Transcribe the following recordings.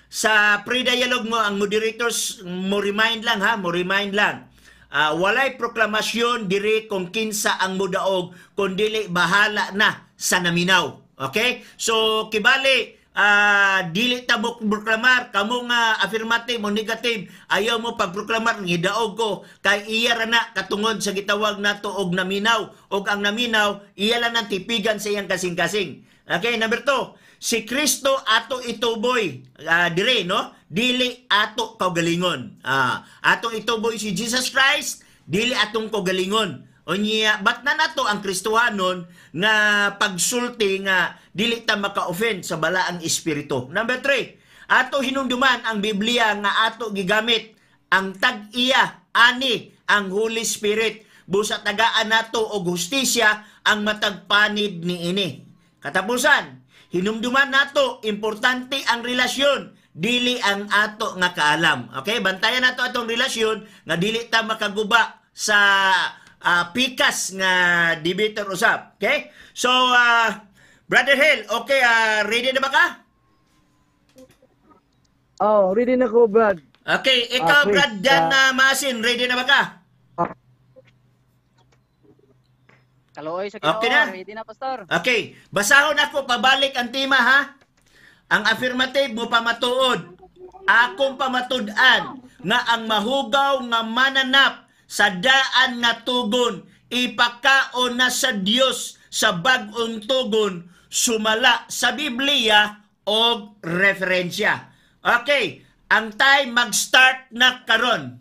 sa pre-dialogue mo, ang moderators, mo remind lang ha, mo remind lang. Walay proklamasyon diri kung kinsa ang mudaog, kundili bahala na sa naminaw. Okay? So, kibali, dili ta mo proklamar, kamo nga affirmative o negative, ayaw mo pagproklamar, gidaog ko, kay iya ra na katungod sa gitawag nato og naminaw, og ang naminaw, iya lang ang tipigan sa iyang kasing-kasing. Okay, number 2, si Kristo ato ituboy, dire, no? Dili ato kaugalingon. Atong ituboy si Jesus Christ, dili atong kaugalingon. Unya, ba't na nato ang Kristohanon nga pagsulti nga dili ta maka-offend sa balaang espiritu. Number 3, ato hinumduman ang Biblia nga ato gigamit ang tag-iya, ani, ang Holy Spirit. Busa tagaan nato og hustisya ang matagpanid ni ini. Katapusan, hinumduman nato, importante ang relasyon, dili ang ato nga kaalam. Okay? Bantayan nato atong relasyon nga dili ta makaguba sa pikas nga debater usap. Okay? So, Brother Hill, okay, ready na ba ka? Oh, ready na ko, Brad. Okay, ikaw, Chris, Brad Dan Masin, ready na ba ka? Kaloy sa Okay Ginoo, na? ready na pastor. Okay, basahon ako, pabalik ang tema ha. Ang affirmative mo pamatuod. Akong pamatud-an nga ang mahugaw nga mananap sa daan nga tugon, ipakaon na sa Dios sa bag-ong tugon, sumala sa Biblia o referensya. Okay, ang time mag-start na karon.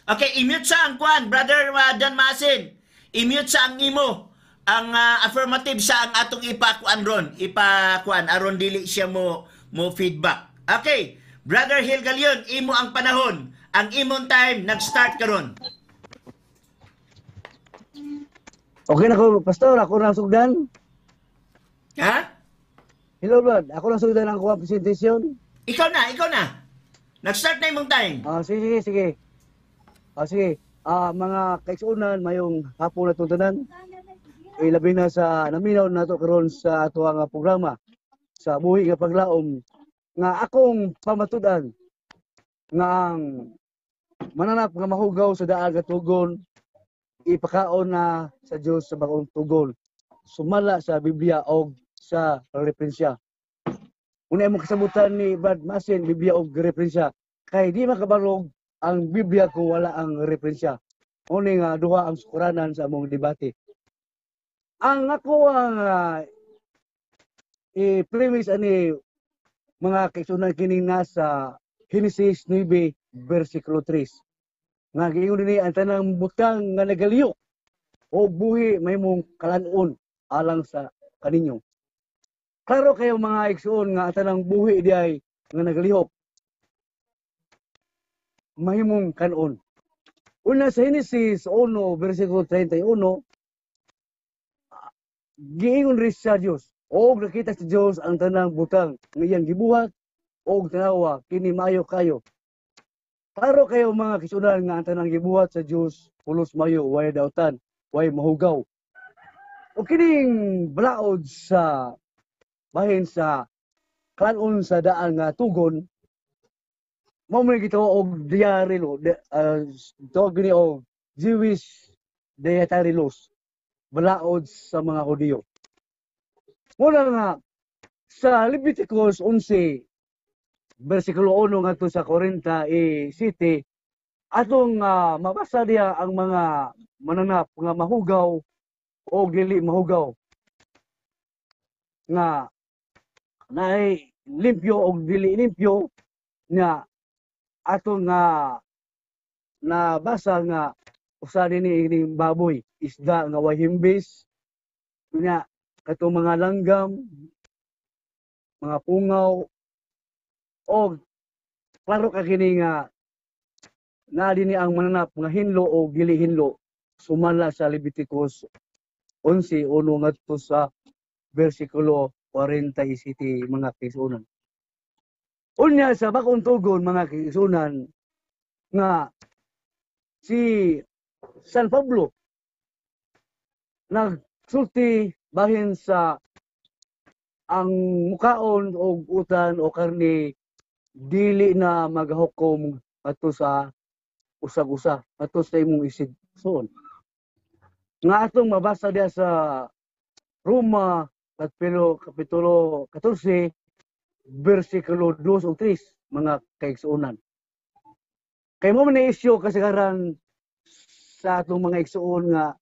Okay, i-mute sa ang kwan, Brother Dan Masin. I-mute sa ang imo. Ang affirmative sa ang atong ipakuan ron. Ipakuan, aron dili siya mo feedback. Okay, Brother Hill Galion, imo ang panahon. Ang imong time, nag-start karon. Okay na ko, Pastor. Ako na sugdan. Ha? Hello, Brad. Ako na sugdan ang kuha presentation. Ikaw na. Nag-start na imong time. Sige. Sige. Mga kaigsunan, mayong hapon na tuntunan. Labi na sa naminaw nato karon sa ato nga programa sa buhi nga paglaom nga akong pamatudan nga ang mananap nga mahugaw sa daan nga tugon, ipakaon na sa Dios sa bagong tugon, sumala sa Biblia o sa referensya. Una mo kasabutan ni Brad Masin, Biblia o referensya, kay di makabalog ang Biblia kung wala ang referensya. Uni nga duha ang sukuranan sa among debate. Ang ako ang i-premise ani mga kaigsunan kini nasa Genesis 9 versikulo 3. Nga giingon ni ang tanang butang nga nagaliyo o buhi may mong kalanon alang sa kaninyo. Klaro kayo mga igsoon nga ang tanang buhi di ay nga nagalihok mahimong kanon. Una sa Genesis 1 versikulo 31, giingon rin sa Diyos, o nakita sa Diyos ang tanang butang ng iyang gibuhat, o tanawa, kini mayo kayo. Klaro kayo mga kisunan nga ang tanang gibuhat sa Diyos, pulos mayo, way dautan, way mahugaw. O kining balaod sa bahin sa kanon sa daan nga tugon, mao man gitawo og diary law, tawag ni og Jewish dietary laws, balaod sa mga Hudiyo. Muna nga sa Leviticus 11 versikulo 1 ngadto sa 47, atong mabasa diya ang mga mananap nga mahugaw o dili mahugaw nga naay limpyo o dili limpyo nga atong nabasa nga usa dinhi ining baboy, isda nga way himbis, nya katong mga langgam, mga pungaw, o klaro ka kini nga na dinhi ang mananap nga hinlo o dili hinlo, sumala sa Leviticus 11 uno ngadto sa versikulo 47 mga kaigsunan. Unya sa bakong tugon mga kaigsunan nga si San Pablo nagsulti bahin sa ang mukaon o utan o karne dili na magahukom ato sa usag-usa ato sa imong isigsoon. Nga atong mabasa diya sa Roma kapitulo 14 bersikulo 2 o 3 mga kaigsuonan. Kay mo man isyu kasagaran sa atong mga igsuon nga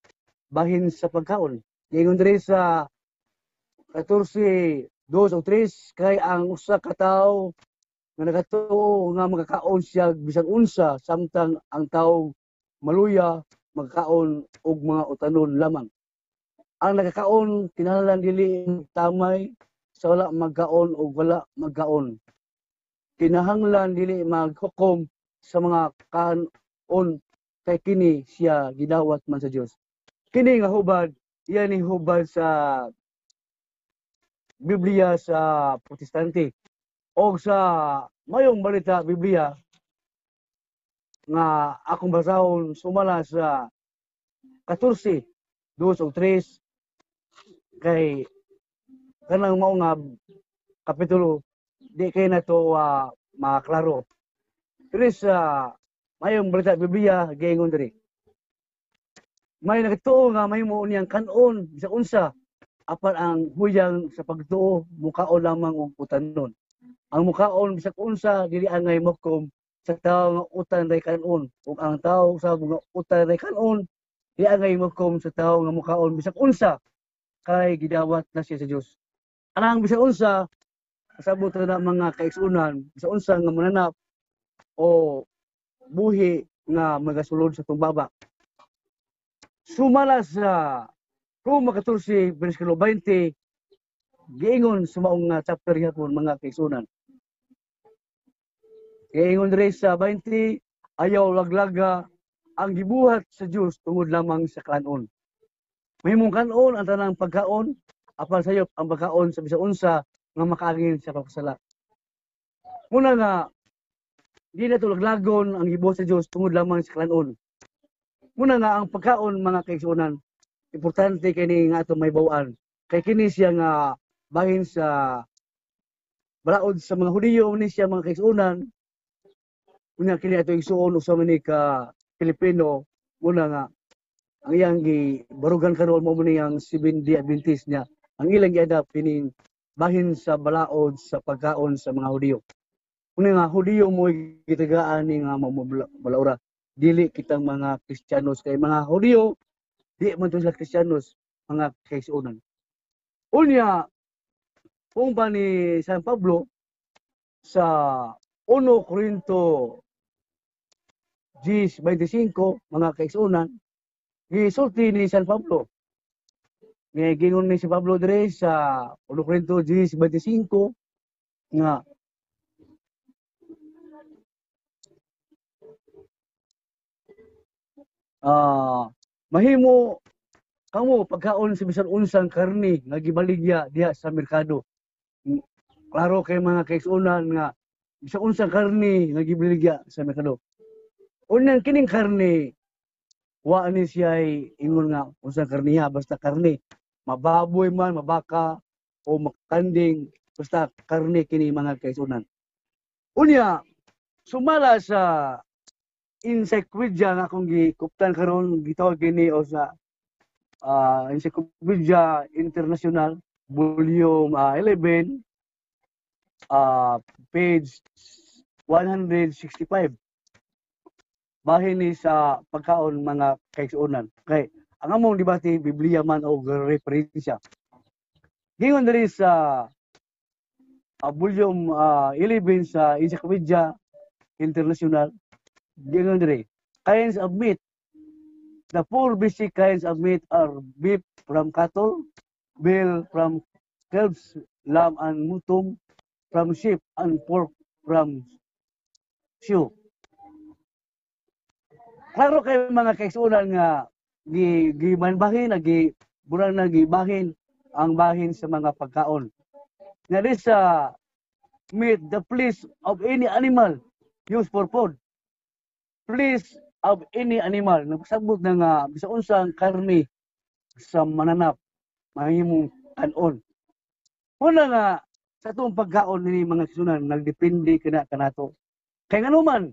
bahin sa pagkaon. Ingon diri sa 14 2 o 3 kay ang usa ka tawo nga nagatuo nga magkakaon siya bisan unsa samtang ang tawo maluya magkaon og mga utanon lamang. Ang nagkakaon kinahanglan dili tamay sa wala magkaon o wala magkaon. Kinahanglan dili maghukom sa mga kaon kay kini siya gidawat man sa Dios. Kini nga hubad, iyan ni hubad sa Biblia sa Protestante o sa mayong balita Biblia nga akong basahon sumala sa 14 2 o 3 kay kanang mao nga kapitulo di kay nato maklaro. Pero sa mayong balita Biblia giingon diri. May nagtuo nga may mo niyang kanon sa unsa apan ang huyang sa pagtuo mukaon lamang og utanon. Ang mukaon bisag unsa dili angay mokom sa tawo nga utan ray kanon ug ang tawo sa mga utan ray kanon dili angay mokom sa tawo nga mukaon bisag unsa kay gidawat na siya sa Dios. Anang bisag unsa kasabot na mga kaigsuonan bisag unsa nga mananap o buhi nga magasulod sa tumbaba. Sumala sa Roma 14 bersikulo 20 giingon sa maong chapter hapon mga kaigsuonan. Giingon diri sa 20 ayaw laglaga ang gibuhat sa Dios tungod lamang sa kanon. Mahimong kanon ang tanang pagkaon apan sayop ang pagkaon sa bisan unsa nga makaangin sa pagpasala. Muna nga di na tulaglagon ang gibuhat sa Dios tungod lamang sa kanon. Muna nga ang pagkaon mga kaigsuonan importante kini nga ato may bawaan. Kay kini siya nga bahin sa balaod sa mga Hudiyo ni siya mga kaigsuonan. Unya kini ato igsuon usa man ni ka Pilipino muna nga ang iyang gibarugan karon mo ni ang 7-day Adventist niya. Ang ilang giadap kini bahin sa balaod sa pagkaon sa mga Hudiyo. Una nga Hudiyo mo gitagaan ni nga balaura. Dili kitang mga Kristiyanos kay mga Hudiyo di man to sila Kristiyanos mga kaigsuonan. Unya kung ba ni San Pablo sa 1 Corinto 10:25 mga kaigsuonan gisulti ni San Pablo. Nga gingon ni si Pablo dire sa 1 Corinto 10:25 nga mahimo kamo pagkaon sa bisan unsang karne nga gibaligya diha sa merkado. Klaro kay mga kaigsuonan nga bisan unsang karne nga gibaligya sa merkado. Unang kining karne wa ni siya ingon nga unsang karniya basta karne. Mababoy man, mabaka o makanding basta karne kini mga kaigsuonan. Unya sumala sa encyclopedia nga akong gikuptan karon gitawag kini o sa Encyclopedia International volume 11 page 165 bahin ni sa pagkaon mga kaigsuonan. Kay ang among debate Biblia man o referensya. Gingon diri sa volume 11 sa Encyclopedia International gingon diri kinds of meat. The 4 basic kinds of meat are beef from cattle, veal from calves, lamb and mutton from sheep, and pork from sheep. Klaro kay mga kaigsuonan nga gimanbahin burang na gibahin ang bahin sa mga pagkaon. Nga di sa meat, the flesh of any animal used for food. Flesh of any animal. Nagsabot na nga bisan unsang karne sa mananap mahimong kanon. Una nga, sa itong pagkaon ni mga kisunan, nagdepende kanato. Kaya nga naman,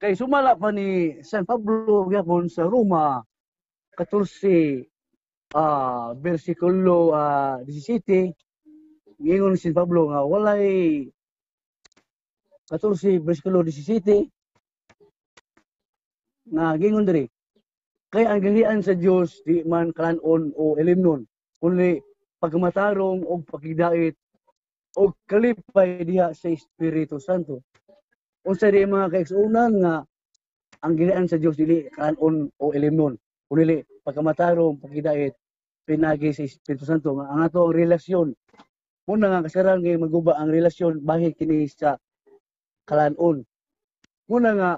kay sumala pa ni San Pablo gyapon sa Roma 14 bersikulo 17, giingon si San Pablo nga walay 14 bersikulo 17 nga giingon diri kay ang galian sa Dios di man kalanon o elimnon kundi pagmatarong o pagidait o kalipay diha sa Espiritu Santo. Unsa di mga kaigsuonan nga ang gilian sa Dios dili kalanon o elimnon kundi pagmatarong pagidait pinagi sa Espiritu Santo nga ang ato ang relasyon muna nga kasaran nga maguba ang relasyon bahid kini sa kalanon. Muna nga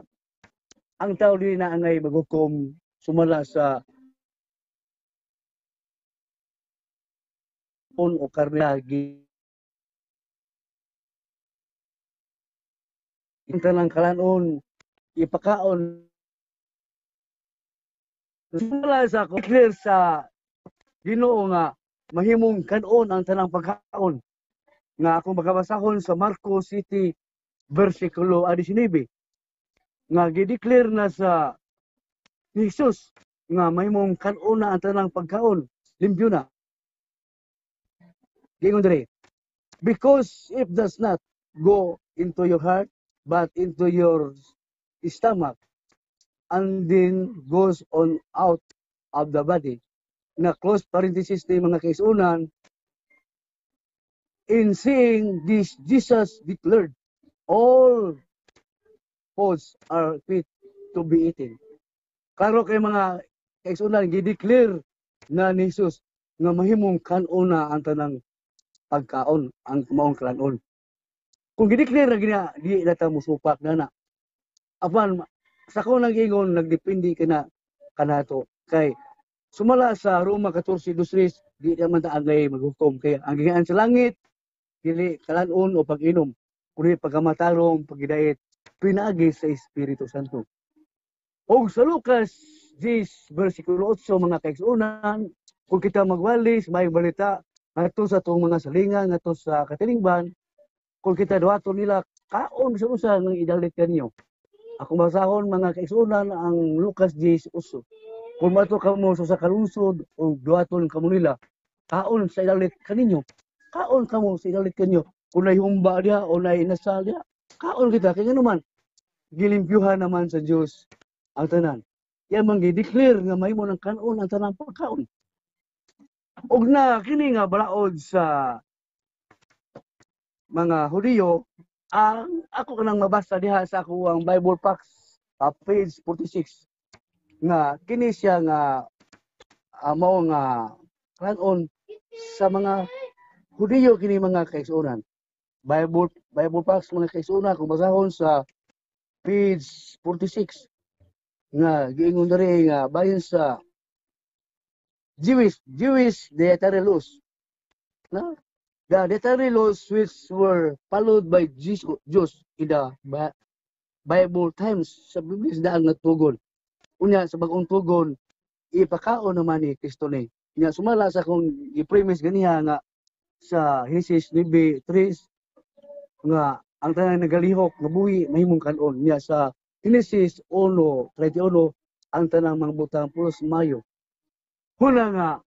ang tao dili na angay maghukom sumala sa o karnagi tanang kalanon ipakaon sumala sa clear sa Ginoo nga mahimong kanon ang tanang pagkaon nga akong makabasahon sa Marcos City bersikulo 19 nga gideclare na sa ni Jesus nga mahimong kanon na ang tanang pagkaon limpyo na. Gingon diri, because if does not go into your heart but into your stomach and then goes on out of the body, na close parenthesis ni mga kaisunan, in seeing this Jesus declared all foods are fit to be eaten. Klaro kay mga kaisunan gi-declare na ni Jesus nga mahimong kanon na ang tanang pagkaon ang maong kanon. Kung gi-declare na gina di nata musupak na apan sa ko nag-ingon nagdepende kana kanato kay sumala sa Roma 14:2 di naman ta angay maghukom kay ang gigaan sa langit dili kalanon o pag-inom kundi pagkamatarong pagidait pinaagi sa Espiritu Santo. O sa Lucas 10 bersikulo 8 mga kaigsuonan kung kita magwalis may balita ngadto sa tong mga salingan ngadto sa katilingban kung kita duhaton nila kaon sa usa ng idalit kanyo. Ako basahon mga kaigsuonan ang Lucas 10:8. Kung mato kamo sa kalungsod o duhaton kamo nila kaon sa idalit kaninyo. Kaon kamo sa idalit kanyo. Kung nay humba diha o nay inasal diha, kaon kita kay naman gilimpyuhan naman sa Dios ang tanan. Kaya man gi-declare nga mahimo ng kanon ang tanang pagkaon. Og na kini nga balaod sa mga Hudiyo, ang ako kanang mabasa diha sa ako ang Bible Facts page 46 nga kini siya nga mao nga kanon sa mga Hudiyo kini mga kaigsuonan. Bible Facts mga kaigsuonan kung basahon sa page 46 nga giingon diri nga bahin sa Jewish dietary laws na the dietary laws which were followed by Jews in the Bible times sa Biblia daan nga tugon unya sa bagong tugon ipakaon naman ni Kristo ni nya sumala sa kung i-premise ganiha nga sa Genesis 9:3 nga ang tanang nagalihok nga buhi mahimong kanon nya sa Genesis 1:31 ang tanang mga butang pulos mayo. Huna nga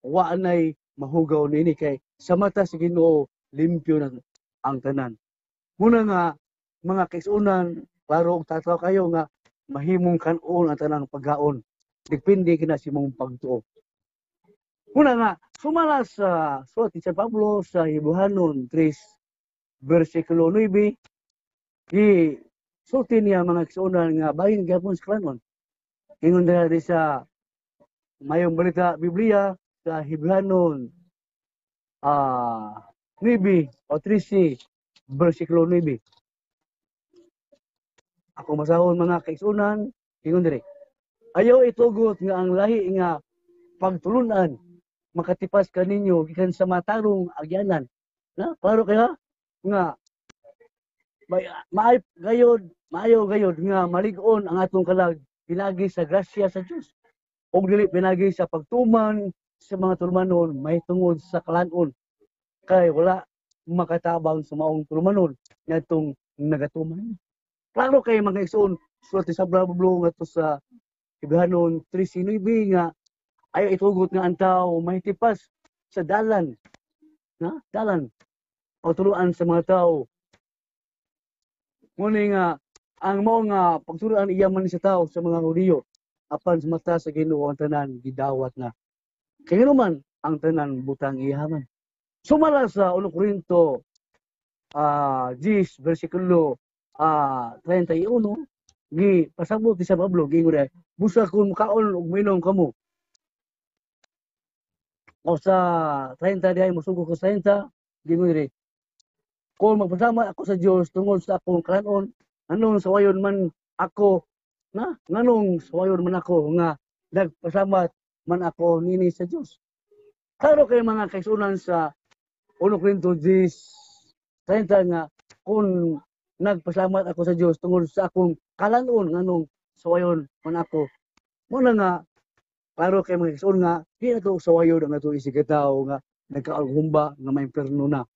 wa nay mahugaw nini kay sa mata sa Ginoo limpyo na ang tanan. Muna nga mga kaigsuonan klaro og tataw kayo nga mahimong kanon ang tanang pagkaon. Depende kina sa imong pagtuo. Muna nga sumala sa sulat ni San Pablo sa Hebrehanon 3 bersikulo 9 sulti niya mga kaigsuonan nga bahin gyapon sa kanon. Ingon diri sa mayong balita Biblia sa Hebrehanon 9 o 13 bersikulo 9. Ako masahon mga kaigsuonan ingon diri ayaw itugot nga ang lahi nga pagtulunan makatipas kaninyo gikan sa matarong agyanan na klaro kaya nga maayo gayod nga malig-on ang atong kalag pinagi sa grasya sa Dios og dili pinagi sa pagtuman sa mga tulumanon may tungod sa kalanon. Kay wala makatabang sa maong tulumanon nga itong nagatuman. Klaro kay mga igsoon, sulti sa Brablo nga to sa Ibrahanon 3:9 nga ayaw itugot nga ang tao may tipas sa dalan. Na? Dalan. Pagtuluan sa mga tao. Ngunit nga, ang mao nga pagtuluan iyaman sa tao sa mga Hudiyo apan sa mata sa Ginoo ang tanan gidawat na. Kaya naman ang tanan butang iyaman. Sumala sa 1 Korinto 10 versikulo 31 gi pasabot ni sa Pablo gingon busa kun kaon ug minom kamo. O sa 30 diay mosugo ko sa 30 gingon diri kung magpasama ako sa Dios tungod sa akong kalanon anong sawayon man ako na nganong sawayon man ako nga nagpasama man ako nini sa Dios. Klaro kay mga kaigsunan sa 1 Korinto 10:30 nga kung nagpasalamat ako sa Dios tungod sa akong kalanon nganong sawayon man ako. Muna nga klaro kay mga kaigsuon nga di na to sawayon ang ato isig tao nga nagkaalhumba nga may imperno na.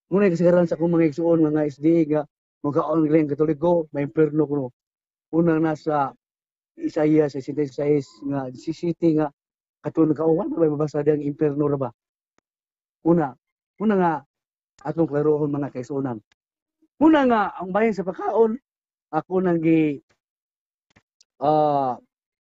Ngunit kasagaran sa akong mga igsuon nga SDA nga magkaon ng Katoliko, may imperno kuno. Una nasa Isaiah 66 nga 17 nga katong nagkauwan may mabasa diyang imperno ra ba. Una nga atong klarohon mga kaigsuonan. Una nga ang bahin sa pagkaon ako nang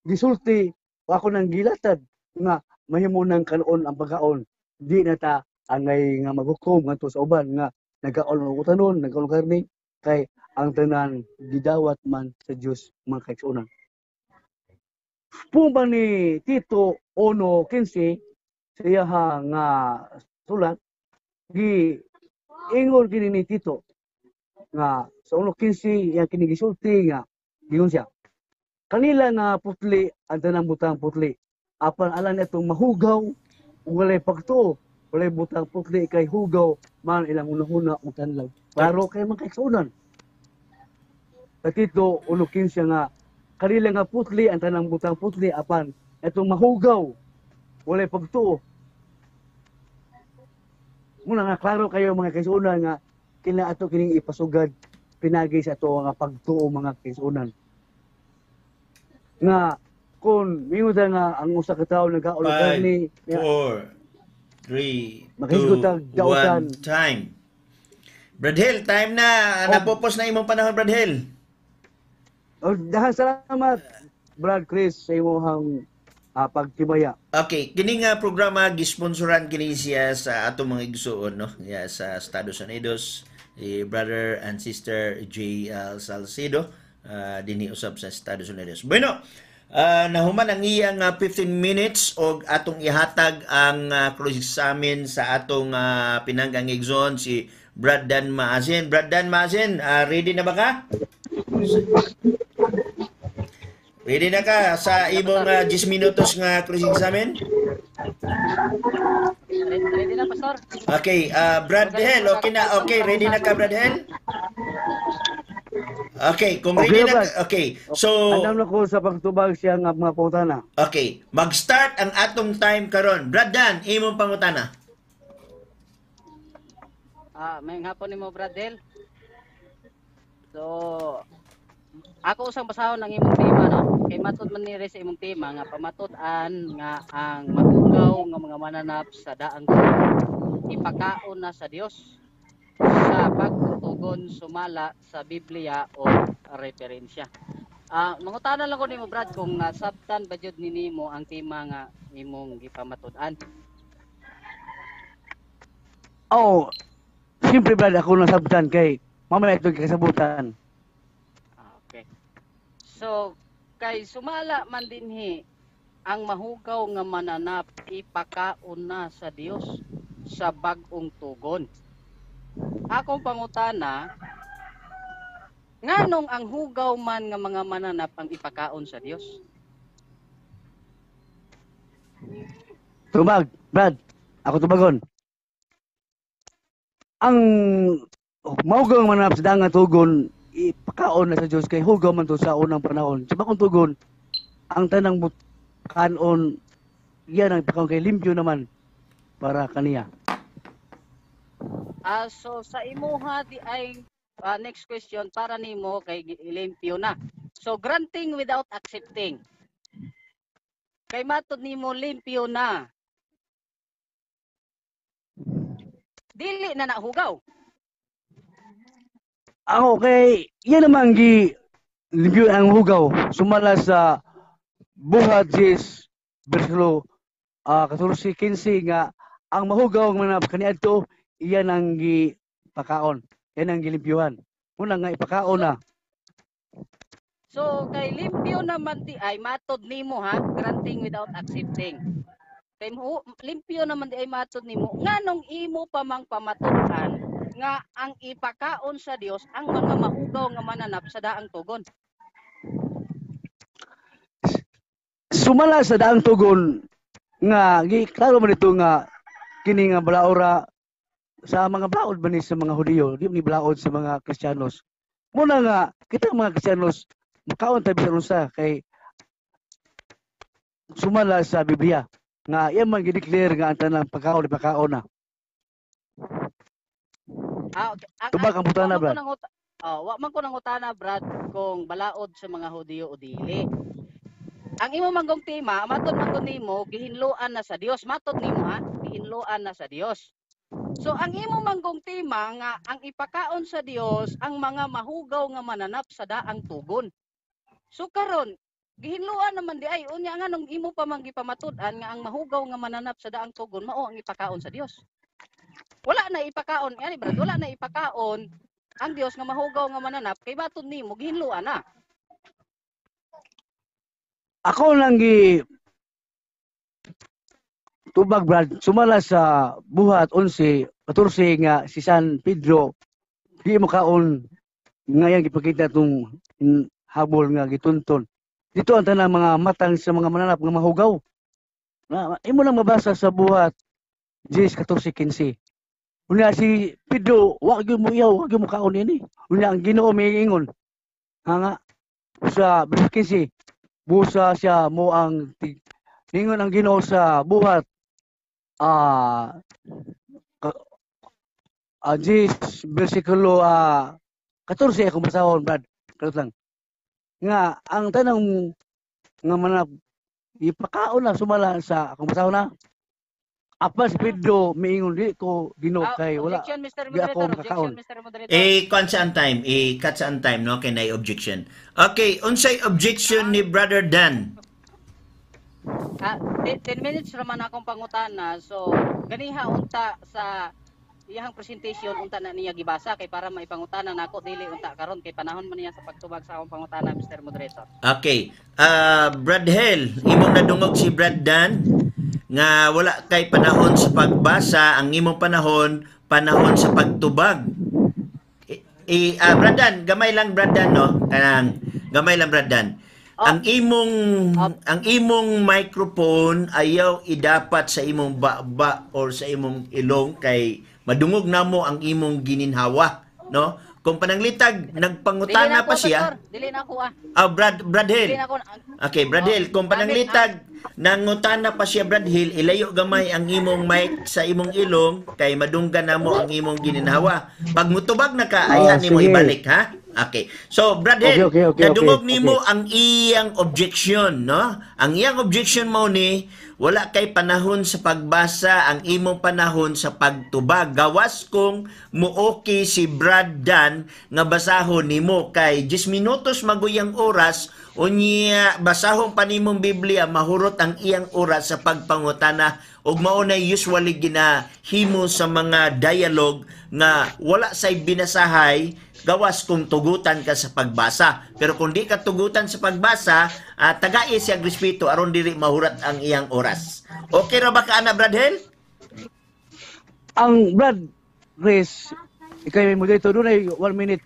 gisulti o ako nang gilatad nga mahimo nang kanon ang pagkaon. Di na ta angay nga maghukom ngadto sa uban nga nagkaon og utanon, nagkaon karne kay ang tanan gidawat man sa Dios mga kaigsuonan. Pumba ni Tito 1:15 siya nga sulat gi ingon kini ni Tito nga sa 1:15 yang kini gisulti nga gingon siya kanila nga putli ang tanang butang putli apan alang itong mahugaw walay pagtuo walay butang putli kay hugaw man ilang unahuna ang tanlaw. Klaro kay mga kaigsuonan. Sa Tito 1:15 nga kanila nga putli ang tanang butang putli apan itong mahugaw walay pagtuo. Muna nga klaro kayo mga kaigsuonan nga kina ato kining ipasugad pinagi sa ato nga pagtuo mga kaigsuonan. Nga kung mingon nga ang usa ka tawo nagkaulog ni 4, 3, Makisgutag 2, dautan. 1, time. Bradhel, time na. Napopos na imong panahon, Bradhel. Dahan salamat Brad Chris sa imong pagtibaya. Okay, kini nga programa gisponsoran kini siya sa atong mga igsuon no. Yeah, sa Estados Unidos, brother and sister J. Salcedo dinhi usab sa Estados Unidos. Bueno, nahuman ang iyang 15 minutes og atong ihatag ang closing examen sa atong pinanggang igsoon si Brad Dan Maasin. Brad Dan Maasin, ready na ba ka? Ready na ka sa imong 10 minutos nga closing examen? Ready na, Pastor? Okay, Brad Hel, okay na. Okay, ready na ka, Brad Hel? Okay, kung ready na ka, okay. So, Alam na ko sa pagtubag siya nga mga pangutana. okay, mag-start ang atong time karon. Brad Dan, imong pangutana. May hapon nimo, Bradel. So, ako usang basahon ng imong tema, no? Kay matud man ni sa imong tema nga pamatud-an nga ang mahugaw nga mga mananap sa daang ipakaon na sa Dios sa pagtutugon sumala sa Biblia o referensya. Mangutana lang ko nimo, Brad, kung nasabtan ba jud nimo ang tema nga imong gipamatud-an. Oh, siyempre Brad ako nasabtan kay mamaya ito kasabutan. Okay. So, kay sumala man dinhi ang mahugaw nga mananap ipakaon na sa Dios sa bag-ong tugon. Akong pangutana, nganong ang hugaw man nga mga mananap ang ipakaon sa Dios? Tubag, Brad. Ako tubagon. Ang mahugaw nga mananap sa daang tugon ipakaon na sa Dios kay hugaw man to sa unang panahon. Sa bakong tugon ang tanang kanon iyan ang ipakaon kay limpyo naman para kaniya. So sa imuha di ay next question para nimo kay limpyo na. So granting without accepting. Kay matod nimo limpyo na. Dili na nahugaw. Ako kay iyan naman limpyo ang hugaw sumala sa buhat 10 bersikulo 14-15 nga ang mahugaw nga kaniadto iyan ang gipakaon. Yan ang gilimpyuhan. Una nga ipakaon na. So kay limpyo naman di ay matod nimo ha, granting without accepting. Kay limpyo naman di ay matod nimo nganong imo pa mang pamatudan nga ang ipakaon sa Dios ang mga mahugaw nga mananap sa daang tugon. Sumala sa daang tugon nga klaro man ito nga kini nga balaora sa mga balaod ba ni sa mga Hudiyo, di ni balaod sa mga Kristiyanos. Muna nga kita mga Kristiyanos makaon tayo sa unsa kay sumala sa Biblia nga iya man gideclare nga ang tanang pagkaon na. Okay. Tubag ang putana, Brad. Wa man ko nangutana, Brad, kung balaod sa mga Hudiyo o dili. Ang imo manggong tema, matod man nimo gihinluan na sa Dios. Matod nimo ha, gihinluan na sa Dios. So ang imo manggong tema nga ang ipakaon sa Dios ang mga mahugaw nga mananap sa daang tugon. So karon gihinluan naman di ay unya nga nung imo pa man gipamatud-an nga ang mahugaw nga mananap sa daang tugon mao ang ipakaon sa Dios. Wala na ipakaon, ani Brad, wala na ipakaon ang Dios nga mahugaw nga mananap kay matod nimo gihinluan na. Ako lang tubag, Brad, sumala sa buhat 11-14 nga si San Pedro di mo kaon nga yang gipakita tong habol nga gitunton. Dito ang tanang mga matang sa mga mananap nga mahugaw. Na imo lang mabasa sa buhat 10-14-15. Unya si Pedro, wag gyud mo iyaw, wag gyud mo kaon ini. Unya ang Ginoo miingon nga sa verse 15, busa siya mo ang ningon ang Ginoo sa buhat 10 bersikulo 14 akong basahon, Brad. Kalot lang. Nga ang tanang nga manap ipakaon na sumala sa akong basahon na. Apa si Pedro miingon di ko Ginoo kay wala. Objection, Mr. Di ako Moderator. makakaon. Objection, Mr. Moderator. Cut saan time, no? Kay nay objection. Okay, unsay objection ni Brother Dan? 10 minutes raman akong pangutana. So, ganiha unta sa iyang presentation unta na niya gibasa kay para maipangutana nako dili unta karon kay panahon man niya sa pagtubag sa akong pangutana, Mr. Moderator. Okay. Brad Hell, imong nadungog si Brad Dan nga wala kay panahon sa pagbasa, ang imong panahon sa pagtubag. Brad Dan, gamay lang Brad Dan, no? Gamay lang Brad Dan. Ang imong microphone ayaw idapat sa imong baba or sa imong ilong kay madungog namo ang imong gininhawa, no? Kung pananglitag nagpangutana pa siya. Dili na ako Brad Hill. Dili na ako. Okay, Brad Hill, kung pananglitag nangutana pa siya Brad Hill, ilayo gamay ang imong mic sa imong ilong kay madunggan namo ang imong gininhawa. Pag mutubag na ka, ayhan nimo sige. ibalik, ha? Okay. So, Brad Hill, Okay. nadungog nimo ang iyang objection, no? Ang iyang objection mo ni wala kay panahon sa pagbasa, ang imong panahon sa pagtubag. Gawas kung muoki si Brad Dan nga basahon nimo kay 10 minutos maguyang oras unya basahon pa nimong Biblia mahurot ang iyang oras sa pagpangutana ug mao na usually ginahimo sa mga dialogue nga wala say binasahay gawas kung tugutan ka sa pagbasa. Pero kung di ka tugutan sa pagbasa, tagai siya respeto aron dili mahurat ang iyang oras. Okay ra ba ka ana Brad Hill? Ang Brad Chris, ikay mo dito doon ay 1 minute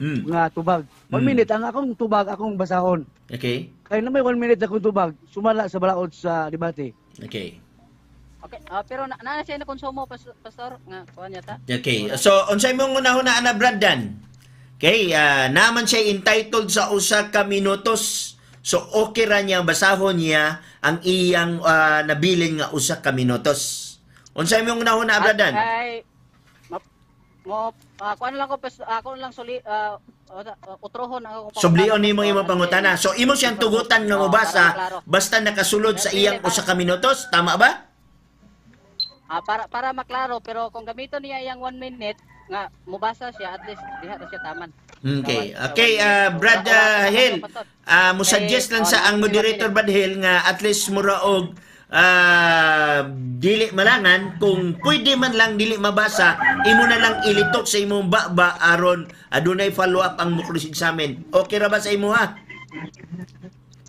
nga tubag. 1 minute ang akong tubag akong basahon. Okay. Kaya na may 1 minute akong tubag, sumala sa balaod sa debate. Okay. Okay, pero na siya na konsumo pastor nga kuan yata. Okay. So unsay mong una ana Brad Dan? Okay, naman siya entitled sa usa ka minutos So okay ra niya basahon niya ang iyang nabilin nga usa ka minutos. Unsay imong nahuna abradan? Ay, kuan lang ko ako lang utrohon ako. Sublion nimo imong pangutana. So imo siyang tugutan nga mobasa basta nakasulod sa iyang usa ka minutos, tama ba? Para maklaro, pero kung gamiton niya yung 1 minute nga mubasa siya, at least diha na siya taman. Okay. Okay, Brad Hill, mo suggest lang sa ang moderator Brad Hill nga at least mura og dili malangan, kung pwede man lang dili mabasa, imo na lang ilitok sa imong baba aron adunay follow up ang muklisig sa amin. Okay ra ba sa imo ha?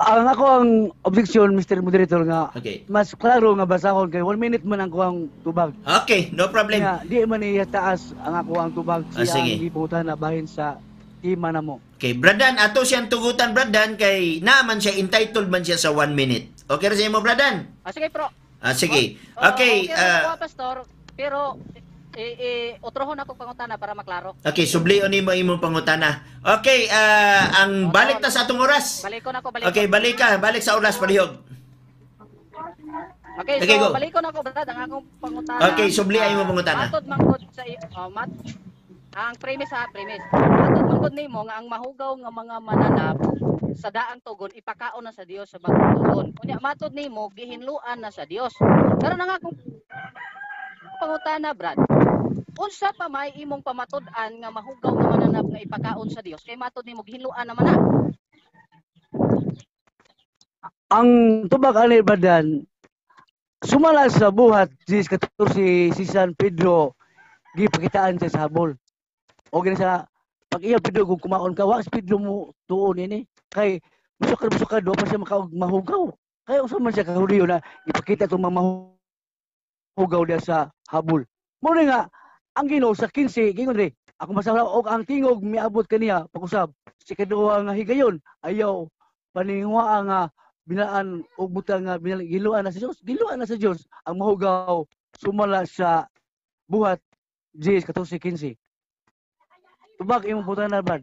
Ang ako ang objection, Mr. Moderator, nga Okay. mas klaro nga basahon kay 1 minute man ang kuang tubag. Okay, no problem. Nga, di man iya taas ang ako ang tubag siya sige. ang iputan na bahin sa tima na mo. Okay, Bradan, ato siyang tugutan Bradan kay naaman siya, entitled man siya sa 1 minute. Okay ra sa imo Bradan? Sige, pro. Sige. Okay, Pastor, pero utrohon ako pangutana para maklaro. okay, sublion nimo imong pangutana. Okay, ang balik na sa atong oras. Balikon ako, Okay, balik sa oras palihog. Okay, Okay, so go. balikon ako brad ang akong pangutana. Okay, sublian mo pangutana. Matod mangkod sa ang premise. Matod mangkod nimo nga ang mahugaw nga mga mananap sa daang tugon ipakaon na sa Dios sa bagong tugon. Unya matod nimo gihinluan na sa Dios. Pero nang akong pangutana brad, unsa pa may imong pamatud-an nga mahugaw nga mananap nga ipakaon sa Dios kay matod nimo gihinluan naman na? Ang tubag ani Badan, sumala sa buhat si 14 si San Pedro gipakitaan sa habol. O gina sa pag iya Pedro kung kumaon ka, wa si Pedro mo tuon ini kay busok ka do pa siya mahugaw. Kay usa man siya kahuliyo na ipakita itong mga mahugaw dia sa habol. Mo nga ang Ginoo sa 15 gingon ri ako masala og ang tingog miabot kaniya pag-usab si kaduha nga higayon ayaw paningwa nga binaan og butang nga giluan na sa Dios, giluan na sa Dios ang mahugaw sumala sa buhat 10 14 15. Tubag imong putana bad.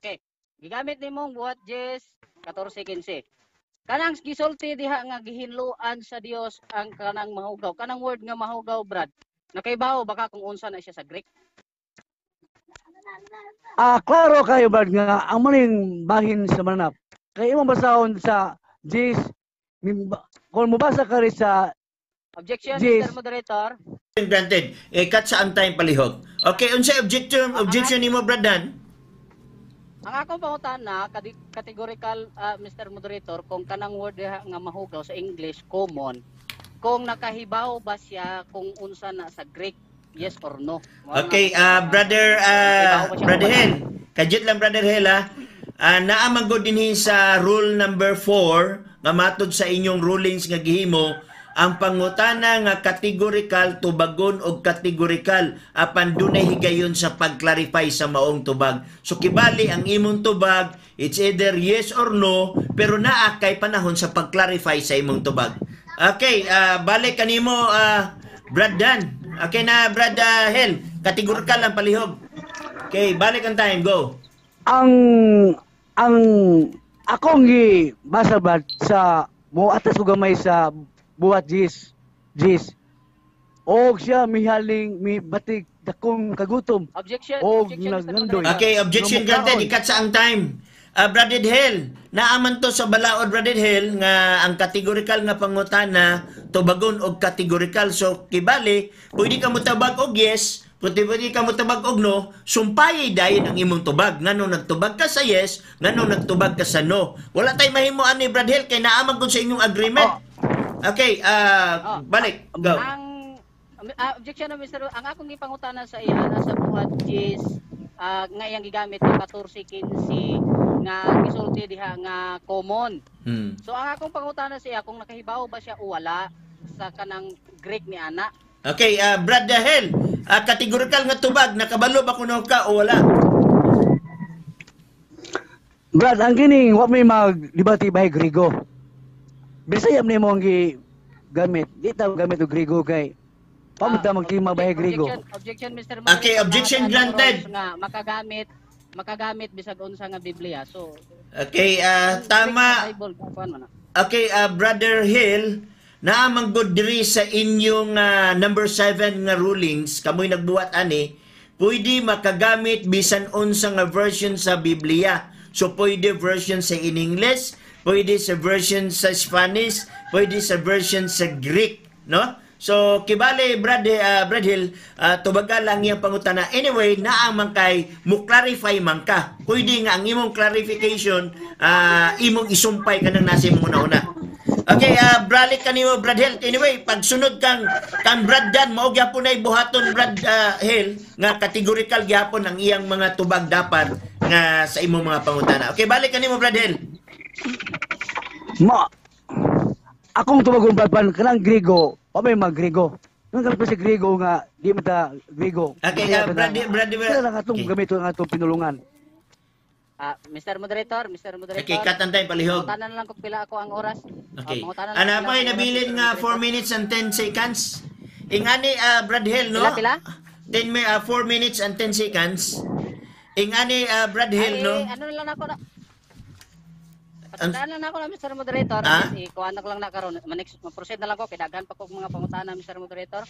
Okay. Gigamit nimong buhat 10 14 15. Kanang gisulti diha nga gihinluan sa Dios ang kanang mahugaw. Kanang word nga mahugaw brad. Nakaibaw baka kung unsa na siya sa Greek. Klaro kayo bad nga ang maling bahin sa mananap. Kay imong basahon sa 10 kung mabasa ka rin sa Objection, Yes. Mr. Moderator. Granted. Cut sa ang time palihog. Okay, unsay objection nimo Bradan? Ang akong pangutana, categorical, Mr. Moderator, kung kanang word diha nga mahugaw sa English, common, kung nakahibaw ba siya kung unsa na sa Greek, yes or no? Okay, brother Hill. Kajit lang brother Hill ha. Naamang ko dinhi sa rule number 4 nga matod sa inyong rulings nga gihimo, ang pangutana nga categorical tubagon og categorical apan dunay higayon sa pag-clarify sa maong tubag. So kibali ang imong tubag, it's either yes or no, pero naa kay panahon sa pag-clarify sa imong tubag. Okay, balik kanimo Brad Dan. Okay na Brad Hill, categorical lang palihog. Okay, balik ang time, go. Ang akong gibasa bad sa mo atas ko gamay sa buhat 10 og siya mihaling mi batik dakong kagutom Objection, og objection, Mr. nagandoy. Moderator. Okay, objection granted. Ikat sa ang time. Bradid Hill, naaman to sa balaod Bradid Hill nga ang categorical nga pangutana tubagon og categorical. So kibali, pwede ka mo tabag og yes, pwede ka mo tabag og no, sumpayay dayon ang imong tubag. Nganong nagtubag ka sa yes, nganong nagtubag ka sa no. Wala tay mahimuan ni Brad Hill kay naaman ko sa inyong agreement. Okay, balik. Go. Ang objection na Mr. Ang akong gipangutana sa iya sa buhat is nga iyang gigamit ng 14-15 nga gisulti diha nga common. So ang akong pangutana sa iya kung nakahibaw ba siya o wala sa kanang Greek ni ana. Okay, Brad Hill, categorical nga tubag, nakabalo ba kuno ka o wala? Brad, ang kining wa may mag-debate by Grigo. Bisaya man mo ang gamit. Di ta gamit og Grigo kay pamunta magtima by Grigo. Objection Mr. Okay, objection granted. Nga makagamit bisag unsa nga Biblia. So Okay, Ang tama. Bible kuan man. Okay, Brother Hill, naamang good diri sa inyong number 7 nga rulings, kamoy nagbuhat ani, pwede makagamit bisan unsa nga version sa Biblia. So pwede version sa in English, pwede sa version sa Spanish, pwede sa version sa Greek, no? So kibali Brad Hill, tubaga lang iyang pangutana. Anyway, naamang kay mo clarify man ka. Pwede nga ang imong clarification imong isumpay kanang nasa imong una-una. Okay, bralik kanimo Brad Hill. Anyway, pagsunod kang Brad Dan, mao gyapon ay buhaton Brad Hill nga categorical gyapon ang iyang mga tubag dapat nga sa imong mga pangutana. Okay, balik kanimo Brad Hill. Ma, akong tumagong badpan kanang Grigo, o may mga Grigo. Nang kalpa si Grigo nga, di mata Grigo. Okay, Brad Sila lang atong gamit ang atong pinulungan. Mr. Moderator. Okay, cut ang time palihog. Mangutanan lang kung pila ako ang oras. Okay. Mangutanan lang Ana pila pa ako ang nabilin oras, nga Mr. 4 minutes and 10 seconds. Ingani Brad Hill no? Pila? 4 minutes and 10 seconds. Ingani Brad Hill no? Ano lang ako na. Patandaan lang ako na Mr. Moderator. Ikuha na ko lang na karon. Ma-proceed na lang ko kay daghan pa ko mga pangutana Mr. Moderator.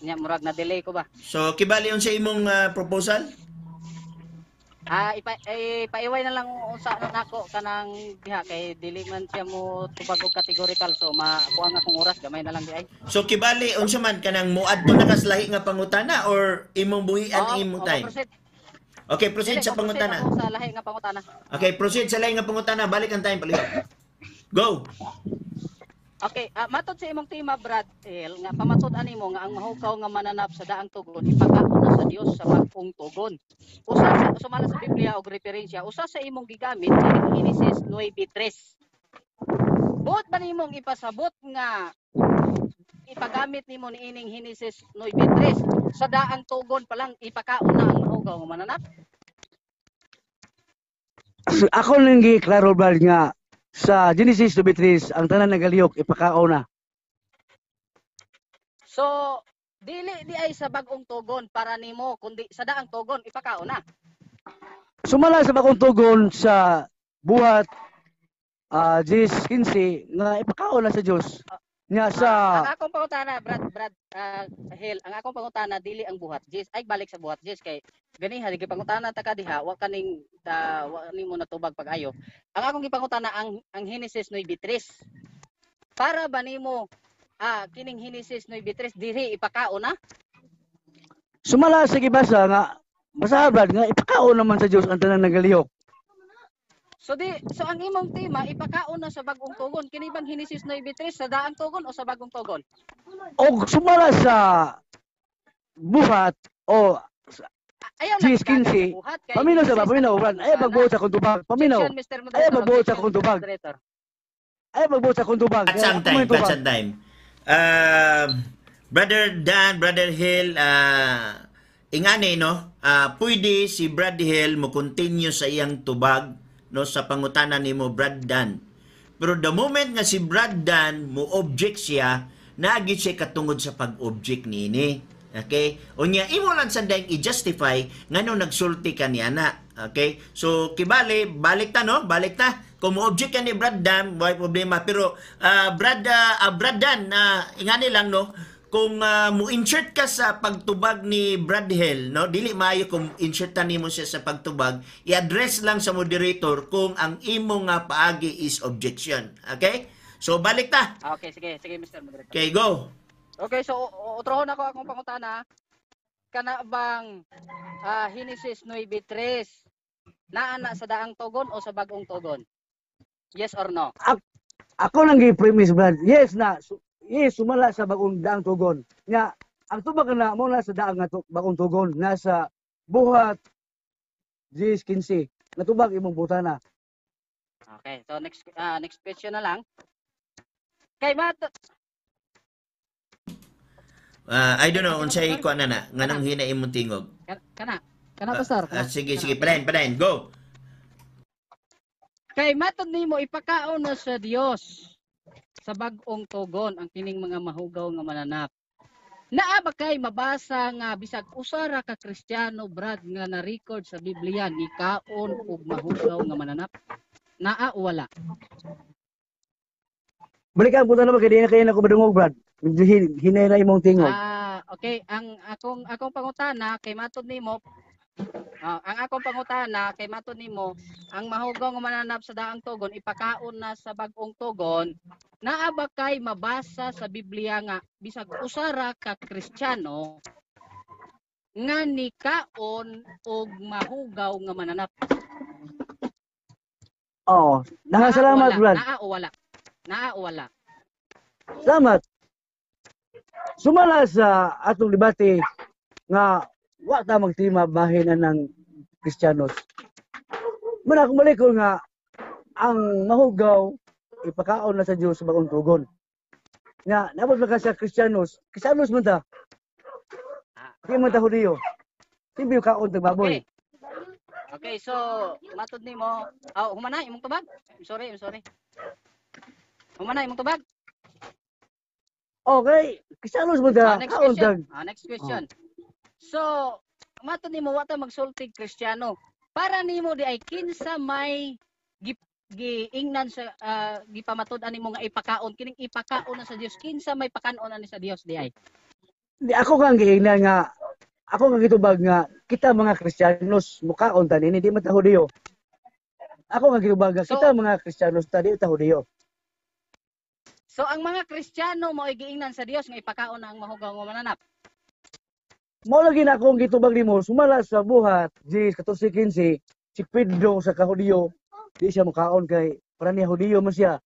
Nya murag na delay ko ba? So kibali unsa imong proposal? Ipaiway na lang sa nako kanang diha kay dili man siya mo tubag og categorical so makuha nga akong oras gamay na lang di ay. So kibali unsa man kanang muadto na kaslahi nga pangutana or imong buhian imong time? Okay, proceed sa pangutana. Sa lahi nga pangutana. Okay, proceed sa lahi nga pangutana. Balik ang time palihog. Go. Okay, matod sa imong tema Brad Hill nga pamatud ani mo nga ang mahukaw nga mananap sa daang tugon ipakauna sa Dios sa bag-ong tugon. Usa sa sumala sa Biblia og referensya, usa sa imong gigamit kay Genesis 9:3. Buot ba nimong ipasabot nga ipagamit nimo niining Genesis 9:3 sa daang tugon pa lang ipakauna ang mahukaw nga mananap? Ako nang gi-klaro Brad nga sa Genesis 9:3 ang tanan nagaliyok ipakao na. So dili di ay sa bag-ong tugon para nimo kundi sa daang tugon ipakao na. Sumala sa bagong tugon sa buhat Genesis 15 nga ipakao na sa Dios. Nya sa ang akong pangutana Brad Hill, ang akong pangutana dili ang buhat Jis ay balik sa buhat Jis kay ganiha di pangutana ta ka diha wa kaning wa nimo natubag pag-ayo. Ang akong gipangutana ang Genesis 9:3. Para ba nimo kining Genesis 9:3 diri ipakao na? sumala sa gibasa nga basahan Brad nga ipakao naman sa Dios ang tanan nagaliyok. So ang imong tema ipakao na sa bagong tugon kini bang Genesis 9:3 sa daang tugon o sa bagong tugon? O sumala sa buhat o Ayaw Genesis lang 15. buhat kay Paminaw sa Genesis paminaw na Brad. Ay magbuot sa kuntubag. Paminaw. Objection, Mr. Moderator. Ay magbuot sa Objection, kuntubag. Mr. Moderator. Ay magbuot sa kuntubag. At some time. Brother Dan, Brother Hill, ingani no, pwede si Brad Hill mo continue sa iyang tubag no sa pangutana nimo Brad Dan. Pero the moment nga si Brad Dan mo object siya, naagi siya katungod sa pag-object niini. Okay? Unya imo lang sandang i-justify ngano nagsulti ka niya na. Okay? So kibali balik ta no, balik ta. Kung mo-object ka ni Brad Dan, may problema. Pero Brad Dan, ingani lang no, kung mo-insert ka sa pagtubag ni Brad Hill, no, dili maayo kung insertan nimo siya sa pagtubag, i-address lang sa moderator kung ang imong paagi is objection. Okay? So balik ta. Okay, sige, Mr. Moderator. Okay, go. Okay, so utrohon ako akong pangutana. Kana bang Genesis 9:3 naana sa daang tugon o sa bagong tugon? Yes or no? Ako nang gi-premise Brad. Yes na. Yes, sumala sa bagong daang tugon. Nya ang tubag na mo na sa daang nga bagong tugon nasa buhat Genesis 15. Natubag imong butana. Okay, so next question na lang. Kay I don't know unsay kuan na nganong hina imong tingog. Kana pastor. Sige, padayon, go. Kay matod nimo ipakao na sa Dios sa bag-ong tugon ang kining mga mahugaw nga mananap. Naa ba kay mabasa nga bisag usa ra ka Kristiyano Brad nga na-record sa Biblia ni kaon og mahugaw nga mananap? naa o wala? Balikan punta naman kay di na kayo na ko madungog, Brad. Medyo hinay na imong tingog. Okay, ang akong pangutana kay matud nimo, ang akong pangutana kay matud nimo, ang mahugaw nga mananap sa daang tugon ipakaon na sa bag-ong tugon, naa ba kay mabasa sa Biblia nga bisag usara ka Kristiyano nga nikaon og mahugaw nga mananap? Oo. Salamat, Brad. Naa o wala? Naa o wala? Salamat. Sumala sa atong debate nga wa ta magtima bahin ng Kristiyanos. Muna akong malikol nga ang mahugaw ipakaon na sa Dios sa bagong tugon. Nga nabot ba ka sa Kristiyanos man ta. Di man ta Hudiyo. Simple kaon tag baboy. Okay, so matud nimo, humanay imong tubag. I'm sorry. Humanay imong tubag. Okay, Kristiyanos man ta. Next Kaon question. tag. Next question. So, matud nimo wa ta magsulti Kristiyano. Para nimo di ay kinsa may giingnan sa gipamatud-an nimo nga ipakaon kining ipakaon na sa Dios, kinsa may pakaon na ni sa Dios di ay? Di ako kang giingnan nga ako nga gitubag nga kita mga Kristiyanos mukaon ta nini di man ta Hudiyo. Ako nga gitubag nga kita mga Kristiyanos ta di ta Hudiyo. So ang mga Kristiyano mo ay giingnan sa Dios nga ipakaon na ang mahugaw nga mananap. Mao lagi na akong gitubag nimo sumala sa buhat Gs 14:15 si Pedro sa kahudiyo di siya mukaon kay para niya Hudiyo man siya.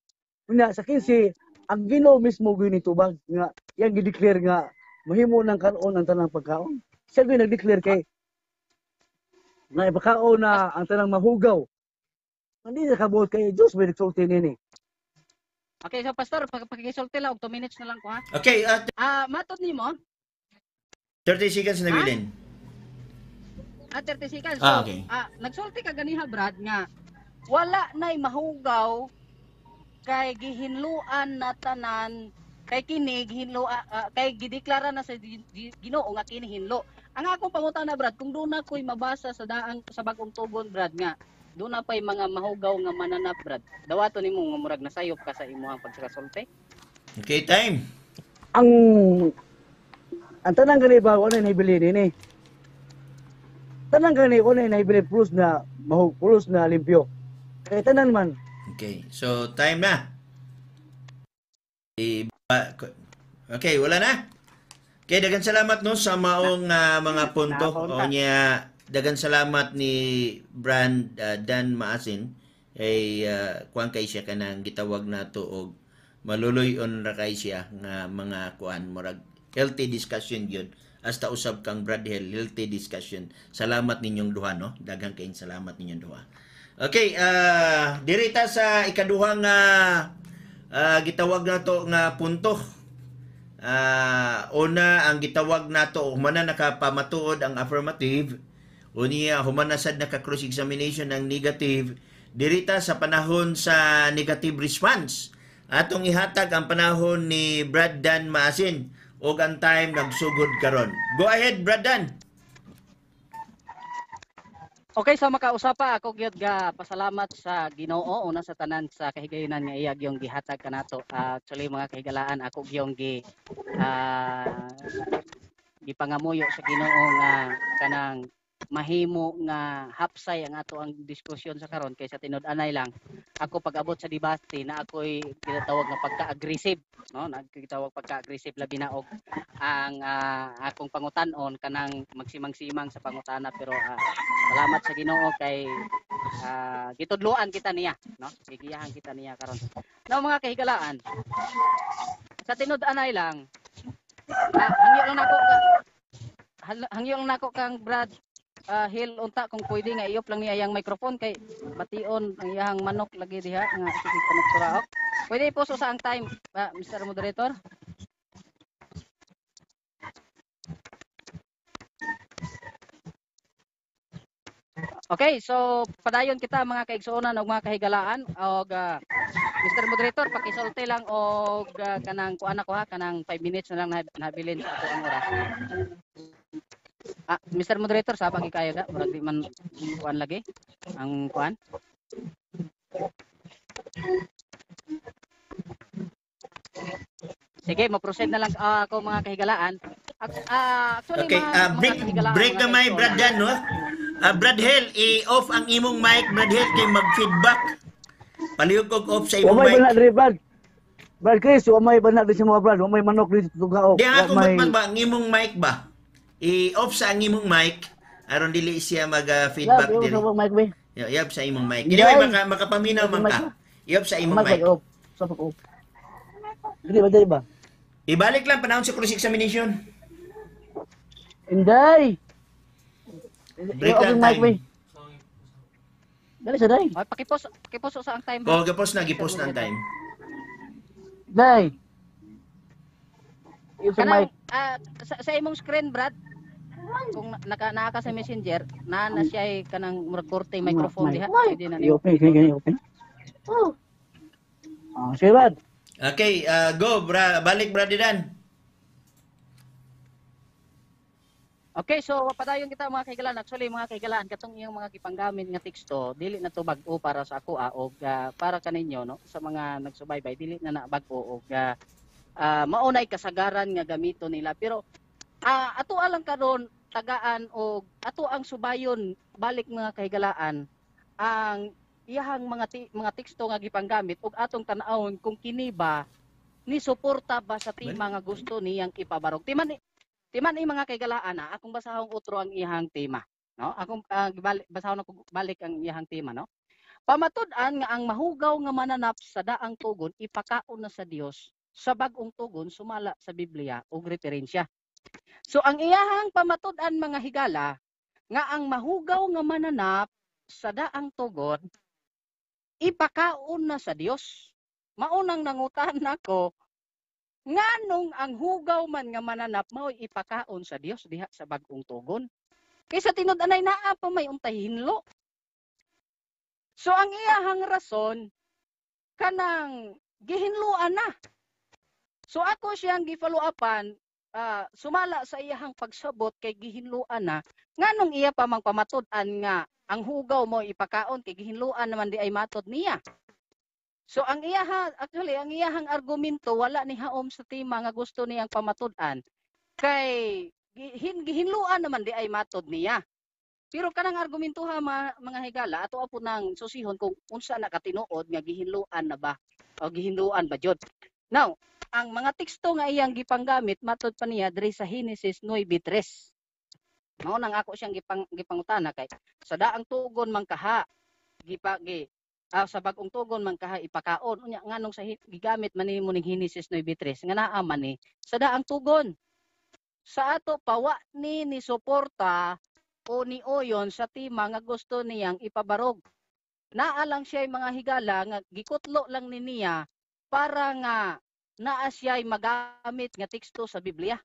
Unya sa 15 ang Ginoo mismo ginitubag nga yang gi-declare nga mahimo ng kanon ang tanang pagkaon. Siya gyud nag-declare kay na ipakaon na ang tanang mahugaw. Hindi na kabuot kay Diyos may nagsulti nini. Okay, so pastor, pakisulti lang og 2 minutes na lang ko ha. Okay, matud nimo 30 seconds na bilin. 30 seconds. So, Okay. nagsulti ka ganiha Brad nga wala nay mahugaw kay gihinluan na tanan kay kini gihinlo kay gideklara na sa Ginoo nga kini hinlo. Ang akong pangutana Brad, kung doon na ko'y mabasa sa daang sa bagong tugon Brad nga doon na pa'y mga mahugaw nga mananap Brad. Dawato nimo nga murag nasayop ka sa imong pagsasulti. Okay, time. Ang tanang gani ba wala nahibili nini. Tanang gani wala nahibili plus na plus na limpyo. Kay tanan man. Okay, so time na. Okay, wala na. Okay, dagan salamat no sa maong mga punto. O niya, dagan salamat ni Brand Dan Maasin ay kuan kay siya kanang gitawag nato og maluloy-on ra kay siya nga mga kuan murag healthy discussion yun. Hasta usab kang Brad Hill, healthy discussion. Salamat ninyong duha no. Daghang kayong salamat ninyong duha. Okay, dirita sa ikaduhang gitawag nato nga punto. Una ang gitawag nato humana nakapamatuod ang affirmative, unya humana sad naka cross examination ang negative. Dirita sa panahon sa negative response atong ihatag ang panahon ni Brad Dan Maasin ug ang time nagsugod karon. Go ahead Brad Dan. Okay, so makausapa ako gyud ga pasalamat sa Ginoo una sa tanan sa kahigayonan nga iya gyung gihatag kanato. Actually mga kahigalaan ako gyung gipangamuyo sa Ginoo nga kanang mahimo nga hapsay ang ato ang diskusyon sa karon kaysa tinud-anay lang ako pag-abot sa debate na ako'y ginatawag nga pagka-aggressive no nagkitawag pagka-aggressive labi na og ang akong pangutan-on kanang magsimang-simang sa pangutana pero salamat sa Ginoo kay gitudloan kita niya no gigiyahan kita niya karon no mga kahigalaan sa tinud-anay lang hangyo lang nako kang Brad Hill unta kung pwede nga iop lang niya yang microphone kay bation ang iyang manok lagi diha nga sige panagturaok. Pwede iposo sa ang time, Mr. Moderator? Okay, so padayon kita mga kaigsuonan ug mga kahigalaan og Mr. Moderator pakisulti lang og kanang kuan ako ha kanang 5 minutes na lang nabilin sa ato ang oras. Mr. Moderator, sa pagi kayo da? Murag di man kuan lagi ang kuan. Sige, mo-proceed na lang ako mga kahigalaan. Actually, Okay, mga kahigalaan, break mga gamay, kaigsoon, Brad Dan, no? Brad Hel, i-off ang imong mic, Brad Hel, kay mag-feedback. Palihog kog off sa imong Umay mic. ba na diri, Brad? Brad Chris, umay ba na diri sa mga Brad? Umay manok dito tugaok. Di nga kung May ba ang imong mic ba? I-off sa ang imong mic aron dili siya mag-feedback Lab, diri. sa mic ba? Iyab sa imong mic. Hindi. Anyway, makapaminaw Sa man mic ka. ba? Iyab sa imong Mic mic. off. Sa off. Dili ba diri ba? Ibalik lang panahon sa cross examination. Inday. Break I-off lang yung mic ba? time. Dali sa day. Okay, pakipos sa ang time. O, gipos na ang time. Day. Yung sa mic. Kanang sa imong screen, Brad, kung naka sa messenger, na siya ay kanang murag korte microphone diha, pwede na niyo. I-open, i-open. Sige, Brad. Okay, go, balik, Brad Dan. Okay, so padayon kita mga kaigalaan. Actually, mga kaigalaan, katong iyong mga gipanggamit nga teksto, dili na to bag-o para sa ako og para kaninyo, no, sa mga nagsubaybay, dili na bag-o og maunay kasagaran nga gamito nila. Pero ato alang karon tagaan og ato ang subayon balik mga kahigalaan ang iyahang mga teksto nga gipanggamit ug atong tan-awon kung kini ba ni suporta ba sa tema nga gusto niyang ipabarog. Timan mga kaigalaan, akong basahong utro ang iyahang tema, no? Akong basahon ako balik ang iyahang tema, no? Pamatud-an nga ang mahugaw nga mananap sa daang tugon ipakaon na sa Dios sa bag-ong tugon sumala sa Biblia ug referensya. So ang iyahang pamatud-an mga higala nga ang mahugaw nga mananap sa daang tugon ipakaon na sa Dios. Maunang nangutan nako nganong ang hugaw man nga mananap mao ipakaon sa Dios diha sa bag-ong tugon. Kaysa tinud-anay naa pa may untay hinlo. So ang iyahang rason kanang gihinluan na. So ako siyang gi-follow upan sumala sa iyahang pagsabot kay gihinluan na nganong iya pa mang pamatud-an nga ang hugaw mo ipakaon kay gihinluan naman di ay matod niya. So ang iyahang argumento wala ni haom sa tema nga gusto niyang pamatud-an kay gihinluan naman di ay matod niya. Pero kanang argumento ha mga higala ato apo nang susihon kung unsa na katinuod nga gihinluan na ba o gihinluan ba jud. Now, ang mga teksto nga iyang gipanggamit matod pa niya diri sa Genesis 9:3. Mao nang ako siyang gipangutana kay sa daang tugon man kaha sa bag-ong tugon man kaha ipakaon unya nganong sa gigamit man nimo ning Genesis 9:3 nga naa man ni sa daang tugon sa ato pawa ni suporta o ni oyon sa tema nga gusto niyang ipabarog. Naa lang siya mga higala nga gikutlo lang ni niya para nga naa siya magamit nga teksto sa Biblia.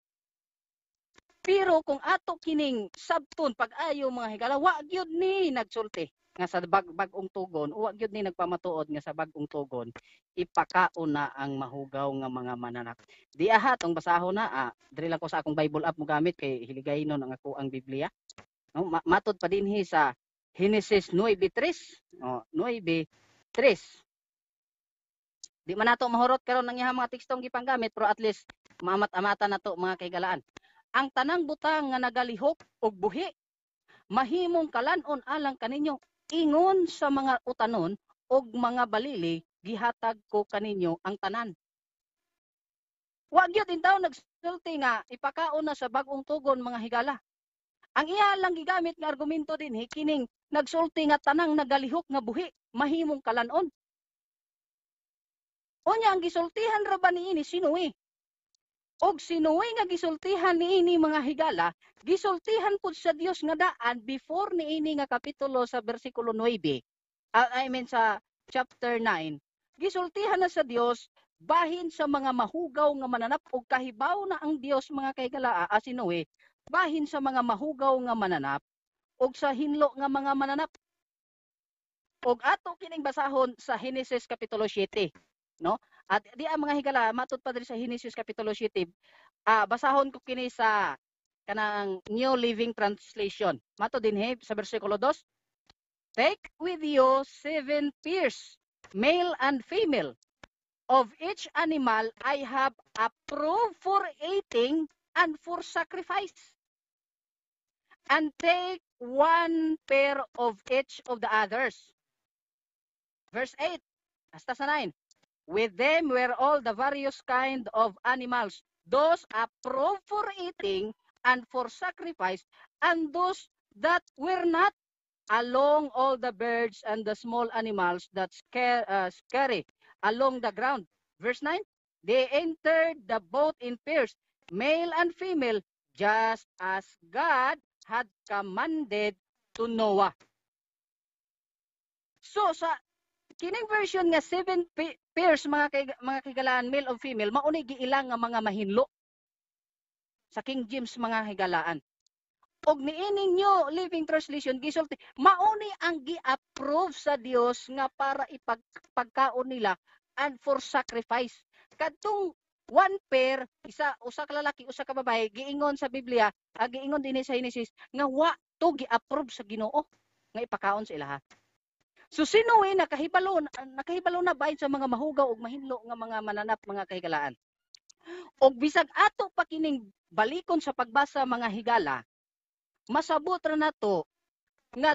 Pero kung ato kining sabton pag-ayo mga higala wa gyud ni nagsulti nga sa bag-ong tugon wa gyud ni nagpamatuod nga sa bag-ong tugon ipakaon na ang mahugaw nga mga mananap. Di aha tong basahon na diri lang ko sa akong Bible app mo gamit kay hiligaynon ang ako ang Biblia. No, matod pa dinhi sa Genesis 9:3. 9:3. Di man nato mahurot karon ang iyang mga tekstong gipanggamit pero at least maamat-amatan nato mga kaigalaan. Ang tanang butang nga nagalihok og buhi mahimong kalan-on alang kaninyo ingon sa mga utanon og mga balili gihatag ko kaninyo ang tanan. Wa gyud intaw nagsulti nga ipakaon na sa bag-ong tugon mga higala. Ang iya lang gigamit nga argumento dinhi kining nagsulti nga tanang nagalihok nga buhi mahimong kalan-on. Unya ang gisultihan ra ba niini sinuwi? Og sinuwi nga gisultihan niini mga higala, gisultihan pud sa Dios nga daan before niini nga kapitulo sa bersikulo 9. Sa chapter 9. Gisultihan na sa Dios bahin sa mga mahugaw nga mananap og kahibaw na ang Dios mga kaigala sinuwi bahin sa mga mahugaw nga mananap og sa hinlo nga mga mananap. Og ato kining basahon sa Genesis kapitulo 7, no? At di ang mga higala matud pa diri sa Genesis kapitulo 7. Basahon ko kini sa kanang New Living Translation. Matud dinhi sa bersikulo 2. Take with you 7 pairs male and female of each animal I have approved for eating and for sacrifice. And take one pair of each of the others. Verse 8, hasta sa 9. With them were all the various kind of animals, those approved for eating and for sacrifice, and those that were not, along all the birds and the small animals that scurry along the ground. Verse 9, they entered the boat in pairs, male and female, just as God had commanded to Noah. So sa kining version nga 7 pairs mga higalaan, male o female, mauni giilang nga mga mahinlo sa King James mga higalaan. Og niining New Living Translation gisulti mauni ang gi-approve sa Dios nga para ipagkaon nila and for sacrifice. Kadtong one pair, usa ka lalaki, usa ka babae, giingon sa Biblia, giingon dinhi sa Genesis nga wa to gi-approve sa Ginoo nga ipakaon sa ilaha. So sino nakahibalo na bahin sa mga mahugaw ug mahinlo nga mga mananap mga kahigalaan. Og bisag ato pa kining balikon sa pagbasa mga higala, masabot ra nato nga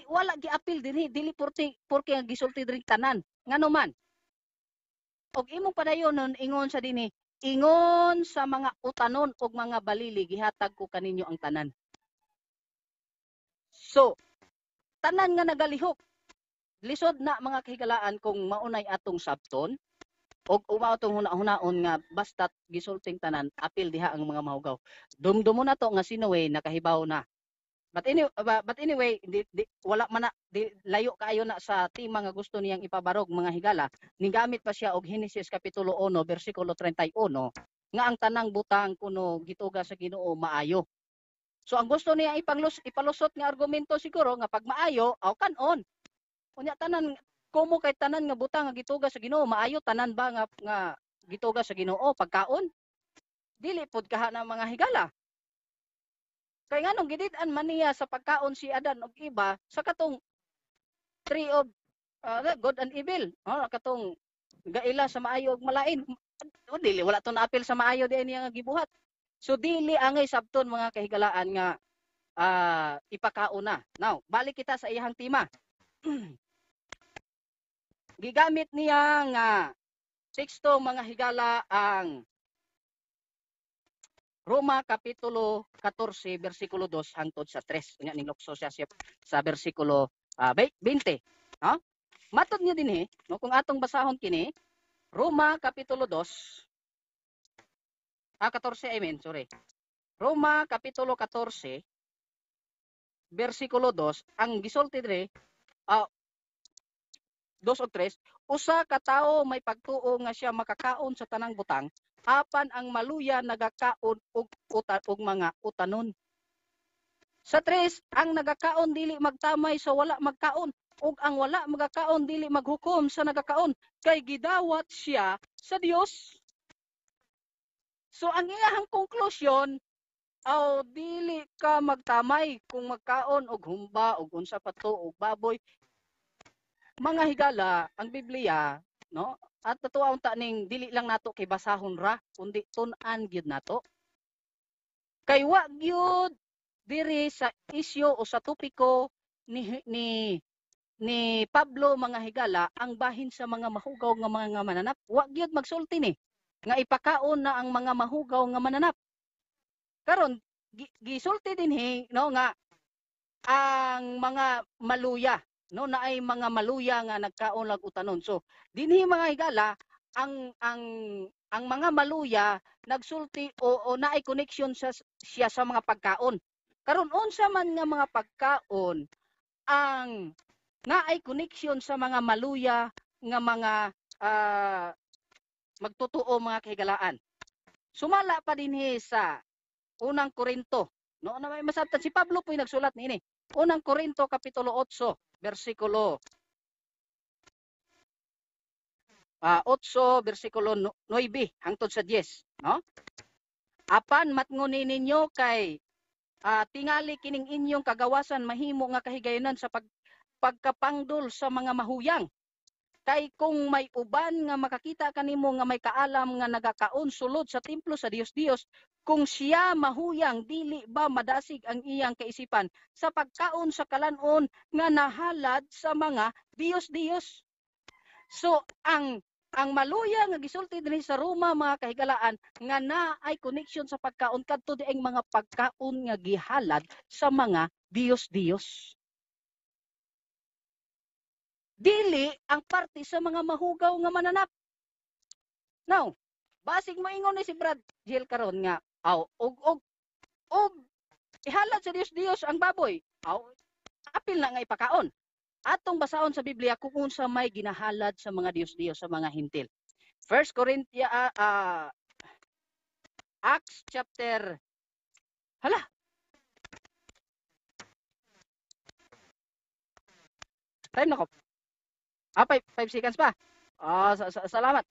wala giapil dinhi dili porke nga gisulti diri tanan ngano man. Og imong padayonon ingon sa dinhi, ingon sa mga utanon og mga balili gihatag ko kaninyo ang tanan. So tanan nga nagalihok lisod na mga kahigalaan kung maunay atong sabton og umautong huna-hunaon nga basta't gisulting tanan apil diha ang mga mahugaw. Dumdumo na to nga sinuway nakahibaw na. But anyway, wala man na layo kaayo na sa tema nga gusto niyang ipabarog mga higala. Nigamit pa siya og Genesis kapitulo 1 bersikulo 31 nga ang tanang butang kuno gituga sa Ginoo maayo. So ang gusto niya ipalusot nga argumento siguro nga pag maayo aw kanon. Unya tanan komo kay tanan nga butang nga gituga sa Ginoo maayo tanan ba nga gituga sa Ginoo pagkaon? Dili pod kaha na mga higala. Kay nganong gidid-an man niya sa pagkaon si Adan og iba sa katong tree of good and evil. Katong gaila sa maayo ug malain. Dili wala to naapil sa maayo di niya nga gibuhat. So dili angay sabton mga kahigalaan nga ipakaon na. Now, balik kita sa iyang tema. Gigamit niya nga teksto mga higala ang Roma kapitulo 14 bersikulo 2 hangtod sa 3. Nga nilokso siya sa bersikulo 20. No? Matod niya dinhi, no, kung atong basahon kini, Roma kapitulo 2 14 sorry. Roma kapitulo 14 bersikulo 2 ang gisulti dire 2 o 3, usa ka tawo may pagtuo nga siya makakaon sa tanang butang apan ang maluya nagakaon og mga utanon. Sa 3, ang nagakaon dili magtamay sa wala magkaon ug ang wala magakaon dili maghukom sa nagakaon kay gidawat siya sa Dios. So ang iyang konklusyon dili ka magtamay kung magkaon og humba og unsa pa to og baboy. Mga higala, ang Biblia, no? At natuwa unta ning dili lang nato kay basahon ra, kundi tun-an gyud nato. Kay wa gyud diri sa isyu o sa topiko ni Pablo mga higala ang bahin sa mga mahugaw nga mga mananap. Wa gyud magsulti ni nga ipakaon na ang mga mahugaw nga mananap. Karon gisulti dinhi no nga ang mga maluya, no, na ay mga maluya nga nagkaon lag utanon. So dinhi mga higala ang mga maluya nagsulti o naay connection siya sa mga pagkaon. Karon unsa man nga mga pagkaon ang naay connection sa mga maluya nga mga magtutuo mga kahigalaan. Sumala pa dinhi sa unang Korinto, no, na may masabtan si Pablo po'y nagsulat niini. Unang Korinto kapitulo 8 bersikulo 8 bersikulo 9 hangtod sa 10, no? Apan matngunin ninyo kay tingali kining inyong kagawasan mahimo nga kahigayonan sa pagkapangdol sa mga mahuyang. Kay kung may uban nga makakita kanimo nga may kaalam nga nagakaon sulod sa templo sa Dios, kung siya mahuyang dili ba madasig ang iyang kaisipan sa pagkaon sa kalanon nga nahalad sa mga Dios. So ang maluya nga gisulti dinhi sa Roma mga kahigalaan nga naay connection sa pagkaon kadto dieng mga pagkaon nga gihalad sa mga Dios. Dili ang parte sa mga mahugaw nga mananap. Now, basig moingon ni si Brad Jill karon nga og ihalad sa Dios ang baboy. Apil na nga ipakaon. Atong basahon sa Biblia kung unsa may ginahalad sa mga Dios sa mga hintil. 1 Corinthians Acts chapter time na ko. 5 seconds pa. Salamat.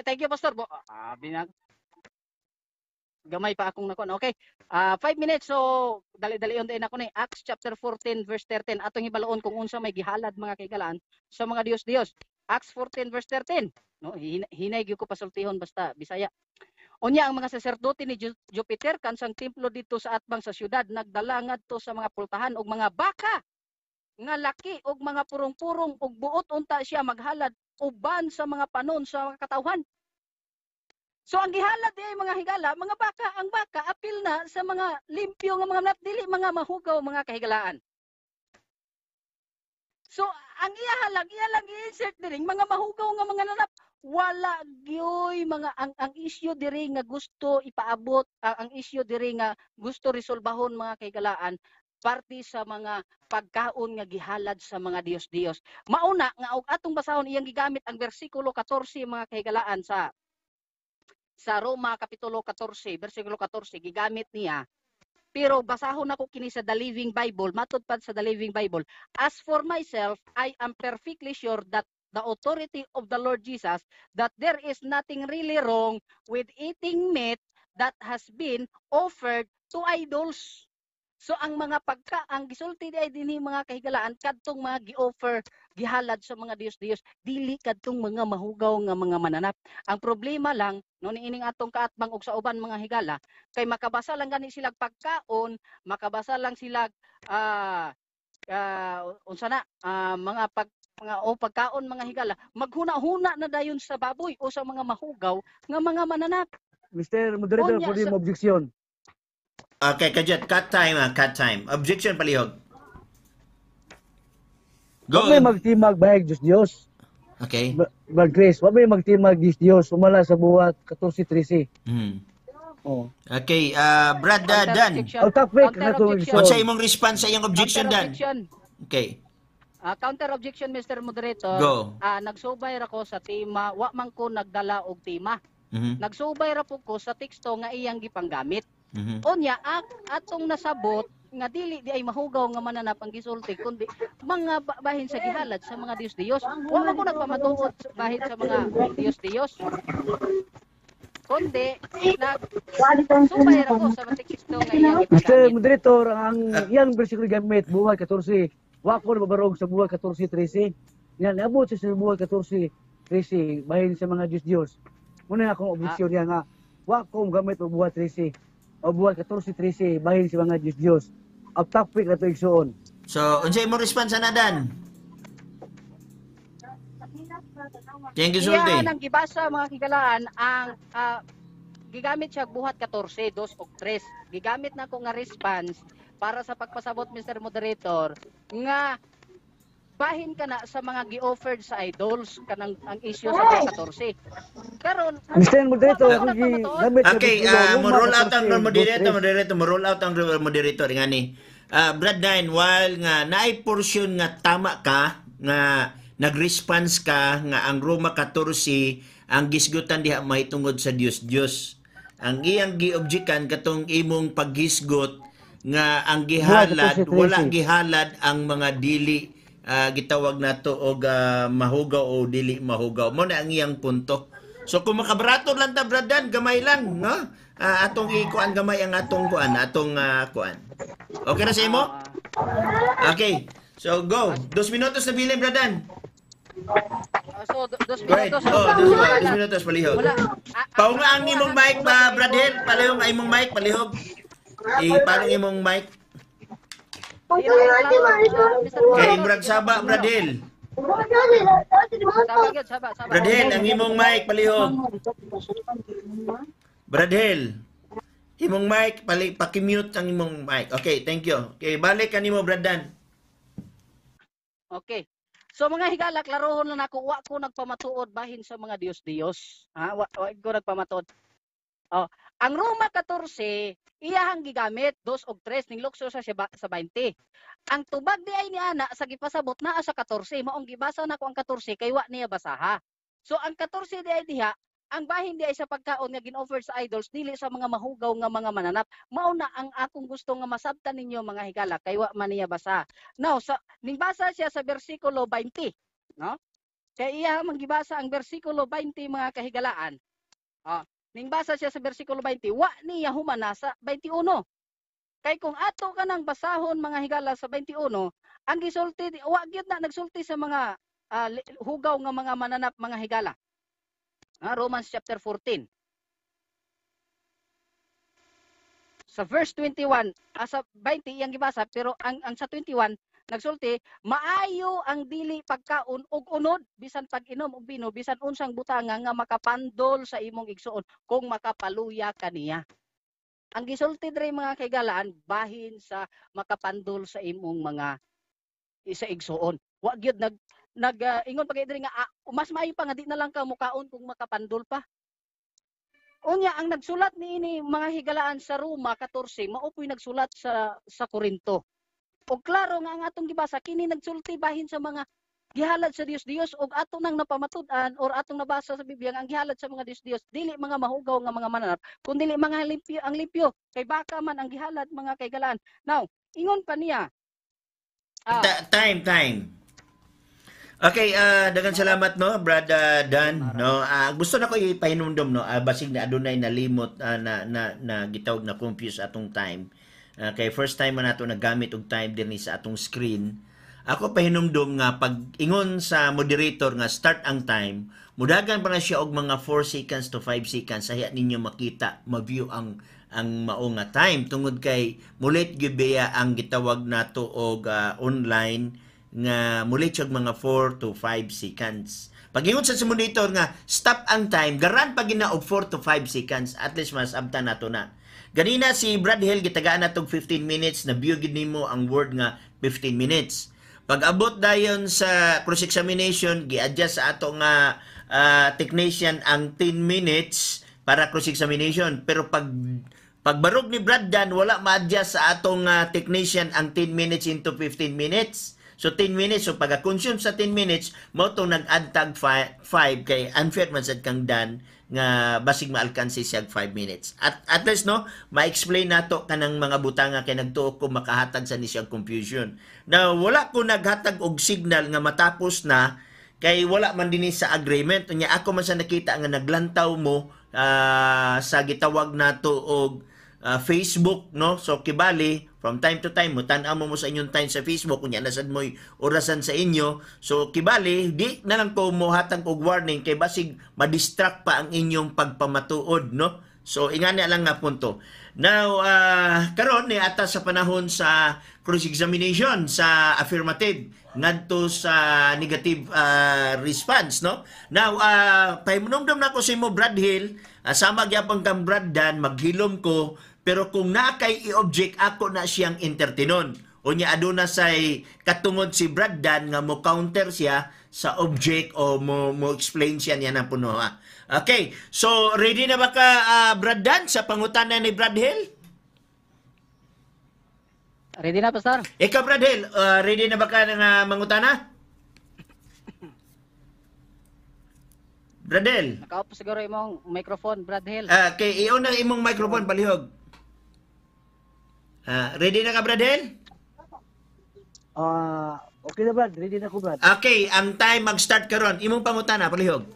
Thank you, Pastor. Gamay pa akong nakon. Okay. 5 minutes. So, dali-dalion din ako ni Acts chapter 14 verse 13. Atong hibaloon kung unsa may gihalad mga kaigalaan sa mga Dios. Acts 14 verse 13. No, hinay gyud ko pasultihon basta Bisaya. Unya ang mga saserdote ni Jupiter kansang templo dito sa atbang sa syudad nagdala ngadto sa mga pultahan og mga baka nga laki og mga purong-purong og buot unta siya maghalad uban sa mga panon sa mga katawhan. So ang gihalad ay mga higala, mga baka, ang baka apil na sa mga limpyo nga mga manap, dili mga mahugaw mga kahigalaan. So ang iyahalag i-insert diri mga mahugaw nga mga nanap, wala gyoy mga ang issue diri nga gusto ipaabot, ang issue diri nga gusto resolbahon mga kahigalaan parte sa mga pagkaon nga gihalad sa mga Dios. Mauna nga og atong basahon iyang gigamit ang bersikulo 14 mga kahigalaan sa Roma kapitulo 14 bersikulo 14 gigamit niya. Pero basahon ako kini sa The Living Bible, matud pad sa The Living Bible. As for myself, I am perfectly sure that the authority of the Lord Jesus, that there is nothing really wrong with eating meat that has been offered to idols. So ang mga ang gisulti ay dinhi mga kahigalaan kadtong mga gi-offer gihalad sa mga Dios, dili kadtong mga mahugaw nga mga mananap. Ang problema lang no niining atong kaatbang og sa uban mga higala kay makabasa lang gani silag pagkaon, makabasa lang silag mga pagkaon mga higala, maghuna-huna na dayon sa baboy o sa mga mahugaw nga mga mananap. Mr. Moderator, for the objection. Okay, Kajat, cut time. Objection palihog. Go. Wa may magtimag bahig Dios. Okay. Brad Chris, wa may magtimag Dios umala sa buhat 14:13. Oh. Okay, Brad Dan. Ang topic na to. Unsa imong response sa iyang objection Dan? Okay. Counter objection Mr. Moderator. Go. Nagsubay ra ko sa tema, wa man ko nagdala og tema. Nagsubay ra po ko sa teksto nga iyang gipanggamit. Unya atong nasabot nga dili di ay mahugaw nga mananap ang gisulti kundi mga bahin sa gihalad sa mga Dios. Wa man ko nagpamatuod bahin sa mga Dios. Kundi nagsubay ra ko sa teksto nga iyang Mr. gipanggamit. Moderator, ang iyang bersikulo gamit buhat 14. Wa ko nababarog sa buhat 14:13. Yan abot sa buhat 14:13 bahin sa mga Dios. Muna akong objection yan nga wa ko gamit og buhat 13. O buhat 14:13 bahin sa mga Dios. Ang topic na to igsuon. So, unsa imong response na Dan? Thank you, Sulti. Nang gibasa mga kigalaan ang gigamit siya buhat 14, 2 ug 3. Gigamit na ko nga response para sa pagpasabot Mr. Moderator nga bahin ka na sa mga gi-offered sa idols kanang ang issue sa 14. Karon Mr. Moderator, gamit Okay, mo-roll out ang moderator ngani. Brad Nine, while nga naay portion nga tama ka nga nag-response ka nga ang Roma 14 ang gisgutan diha mahitungod sa Dios. Ang iyang gi-objectan katong imong paghisgot nga ang gihalad wala gihalad ang mga dili gitawag nato og mahugaw o dili mahugaw. Mo na ang iyang punto. So kung makabrato lang ta Brad Dan, gamay lang, no? Atong ikuan gamay ang atong kuan. Okay na sa imo? Okay. So, go. Ah, 2 minutos na bilin, Bradan. dos Right. minutos. Oh, 2 minutos palihog. Wala. Paunga ang imong mic pa, Bradel. Palihog ang imong mic, palihog. Ipalong imong mic. Kay Brad Saba, Bradel. Saba. Bradel, ang imong mic, palihog. Bradel. Imong mic, paki-mute ang imong mic. Okay, thank you. Okay, balik ka nimo, Bradan. Okay. So mga higala, klarohon na nako, wa ko nagpamatuod bahin sa mga Dios-Dios. Wa ko nagpamatuod. Oh, ang Roma 14, iyahang gigamit 2 og 3 ning lukso sa 20. Ang tubag di ay ni ana sa gipasabot naa sa 14, maong gibasa nako ang 14 kay wa niya basaha. So ang 14 di ay diha, ang bahin di ay sa pagkaon nga gin-offer sa idols dili sa mga mahugaw nga mga mananap. Mao na ang akong gusto nga masabtan ninyo mga higala kay wa man niya basa. Now sa ning basa siya sa bersikulo 20, no? Kay iya man gibasa ang bersikulo 20 mga kahigalaan. Ning basa siya sa bersikulo 20, wa niya humana sa 21. Kay kung ato ka nang basahon mga higala sa 21, ang gisulti wa gyud na nagsulti sa mga hugaw nga mga mananap mga higala. Romans chapter 14. Sa verse 21, sa 20 iyang gibasa pero ang sa 21 nagsulti, maayo ang dili pagkaon og unod bisan pag-inom og bino bisan unsang butanga nga makapandol sa imong igsuon kung makapaluya kaniya. Ang gisulti diri mga kaigalaan bahin sa makapandol sa imong mga sa igsuon. Wa gyud ingon pa diri nga mas maayo pa nga di na lang ka mukaon kung makapandol pa. Unya ang nagsulat niini mga higalaan sa Roma 14 mao po'y nagsulat sa Korinto. O klaro nga ang atong gibasa kini nagsulti bahin sa mga gihalad sa Dios og ato nang napamatud-an or atong nabasa sa Biblia ang gihalad sa mga Dios dili mga mahugaw nga mga mananap kundi mga limpyo ang limpyo kay baka man ang gihalad mga kaigalaan. Now, ingon pa niya. Time. Okay, daghang salamat no, Brad Dan, no. Gusto na ko ipahinumdom no, basig na adunay nalimot na gitawag na confuse atong time. Kay first time man nato nagamit og time dinhi sa atong screen. Ako pahinumdom nga pag ingon sa moderator nga start ang time, mudagan pa na siya og mga 4 seconds to 5 seconds sa ninyo makita, ma-view ang mao nga time tungod kay mulit gyud biya ang gitawag nato og online nga mulit siya mga 4 to 5 seconds. Pag ingon sa monitor nga stop ang time, garan pa gina og 4 to 5 seconds, at least masabtan nato na. Ganina si Brad Hill gitagaan natog 15 minutes na view gid nimo ang word nga 15 minutes. Pag abot dayon sa cross examination gi-adjust sa ato nga technician ang 10 minutes para cross examination, pero pagbarog ni Brad Dan wala ma-adjust sa atong technician ang 10 minutes into 15 minutes. So 10 minutes, so pag-consume sa 10 minutes, mo itong nag-add tag 5 kay unfair man sad kang Dan nga basig maalkansi siya 5 minutes. At least no, ma-explain nato kanang mga butanga kay nagtuo ko makahatag sa ni siyang confusion. Now, wala ko naghatag og signal nga matapos na kay wala man dinhi sa agreement. Unya ako man sa nakita nga naglantaw mo sa gitawag nato og Facebook, no? So kibali from time to time mo tan-aw mo sa inyong time sa Facebook kunya nasad mo'y orasan sa inyo. So kibali di na lang ko mo hatag og warning kay basig ma-distract pa ang inyong pagpamatuod, no? So ingani lang nga punto. Now karon ni ata sa panahon sa cross examination sa affirmative ngadto sa negative response, no? Now pahimunomdom na ko sa imo Brad Hill, sama gyapon kang Brad Dan, maghilom ko, pero kung nakay i-object ako na siyang entertainon. Unya aduna say katungod si Brad Dan nga mo counter siya sa object o mo explain siya niya na puno ha. Okay, so ready na ba ka Brad Dan sa pangutana ni Brad Hill? Ready na, Pastor? Ikaw Brad Hill, ready na ba ka ng mangutana? Brad Hill. Nakaupo siguro imong microphone, Brad Hill. Kay iyon na imong microphone palihog. Ready na ka Brad Hill? Okay na Brad, ready na ko Brad. Okay, ang time mag-start karon. Imong pangutana palihog.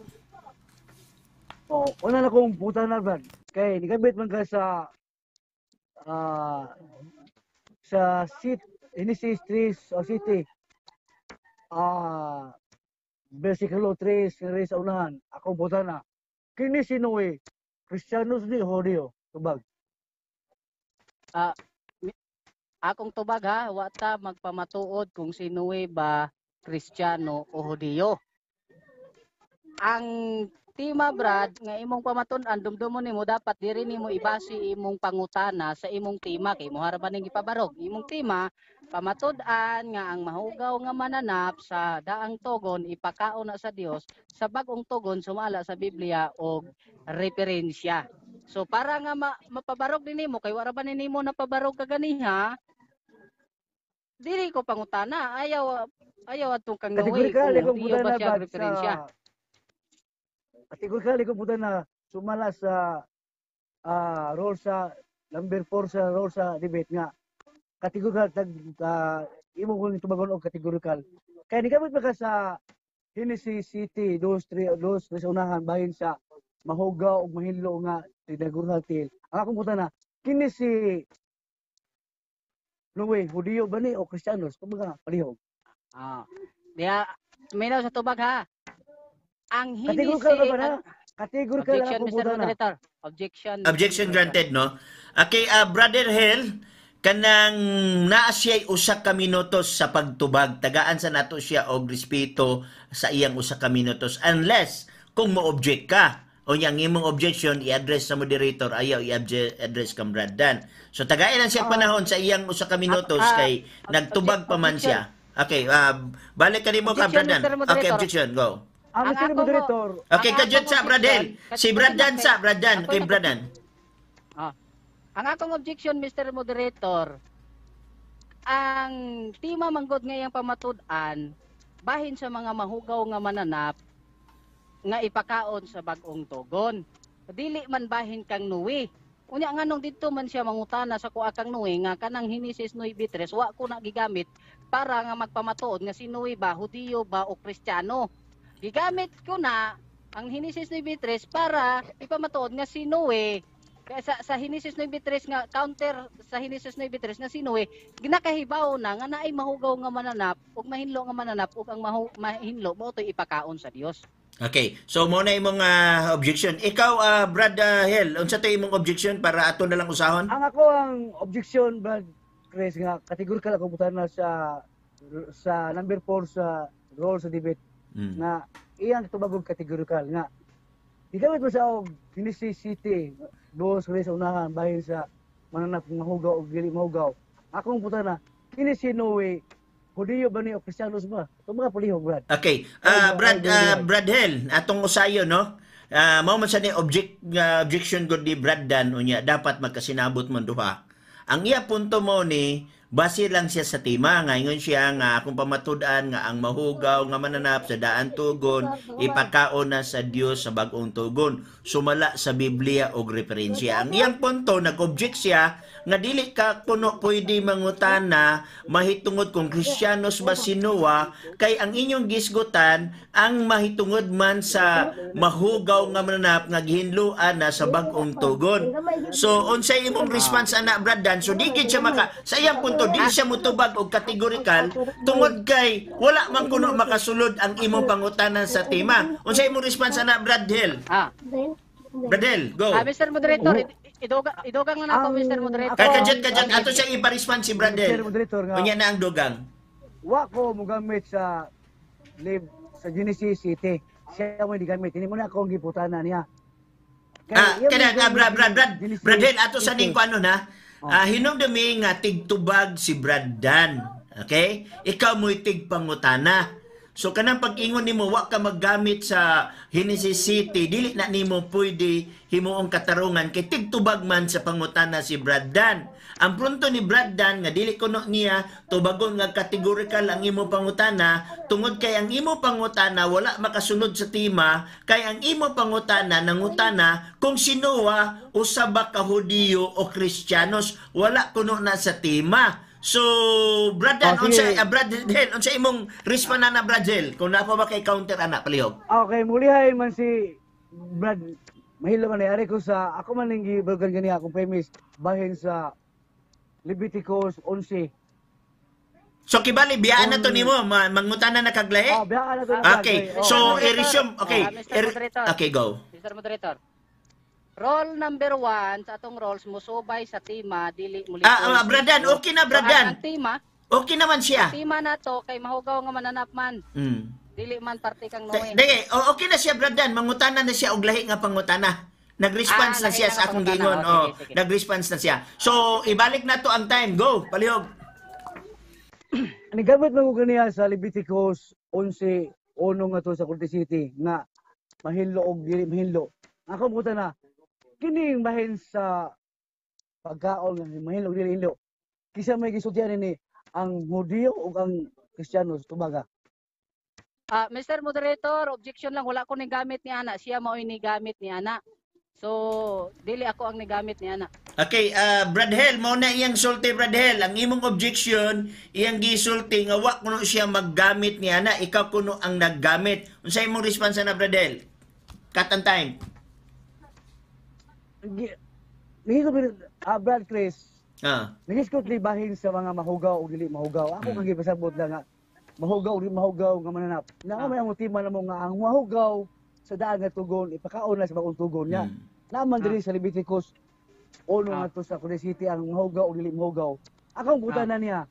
Una na kong puta na Brad. Kay nagabit man ka sa sa Genesis 3 o City, versikulo 3 rin sa unahan, akong buta na, kini si Noe, Kristiyanos ni Hodyo, tubag. Ah, mi- akong tubag ha, wa ta magpamatuod kung sinuwi ba Kristiyano o Hudiyo. Ang tima Brad nga imong pamatun-an dumdumon nimo dapat diri nimo ibasi imong pangutana sa imong tima kay mo harapan ning ipabarog. Imong tima pamatud-an nga ang mahugaw nga mananap sa daang tugon ipakaon na sa Dios sa bag-ong tugon sumala sa Biblia og referensya. So para nga mapabarog din nimo kay wala ba nimo napabarog kaganiha, dili ko pangutana, ayaw atong kang naway Kategorikal kung ikong Hudiyo buta ba na siya Brad referensya. sa kategorikal ikong buta na sumala sa role sa number 4 sa role sa debate nga kategorikal imo kung tumagon og kategorikal. Kaya ni kamot baka sa Genesis City 2 sa unahan bahin sa mahugaw ug mahilo nga tinagurhatil. Ang akong buta na kini si Noe, Hudiyo ba ni o Kristiyanos? Kumbaga palihog. Ah. Diya minaw sa tubag ha. Ang Kategorikal ba hinisi na? Kategorikal ang objection akong Mr. buta na. Moderator. Objection. Objection granted, no? Okay, Brother Hell, kanang naa siya'y usa ka minutos sa pagtubag, tagaan sa nato siya og respeto sa iyang usa ka minutos unless kung mo-object ka o yang imong objection i-address sa moderator, ayaw i-address kang Brad Dan. So tagain lang siya panahon sa iyang usa ka minutos kay nagtubag pa man siya. Okay, balik ka nimo ka Brad Dan. Okay, objection, go. Ang Ang Mr. akong- Moderator, Okay, Ang kadyot akong sa Bradel. objection, Si Brad Dan sa Brad Dan, Ako kay yung- Brad Dan. Ang akong objection Mr. Moderator, ang tima manggod nga iyang pamatud-an bahin sa mga mahugaw nga mananap nga ipakaon sa bag-ong tugon. Dili man bahin kang nuwi. Unya nganong didto man siya mangutana sa kuha kang nuwi nga kanang Genesis 9:3 wa ko na gigamit para nga magpamatuod nga si Nuwi ba Hudiyo ba o Kristiyano. Gigamit ko na ang Genesis 9:3 para ipamatuod nga si Nuwi. Kaya sa Genesis 9:3 nga counter sa Genesis 9:3 nga si Nuwi ginakahibaw na nga naay mahugaw nga mananap ug mahinlo nga mananap ug ang mahinlo mo to'y ipakaon sa Dios. Okay, so mo na imong objection. Ikaw, Brad Hell, unsa to imong objection para ato na lang usahon? ang ako ang objection, Brad Chris, nga kategorikal akong buta na sa number 4 sa role sa debate Mm. nga iyang tubagog kategorikal nga igamit mo sa og Genesis City dos rin sa unahan bahin sa mananap mahugaw o dili mahugaw. Akong buta na kini si Noe, Hudiyo ba ni o Kristiyanos ba? Ito mga palihog, Brad. Okay, Brad, Brad Hell, atong usayo, no? Mao man sa ni objection gud ni Brad Dan unya dapat magkasinabot man duha. Ang iya punto mo ni base lang siya sa tema ngayon siya nga kung pamatud-an nga ang mahugaw nga mananap sa daan tugon ipakaon na sa Dios sa bag-ong tugon sumala sa Biblia og referensya. Ang iyang punto nag-object siya nga dili ka kuno pwede mangutana mahitungod kung Kristiyanos ba si Noah kay ang inyong gisgutan ang mahitungod man sa mahugaw nga mananap nga gihinluan na sa bag-ong tugon. So unsay imong response ana Brad Dan? So di gid siya sa iyang punto di siya mutubag og kategorikal tungod kay wala man kuno makasulod ang imong pangutanan sa tema. Unsay imong response ana Brad Hell? Brad Hell, go. Mr. Moderator, idugang na ako Mr. Moderator. Kay kajat ato siya ipa-response si Brad Hell. Mr. Moderator nga Unya na ang dugang. wa ko mogamit sa live sa Genesis City. Siya mo digamit. Ini mo na akong giputanan niya. Brad Hell, ato sa ning kuano na. Hinumdumi nga tigtubag si Brad Dan. Okay? Ikaw mo'y tigpangutana. So kanang pag-ingon nimo wa ka maggamit sa Genesis City, dili na nimo pwede himuong katarungan kay tigtubag man sa pangutana si Brad Dan. Ang punto ni Brad Dan nga dili kuno niya tubagon nga kategorikal ang imo pangutana tungod kay ang imo pangutana wala makasunod sa tema kay ang imo pangutana nangutana kung si Noah usa ba ka Hudiyo o Kristiyanos wala kuno na sa tema. So, Brad Dan, Brad Hell, unsa imong response na Brad Hell? Kung napa ba kay counter ana palihog? Okay, mulihay man si Brad. Mahilo man ari ko sa ako man ning gibugan gani akong premise bahin sa Leviticus 11. So kibali biyaan na to nimo mangutana na kaglahi. Biyaan na to na Okay. Brad. So Moderator. i-resume. Okay. Mr. Moderator. Okay, go. Mr. Moderator. Role number 1 sa atong roles musubay sa tima dili muli. Bradan, okay na Bradan. Ang tima, Okay naman siya. tima na to kay mahugaw nga mananap man. Dili man parte kang knowing. Dili, okay na siya Bradan, mangutana na siya og lahi nga pangutana. Nag-response na lahi siya na sa nga akong pangutana. gingon. Sige. Nag-response na siya. So ibalik na to ang time. Go, palihog. Nigamit man ko kaniya sa Leviticus 11 uno nga to sa Corte City nga mahinlo og dili mahinlo. Ako buta na kining mahin sa pagkaon nga mahinlo og dili hinlo. Kisa may gisultihan ni ang Hudiyo ug ang Kristiyano tubaga. Mr. Moderator, objection lang, wala ko ni gamit ni ana, siya mao ni gamit ni ana. So, dili ako ang nigamit ni ana. Okay, Bradhel, mo na iyang sulti Bradhel. Ang imong objection, iyang gisulti nga wa kuno siya maggamit niya na ikaw kuno ang naggamit. Unsa imong response na Bradhel? Cut and time. Nihiko Brad Chris, Ah. nagiskot libahin sa mga mahugaw o dili mahugaw. Ako kang gipasabot lang nga mahugaw o dili mahugaw nga mananap. Na may ang tema namo nga ang mahugaw sa daan nga tugon ipakaon na sa bagong tugon niya. Naman diri sa Leviticus uno nga to sa Corte City ang mahugaw o dili mahugaw. Akong buta na niya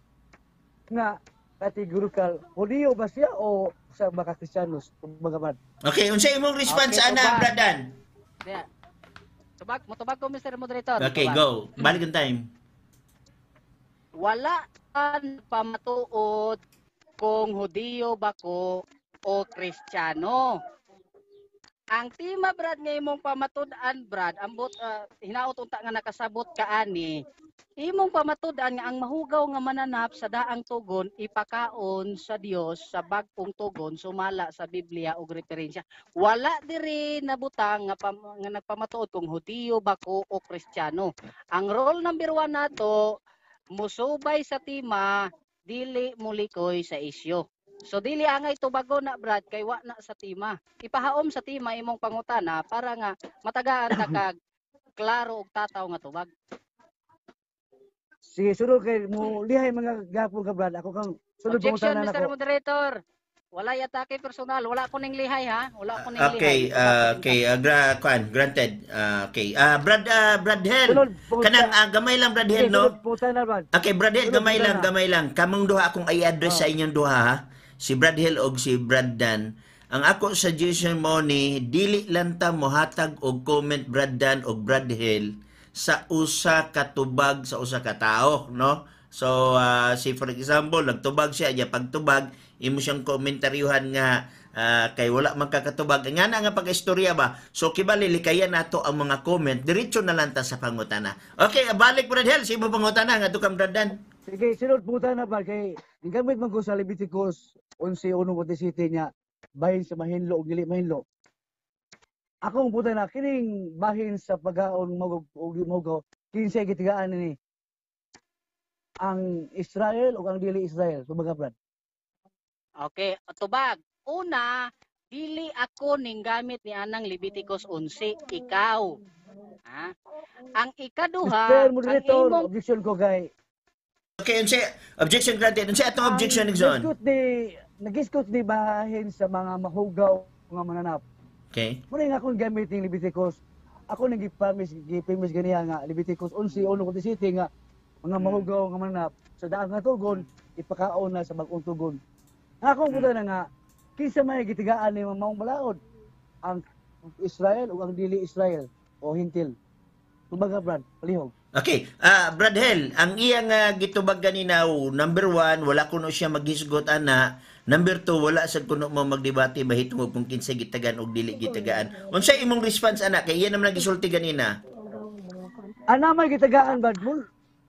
nga categorical Hudiyo ba siya o sa mga Kristiyanos bagaman. Okay, unsa imong response Okay, ana tubag. Bradan? Diya. Tubag ko Mr. Moderator. Okay, Tubag. go. Balik ang time. Wala kan pamatuod kung Hudiyo ba ko o Kristiyano. Ang tima Brad nga imong pamatud-an Brad, ambot hinaot unta nga nakasabot ka ani. Imong pamatud-an nga ang mahugaw nga mananap sa daang tugon ipakaon sa Dios sa bag-ong tugon sumala sa Biblia ug referensya. Wala diri nabutang nga nagpamatuod kung Hudiyo ba ko o Kristiyano. Ang role number 1 nato musubay sa tima dili mulikoy sa isyo. So dili angay tubago na Brad kay wa na sa tima. Ipahaom sa tima imong pangutana para nga matagaan ta kag klaro og tataw nga tubag. Sige, sunod kay mo lihay mga gapon ka Brad. Ako kang sunod Objection pangutanan Mr. ako. Moderator. Wala atake personal, wala ko ning lihay ha. Wala ko ning Okay, lihay. granted. Okay. Bradhel. Sunod pangutanan. Kanang gamay lang Bradhel, Sige, no? sunod pangutanan Brad. Okay, Bradhel, Sunod gamay pangutanan. lang. Kamong duha akong i-address sa inyong duha, ha? Si Bradhel og si Braddan. Ang ako suggestion mo ni dili lang ta mohatag og comment Braddan og Bradhel sa usa ka tubag sa usa ka tawo, no? So, si for example, nagtubag siya, ya pagtubag, imo siyang komentaryuhan nga kay wala man kakatubag. Nga na nga pag-istorya ba? So, kibali, likayan nato ang mga comment. Diretso na lang ta sa pangutana. Okay, balik Bradhel, si mo pangutana, nga tukang Braddan. Sige, sunod pangutanan Brad kay gamit man ko sa Leviticus 11:1 Corte City niya bahin sa mahinlo ug dili mahinlo. Akong buta na kining bahin sa pagkaon mahugaw kinsay gitigaan ni ang Israel ug ang dili Israel subaga Brad. Okay, tubag. Una, dili ako ning gamit ni anang Leviticus 11, ikaw. Ha? Ang ikaduha, Mr. ang Moderator, imong objection ko kay Okay, objection granted. Unsa atong objection ni Zon? nagiskot ni bahin sa mga mahugaw nga mananap. Okay. Muna nga akong gamit ng Leviticus. Ako nang gipamis ganiya nga Leviticus 11:1 Corte City nga mga mahugaw nga mananap sa daang nga tugon ipakaon na sa bag-ong tugon. Akong buta na nga kinsa may gitigaan ni maong balaod ang Israel o ang dili Israel o hintil. Kumbaga Brad, palihog. Okay, Bradhel, ang iyang gitubag ganina, number 1, wala kuno siya maghisgot ana. Number 2, wala sad kuno mo magdebate bahitungod kung kinsa gitagan og dili gitagaan. Unsa imong response ana kay iya naman nagisulti ganina? Ana may gitagaan Brad mo.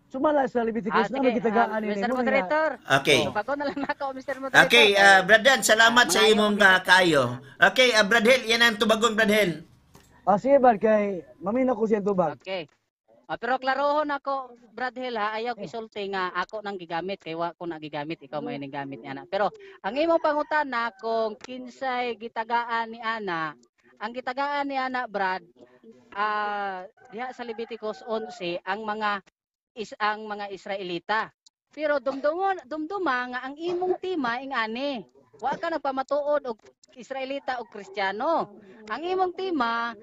Sumala sa Leviticus na may gitagaan ni Mr. Moderator. Okay. Tubago na lang ako Mr. Moderator. Okay, Braddan, salamat sa imong kayo. Okay, Bradhel, yan ang tubagon Bradhel. Sige Brad kay mamina ko siya tubag. Okay. Pero klarohon ako, Brad Hill ha, ayaw isulti nga ako nang gigamit kay wa ko na gigamit, ikaw may gigamit ni ana. Pero ang imong pangutana kung kinsay gitagaan ni ana, ang gitagaan ni ana Brad, diha sa Leviticus 11 ang mga ang mga Israelita. Pero dumduma nga ang imong tima ingani. Wa ka nagpamatuod og Israelita o Kristiyano. Ang imong tima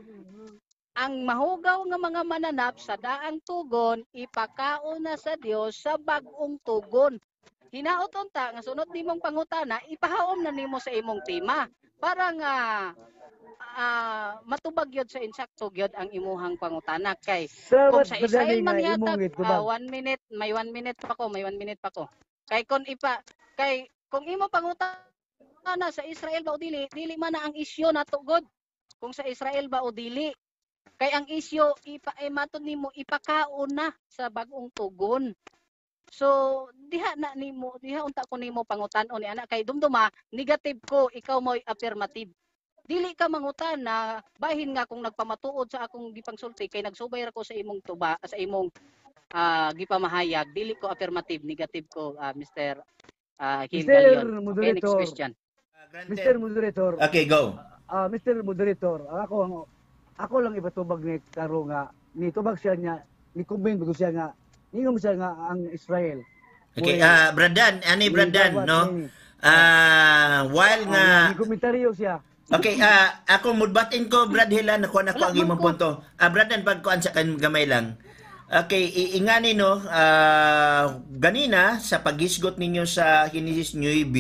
ang mahugaw nga mga mananap sa daang tugon ipakaon na sa Dios sa bag-ong tugon. Hinaot unta nga sunod nimong pangutana ipahaom na nimo sa imong tima para nga matubag yun sa insakto gyud ang imuhang pangutana kay kung Salamat sa Brad Israel Danny man nga imong yatag itubag. 1 minute may 1 minute pa ko kay kung imo pangutana sa Israel ba o dili man na ang isyu natugod kung sa Israel ba o dili kay ang isyu matod nimo ipakaon na sa bag-ong tugon. So diha unta ko nimo pangutan-on ni ana kay dumduma negative ko ikaw mo'y affirmative. Dili ka mangutan na bahin nga kung nagpamatuod sa akong gipangsulti kay nagsubay ra ko sa imong tuba sa imong gipamahayag dili ko affirmative negative ko Mr. Gil Mr. Galion. Okay, next Moderator, question. Mr. Granted. Moderator, Okay, go. Mr. Moderator, ako lang ipatubag ni Karo nga ni tubag siya niya ni comment ko siya nga ningon siya nga ang Israel. Okay, Well, Bradan, ani Bradan, gawat no? ni. While nga Ni komentaryo siya. okay, ako mudbatin ko Brad Hila nakuha na ko ang imong punto. Bradan pagkuan sa kan gamay lang. Okay, ingani no, ganina sa paghisgot ninyo sa Genesis 9,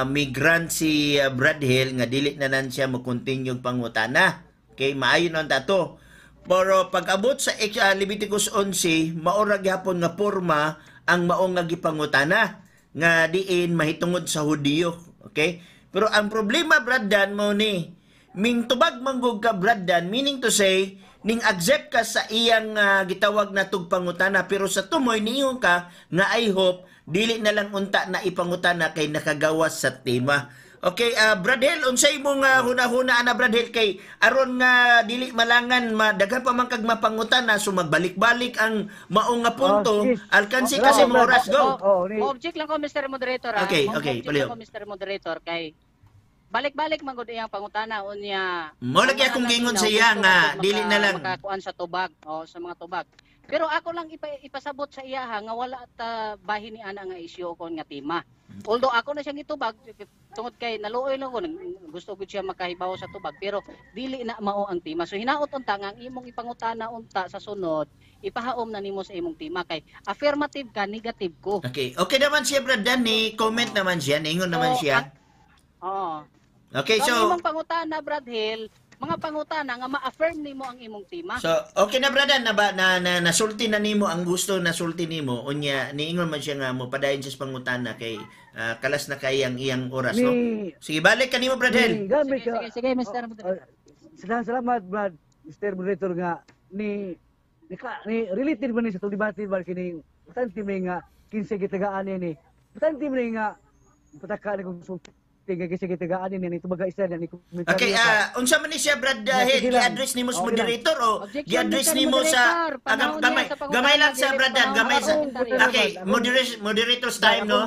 migrant si Brad Hill nga dili na nan siya mo-continue pangutana. Okay, maayo na tato. Pero pag-abot sa Leviticus 11, maura gyapon nga porma ang maong nga gipangutana nga diin mahitungod sa Hudiyo. Okay? Pero ang problema Brad Dan mo ni ming tubag manggug ka Brad Dan, meaning to say ning accept ka sa iyang gitawag na tugpangutana pero sa tumoy niyon ka nga I hope dili na lang unta na ipangutana kay nakagawas sa tema. Okay, Bradel, unsay imong huna-huna ana Bradel kay aron nga dili malangan daghan pa man kag mapangutana so magbalik-balik ang maong nga punto. Yes. Alkansi Oh, kasi bravo, mo oras go. Object lang ko Mr. Moderator. Okay, Object palihog. lang ko Mr. Moderator kay balik-balik man gud iyang pangutana unya. Mo lagi akong gingon sa iya nga dili na lang. Makakuan sa tubag o sa mga tubag. Pero ako lang ipasabot sa iya nga wala ta bahin ni ana nga isyu kon nga tema. Although ako na siyang itubag tungod kay naluoy lang ko gusto gud siya makahibaw sa tubag pero dili na mao ang tema. So hinaot unta nga ang imong ipangutana unta sa sunod ipahaom na nimo sa imong tema kay affirmative ka negative ko. Okay, okay naman siya Brad Danny, comment naman siya, ningon naman siya. Oo. Okay, So, so imong pangutana Brad Hill, mga pangutana nga ma-affirm nimo ang imong tema. So, okay na Bradan na ba nasulti na nimo ang gusto nasulti nimo unya niingon man siya nga mo padayon siya sa pangutana kay kalas na kay ang iyang oras no. Sige balik kanimo Bradel. Gamit Sige, Mr. Moderator. Salamat Brad, Mr. Moderator nga ni related man ni sa debate ba kini tanti mi nga 15 gitagaan ni. Tanti mi nga pataka ni kung tiga kasi gitagaan ni tubaga isa ni komentaryo. Okay, unsa man ni siya Brad Hill gi-address nimo sa Okay moderator o Objection, gi-address Mr. nimo sa Moderator. Panahon gamay niya sa pangutana, gamay lang sa dili Bradan, panahon gamay sa sa komentaryo. okay, moderator's time no.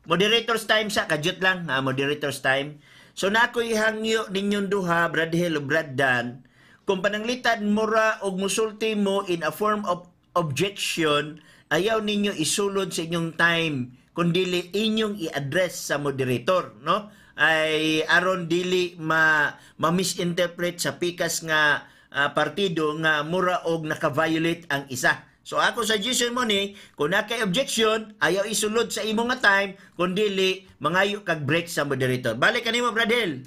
Moderator's time sa kadyot lang, moderator's time. So na ako'y hangyo ninyong duha, Brad Hill o Brad Dan, kung pananglitan mura og musulti mo in a form of objection, ayaw ninyo isulod sa inyong time, kundi inyong i-address sa moderator, no? Ay aron dili ma-misinterpret sa pikas nga partido nga mura og naka-violate ang isa. So ako suggestion mo ni, kung nakay objection, ayaw isulod sa imo nga time, kundi mangayo kag break sa moderator. Balik kanimo Bradel.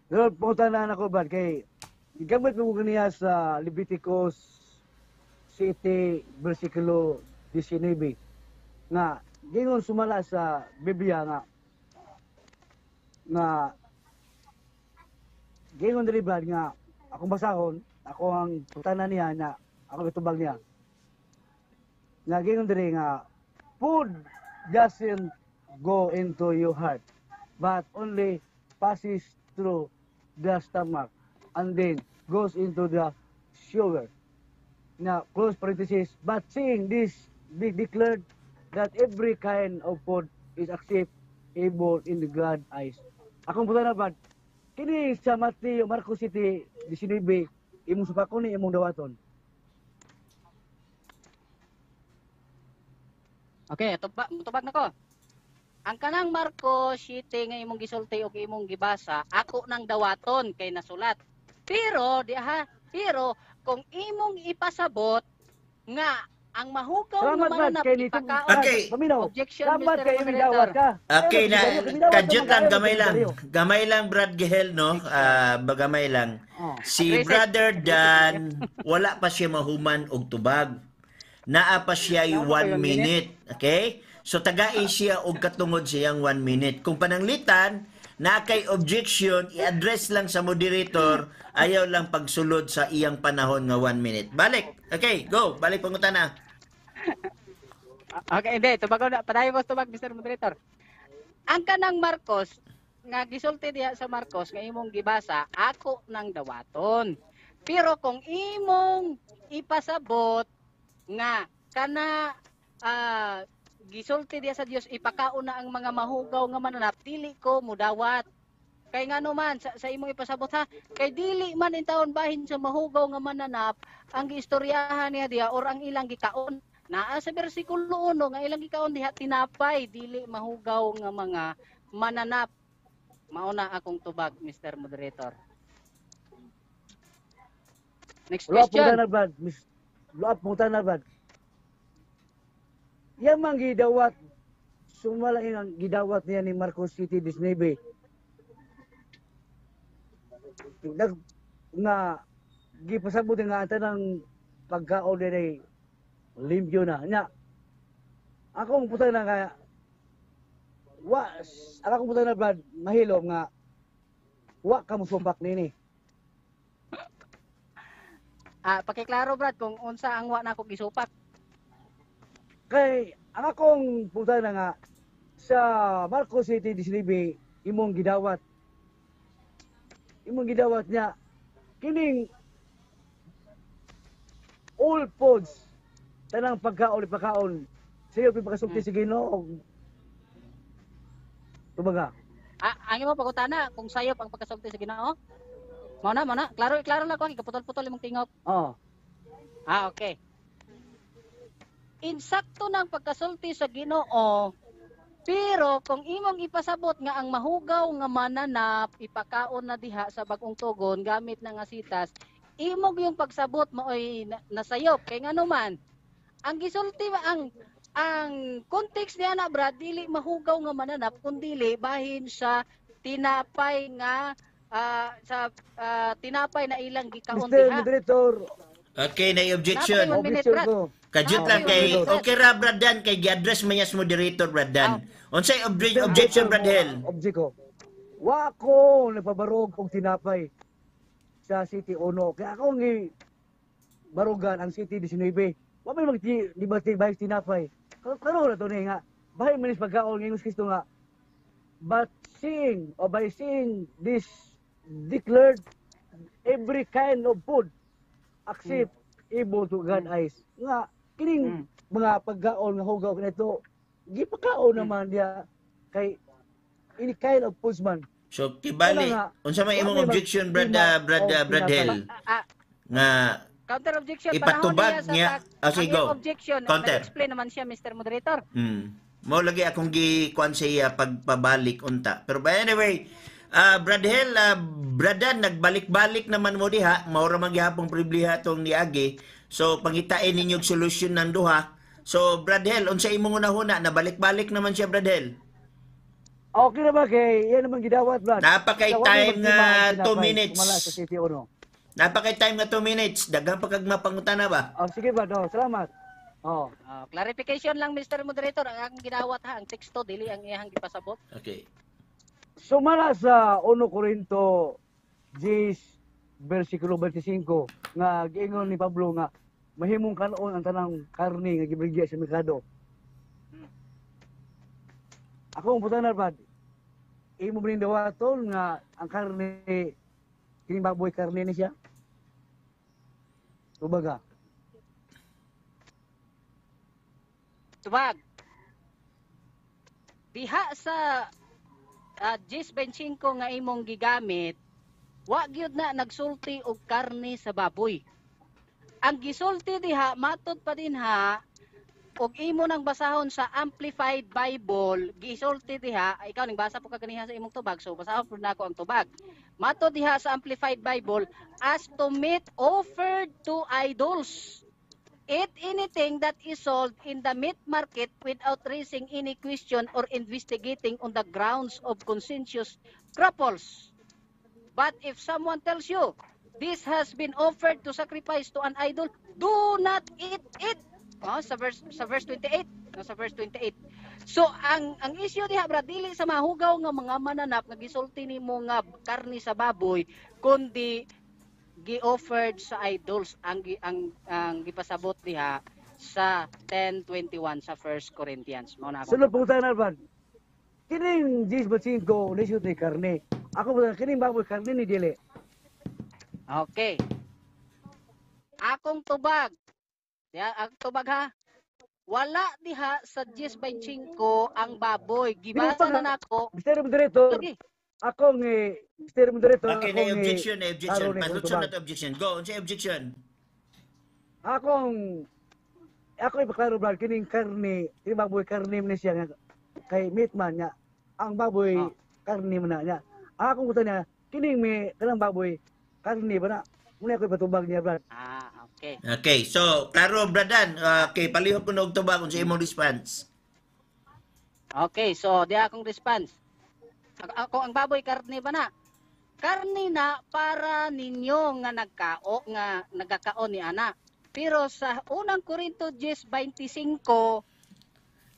Pero pangutana na ko Brad kay gamit mo kaniya sa Leviticus City versikulo 19 nga gingon sumala sa Biblia nga gingon diri Brad nga akong basahon ako ang putana niya na ako itubag niya nga gingon diri nga food doesn't go into your heart but only passes through the stomach and then goes into the shower. Now, close parenthesis, but seeing this be declared that every kind of food is acceptable in the God's eyes. Akong puta na ba, kini sa Mateo, Marcos City, 19, imong supako ni imong dawaton. Okay, tubag na ko. Ang kanang Marcos City nga imong gisulti o imong gibasa, ako nang dawaton kay nasulat. Pero kung imong ipasabot nga ang mahugaw Salamat, nga Brad, mananap kay nito. ipakaon. Okay. Paminaw. Objection, Salamat Mr. kay Moderator. imidawat ka. Okay na, kadyot lang, gamay lang. Dario. Gamay lang, Brad Gehel, no? Gamay lang. Oh. Si Aggressive. Brother Dan, wala pa siya mahuman og tubag. Naa pa siya yung 1 minute. Okay? So, tagai siya og katungod siyang 1 minute. Kung pananglitan, na kay objection, i-address lang sa moderator, ayaw lang pagsulod sa iyang panahon nga 1 minute. Balik. Okay, go. Balik pangutana. Okay, hindi. Tubag na. Padayon mo tubag, Mr. Moderator. Ang kanang Marcos, nga gisulti diha sa Marcos, nga imong gibasa, ako nang dawaton. Pero kung imong ipasabot, nga, kana, gisulti diha sa Dios, ipakaon na ang mga mahugaw nga mananap, dili ko mudawat. Kay nga naman, sa imong ipasabot ha, kay dili man in taon bahin sa mahugaw nga mananap, ang giistoryahan niya diha, or ang ilang gikaon, naa sa bersikulo 1 nga ilang gikaon diha tinapay dili mahugaw nga mga mananap. Mauna akong tubag, Mr. Moderator. Next Luap mo question. na, Brad. Luap mo na, Brad. Yang mang gidawat, sumalangin ang gidawat niya ni Marcos City 19. Nga, gipasabot nga ata ng pagkaon din limpyo na. Nya, akong puta na kaya, akong puta na, Brad, mahilo nga, ka mo sumpak nini. Pakiklaro, Brad, kung unsa ang wa na ako gisupak. Kay, ang akong puta na nga, sa Marcos City 19, imong gidawat niya, kining all foods, tanang pagkaon, sayo pipakasulti sa Ginoo. Tumaga. Ang imo pagutana kung sayop ang pagkasulti sa Ginoo. Mao na. Klaro lang ko, kaputol-putol imong tingog. Oo. Okay. Insakto ng pagkasulti sa Ginoo, pero kung imong ipasabot nga ang mahugaw nga mananap, ipakaon na diha sa bagong tugon gamit na nga sitas, imog yung pagsabot maoy nasayop kay ngano man ang gisulti ang context niya na, Brad, dili mahugaw nga mananap kundi bahin sa tinapay nga tinapay na ilang gikaon Mr. diha. Moderator, Okay, na objection. Napay 1 minute, objection Brad. ko. Kadyot lang kay okay ra Brad Dan kay gi-address man niya sa moderator Brad Dan. Unsay objection Brad Hel? Object ko. Wa ko nagpabarog og tinapay sa City 1. Kaya ako ngi barugan ang City 19. Wa may magdibati bahis tinapay. Karon na to ni nga. Bahay manis pagkaon ng Kristo nga. But by seeing this declared every kind of food accept able to God eyes. Nga kining mga pagkaon nga hugaw kanito gipakaon naman dia kay any kind of foods man. So kibali unsa may imong objection Brad Hel? Nga Counter objection ipatubag niya. Sige, go. Objection. Counter. Explain naman siya, Mr. Moderator. Mao lagi akong gikuan sa iya pagpabalik unta. Pero by anyway, Brad Hel, Bradan, nagbalik-balik naman mo diha. Maura man gihapong pribliha tong niagi. So, pangitain ninyong solusyon ng duha. So, Brad Hel, unsa imong unahuna? Nabalik-balik naman siya, Brad Hel. Okay na ba kay yan naman gidawat, Brad? Napakay time nga 2 minutes. Mala sa City 1. Napakay time nga 2 minutes. Daghang pagkagmapangutana ba? Sige, Brad. Salamat. Clarification lang, Mr. Moderator. Ang ginawat ha, ang teksto, dili ang iyang gipasabot. Okay. Sumala sa 1 Corinto 10 versikulo 25 nga giingon ni Pablo nga mahimong kanon ang tanang karne nga gibrigya sa merkado. Ako ang putanar, Brad. Imo brindawaton nga ang karne kining baboy karne ni siya. Tubaga. Tubag. Diha sa 10.25 nga imong gigamit, wa gyud na nagsulti og karne sa baboy. Ang gisulti diha matud pa din ha og imo nang basahon sa Amplified Bible, gisulti diha, ikaw ning basa po ka kaniha sa imong tubag, so basahon po nako ang tubag. Mato diha sa Amplified Bible, as to meat offered to idols. Eat anything that is sold in the meat market without raising any question or investigating on the grounds of conscientious scruples. But if someone tells you, this has been offered to sacrifice to an idol, do not eat it. Oh, sa verse 28, no, sa verse 28. So ang issue diha brad, dili sa mahugaw nga mga mananap nga gisulti nimo nga karni sa baboy, kundi gi-offered sa idols ang gipasabot diha sa 10:21 sa 1 Corinthians. Mao na ako. Sunod po tayo na, kining Jis Batsin ko, nisyo ni karne. Ako po, kining baboy karne ni Dili. Okay. Akong tubag. Ang tubag ha. Wala diha sa 10:25 ang baboy. Gibasa na nako. Mr. Moderator, Lagi. akong Mr. Moderator, Okay, na objection, na objection. Pasutsun na to objection. Go, unsay objection? Ako ipaklaro brad, kining karne, kining baboy karne man siya nga kay meat man niya. Ang baboy Oh. karne man na niya. Akong kuta niya, kining may kanang baboy karne ba na? Muna ako ipatubag niya brad. Okay. Okay, so, klaro, bradan. Okay, palihog ko na og tubag unsay imong response. Okay, so di akong response. Ako ang baboy karne ba na? Karne na para ninyo nga nagkakaon ni ana. Pero sa unang Korinto 10:25,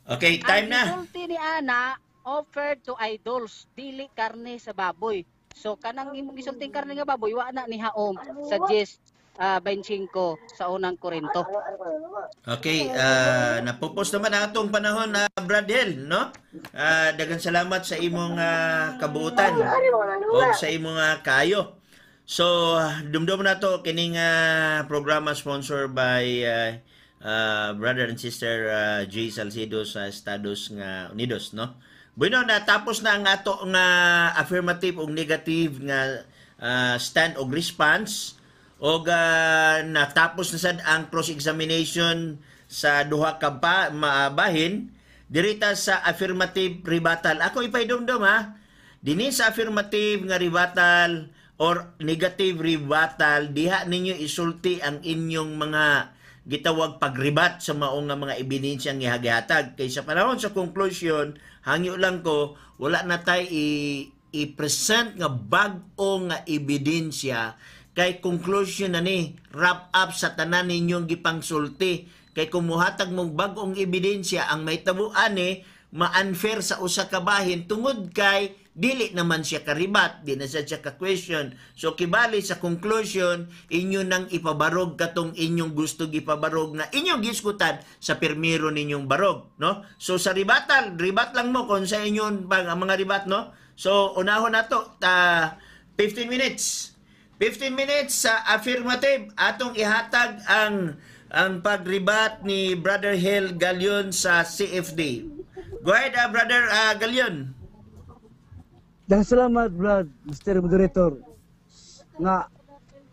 Okay, time ang na. gisulti ni ana offered to idols, dili karne sa baboy. So kanang imong gisulting karne nga baboy wa na ni haom sa 10:25 sa unang Korinto. Okay, napupos naman ang atong panahon na Brad Hill, no? Daghang salamat sa imong kabuutan o sa imong kayo. So, dumdum na to kining programa sponsored by brother and sister J. Salcido sa Estados Unidos, no? Bueno, natapos na ang ato nga affirmative o negative nga stand o response. O natapos na sad ang cross-examination sa duha ka bahin dirita sa affirmative rebuttal. Ako ipaidumdum ha. Dinhi sa affirmative nga rebuttal or negative rebuttal, diha ninyo isulti ang inyong mga gitawag pagribat sa mao nga mga ebidensya nga gihatag. Kay sa panahon sa conclusion, hangyo lang ko wala na tay i-present nga bag-o nga ebidensya kay conclusion na ni wrap up sa tanan ninyong gipangsulti. Kay kumuhatag mong bag-ong ebidensya ang may tabuan ni ma-unfair sa usa ka bahin tungod kay dili naman siya karibat, di na siya ka-question. So kibali sa conclusion, inyo nang ipabarog katong inyong gusto gipabarog na inyong giskutan sa permiro ninyong barog, no? So sa ribat lang mo kung sa inyon ang mga ribat, no? So unahon nato 15 minutes. 15 minutes sa affirmative atong ihatag ang pagribat ni Brother Hill Galion sa CFD. Go ahead, Brother Galion. Daghang salamat brad, Mr. Moderator. Nga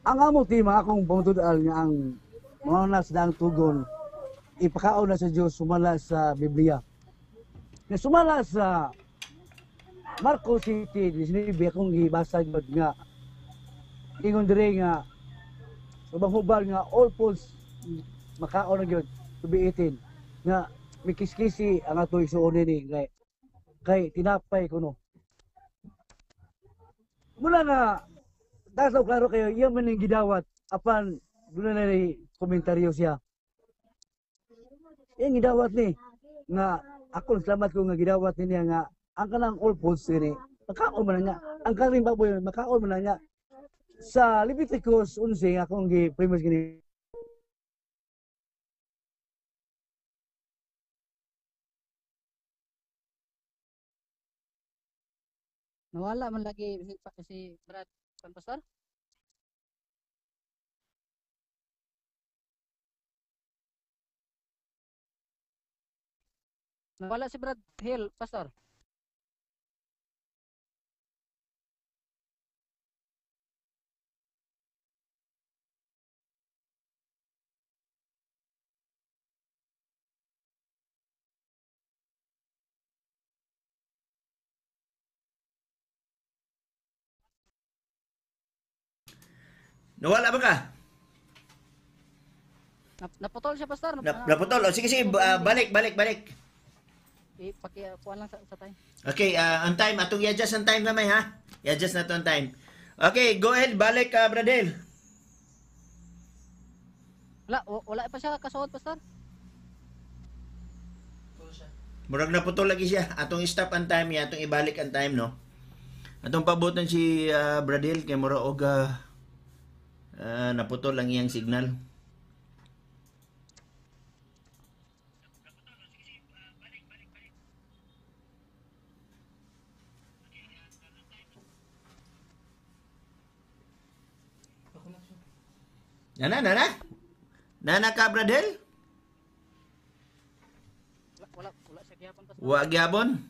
ang among tema akong pamatud-al nga ang mga nasdaang tugon ipakaon na sa Dios sumala sa Biblia. Nga sumala sa Marcos City, disinibi akong gibasa gud nga ingon dire nga ubang hubal nga all foods makaon na gyud to be eaten nga mikiskisi ang ato isuon ni kay tinapay kuno mula nga dasaw klaro kayo iya man ning gidawat apan dula na ni komentaryo siya yung gidawat ni nga ako salamat ko nga gidawat niya nga ang kanang all foods ni makaon man na niya ang karing baboy makaon man na niya sa Leviticus 11 akong gi-premise gini Nawala man lagi si Brad Pastor. Nawala si Brad Hill, Pastor. Nawala ba ka? Naputol siya, Pastor. Naputol. O, sige, balik. Pakikuha lang sa time. Okay, on time. Atong i-adjust ang time naman, ha? I-adjust na to ang time. Okay, go ahead. Balik, Bradel. Wala pa siya kasuot, Pastor. Murag naputol lagi siya. Atong i-stop ang time niya. Atong ibalik ang time, no? Atong pabutan si Bradel kay mura og naputol lang iyang signal. Nana ka, Bradel? Wala siya gihapon, Pastor. Wa gyapon.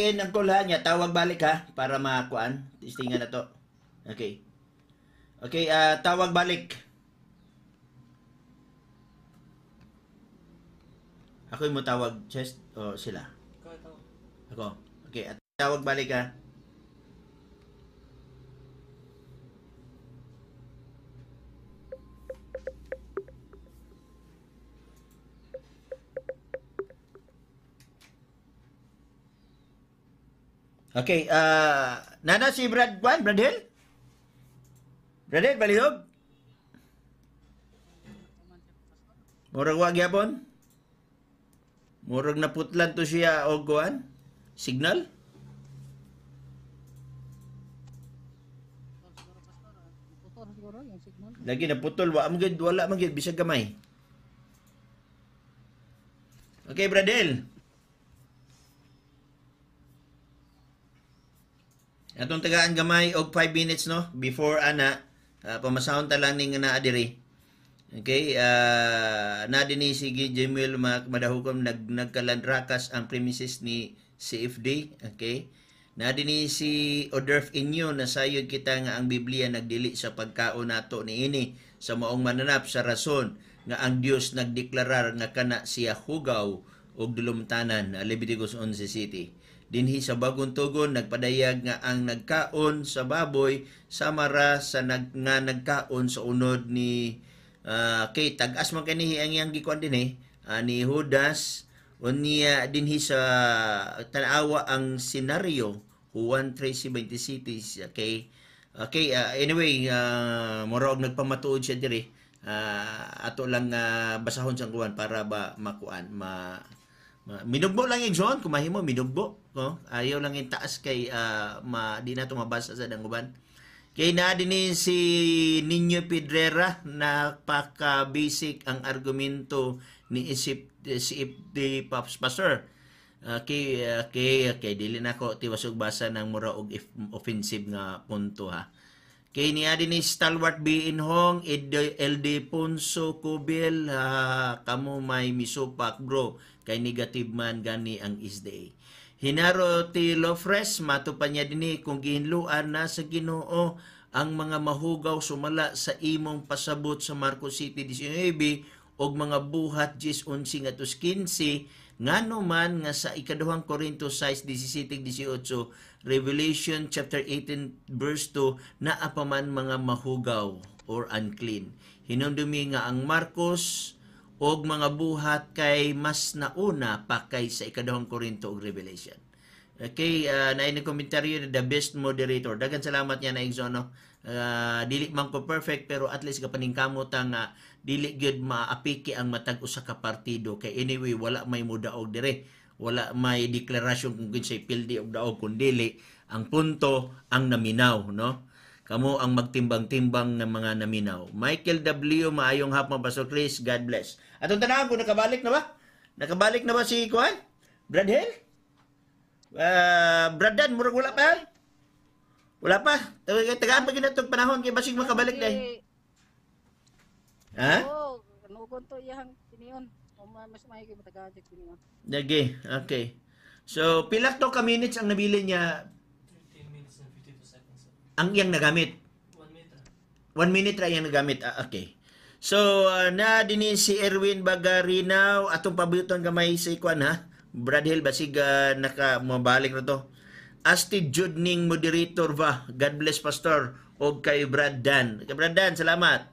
Ang call niya, tawag balik ha para makuan. Testingan na to. Okay. Okay, tawag balik. Ako yung mo tawag, Chest, o sila? Ako. Okay, at tawag balik ha. Okay, nana si Bradel? Bradel, balihog? Murag wa gyapon? Murag naputlan to siya og kuan? Signal? Naputol siguro yung signal. Lagi naputol, wala man gyud bisag gamay. Okay, Bradel. Atong tagaan gamay og 5 minutes no before ana pamasahon ta lang ning naa diri. Okay, na dinhi si Jemuel madahukom nagkalandrakas ang premises ni CFD, okay? Na dinhi si Oderf inyo nasayod kita nga ang Biblia nagdili sa pagkaon nato niini sa maong mananap sa rason nga ang Dios nagdeklarar nga kana siya hugaw og dulumtanan, Leviticus 11:7. Dinhi sa bagong tugon nagpadayag nga ang nagkaon sa baboy samara sa nagkaon sa unod ni kay tag-as man kanihi ang iyang gikuan dinhi ni Judas unya dinhi sa tanawa ang senaryo Juan 13:27 okay anyway mura og nagpamatuod siya diri ato lang basahon sa kuan para ba makuan minugbo lang yung zone, kung mahimo, minugbo. No? Ayaw lang yung taas kay di na ito mabasa sa danguban. Kaya na din si Nino Pedrera, napaka-basic ang argumento ni si Pops Pastor. Dili na ko tiwasog basa ng mura og offensive nga punto ha. Kay niya din ni Stalwart B. Inhong, LD Ponso Kubil, kamo may misupak bro, kay negative man gani ang isday. Hinaro ti Lofres, matupan niya din kung gihinluan na sa Ginoo ang mga mahugaw sumala sa imong pasabot sa Marcos City 19 og mga buhat 10:11 ngadto 15 ngano man nga sa ikaduhang Korinto 6:17-18 Revelation chapter 18 verse 2 na apaman mga mahugaw or unclean. Hinumdumi nga ang Marcos og mga buhat kay mas nauna pa kay sa ikaduhang Korinto og Revelation. Okay, naay ni komentaryo the best moderator. Dagan salamat niya na Exono. Dili man ko perfect pero at least kapaningkamot nga dili gyud maapiki ang matag usa ka partido kay anyway wala may mudaog dire. Wala may deklarasyon kung kinsay pildi og daog kundili ang punto ang naminaw no. Kamo ang magtimbang-timbang ng mga naminaw. Michael W. Maayong hapon Pastor Chris, God bless. Atong tanahan ko nakabalik na ba? Nakabalik na ba si Kuan? Brad Hill? Bradan, murag wala pa? Wala pa? Tagaan pa ginatog panahon kay basig makabalik dai. Ha? Oo, nugon to iyang tinion. Mas may kay matagaan check tinion. Dagi, okay. So, pila to ka minutes ang nabili niya 15 minutes and 52 seconds. ang iyang nagamit? 1 meter. 1 minute ra yang nagamit. Okay. So, na din si Erwin Bagarinaw, atong pabuton gamay sa ikwan ha. Brad Hill, basig mabalik na to. Asti Judning moderator ba? God bless Pastor. O kay Brad Dan. Kay Brad Dan, salamat.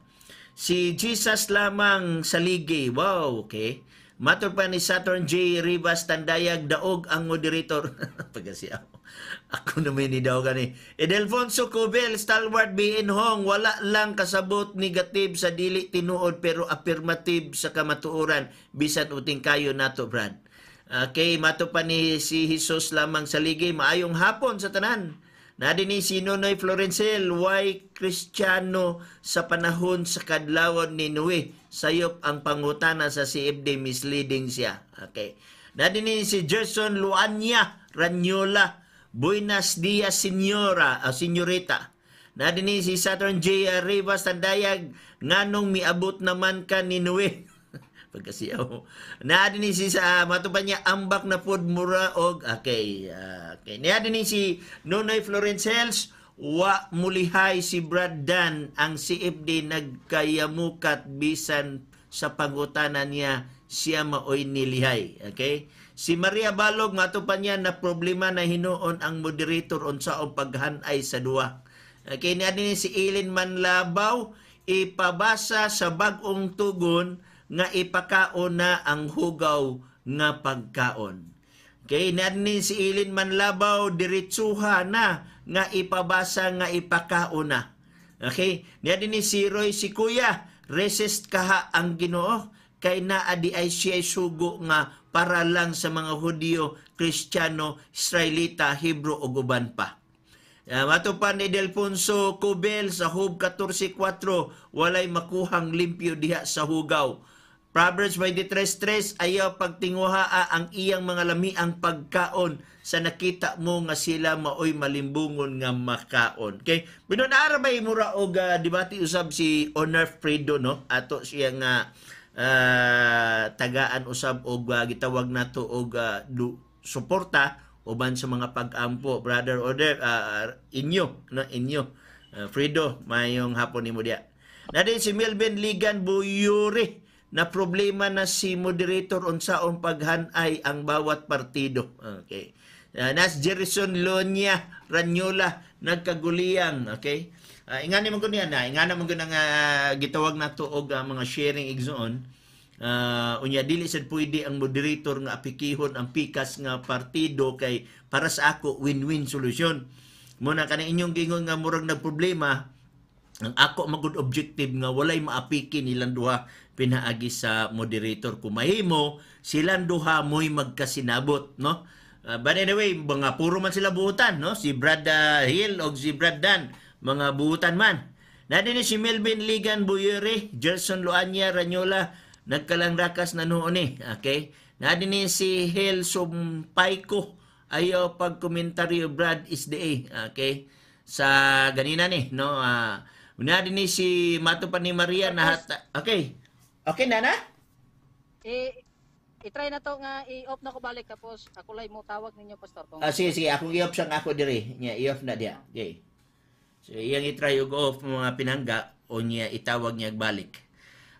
Si Jesus lamang saligi. Wow, okay. Matur pa ni Saturn J. Rivas Tandayag, daog ang moderator. Pagkasiyaw. Ako naman ni daw gani. Edelfonso Cobel, stalwart BN Hong, wala lang kasabot negative sa dili tinuod pero affirmative sa kamatuoran bisan uting kayo nato Brad. Okay, mato pa ni si Jesus lamang saligi, maayong hapon sa tanan. Nadi ni si Nonoy Florencel, why Kristiyano sa panahon sa kadlawon ni Noe, sayop ang pangutana sa CFD, misleading siya. Okay. Nadi ni si Gerson Luanya Ranyola, buenas dias senyorita. Nadi ni si Saturn J. Rivas Tandayag, nganong miabot naman ka ni Noe. Pagkasiyaw. Nadi ni si matupan niya ambak na food mura og okay. Okay. Nadi ni si Nonoy Florencels, wa mulihay si Brad Dan ang CFD nagkayamukat bisan sa pangutana niya siya maoy nilihay. Okay? Si Maria Balog matupan niya na problema na hinuon ang moderator unsaong paghanay sa duwa. Okay, nadi ni si Ilin Manlabaw, ipabasa sa bag-ong tugon nga ipakaon na ang hugaw nga pagkaon. Okay, nani si Ilin Manlabaw, diretsuha na nga ipabasa nga ipakaon na. Okay, nani ni si Roy si Kuya, resist kaha ang Ginoo kay naa di ay siya sugo nga para lang sa mga Hudyo, Kristiyano, Israelita, Hebro o guban pa. Matupan ni Delfonso Cobel sa Hub 14:4, walay makuhang limpyo diha sa hugaw. Proverbs 23:3, ayaw pagtinguhaa ang iyang mga lami ang pagkaon sa nakita mo nga sila maoy malimbungon nga makaon. Okay? Binunarabay mura og debate usab si Honor Fredo, no? Ato siya nga tagaan usab og gitawag nato og suporta uban sa mga pag-ampo. Brother Order, inyo, no? Inyo. Fredo, mayong hapon nimo dia. Nadin si Melvin Ligan Buyuri, na problema na si moderator unsaon paghanay ang bawat partido. Okay. Nas Jerison Lonia Ranyola nagkaguliyang. Okay. Ingani man ko niya na, ingana man ko nang gitawag nato og mga sharing igsoon. Unya dili sad pwede ang moderator nga apikihon ang pikas nga partido kay para sa ako win-win solution. Muna kanang inyong gingon nga murag nagproblema, ang ako magud objective nga walay maapiki nilang duha pinaagi sa moderator. Kung mahimo silang duha mo'y magkasinabot, no? But anyway, mga puro man sila buutan, no? Si Brad Hill o si Brad Dan, mga buutan man. Nadi ni si Melvin Ligan Buyere, Gerson Luanya Ranyola, nagkalang rakas na noon eh. Okay? Nadi ni si Hel Sumpayko, ayaw pagkomentaryo Brad is the A. Okay? Sa ganina ni, no? Nadi ni si Matupan ni Maria na okay. Okay na na? I-try na to nga i-off na ko balik tapos ako lay mo tawag ninyo pastor kung sige, akong i-off sang ako diri. Nya i-off na dia. Okay. So iyang i-try og off mga pinangga o niya itawag niya balik.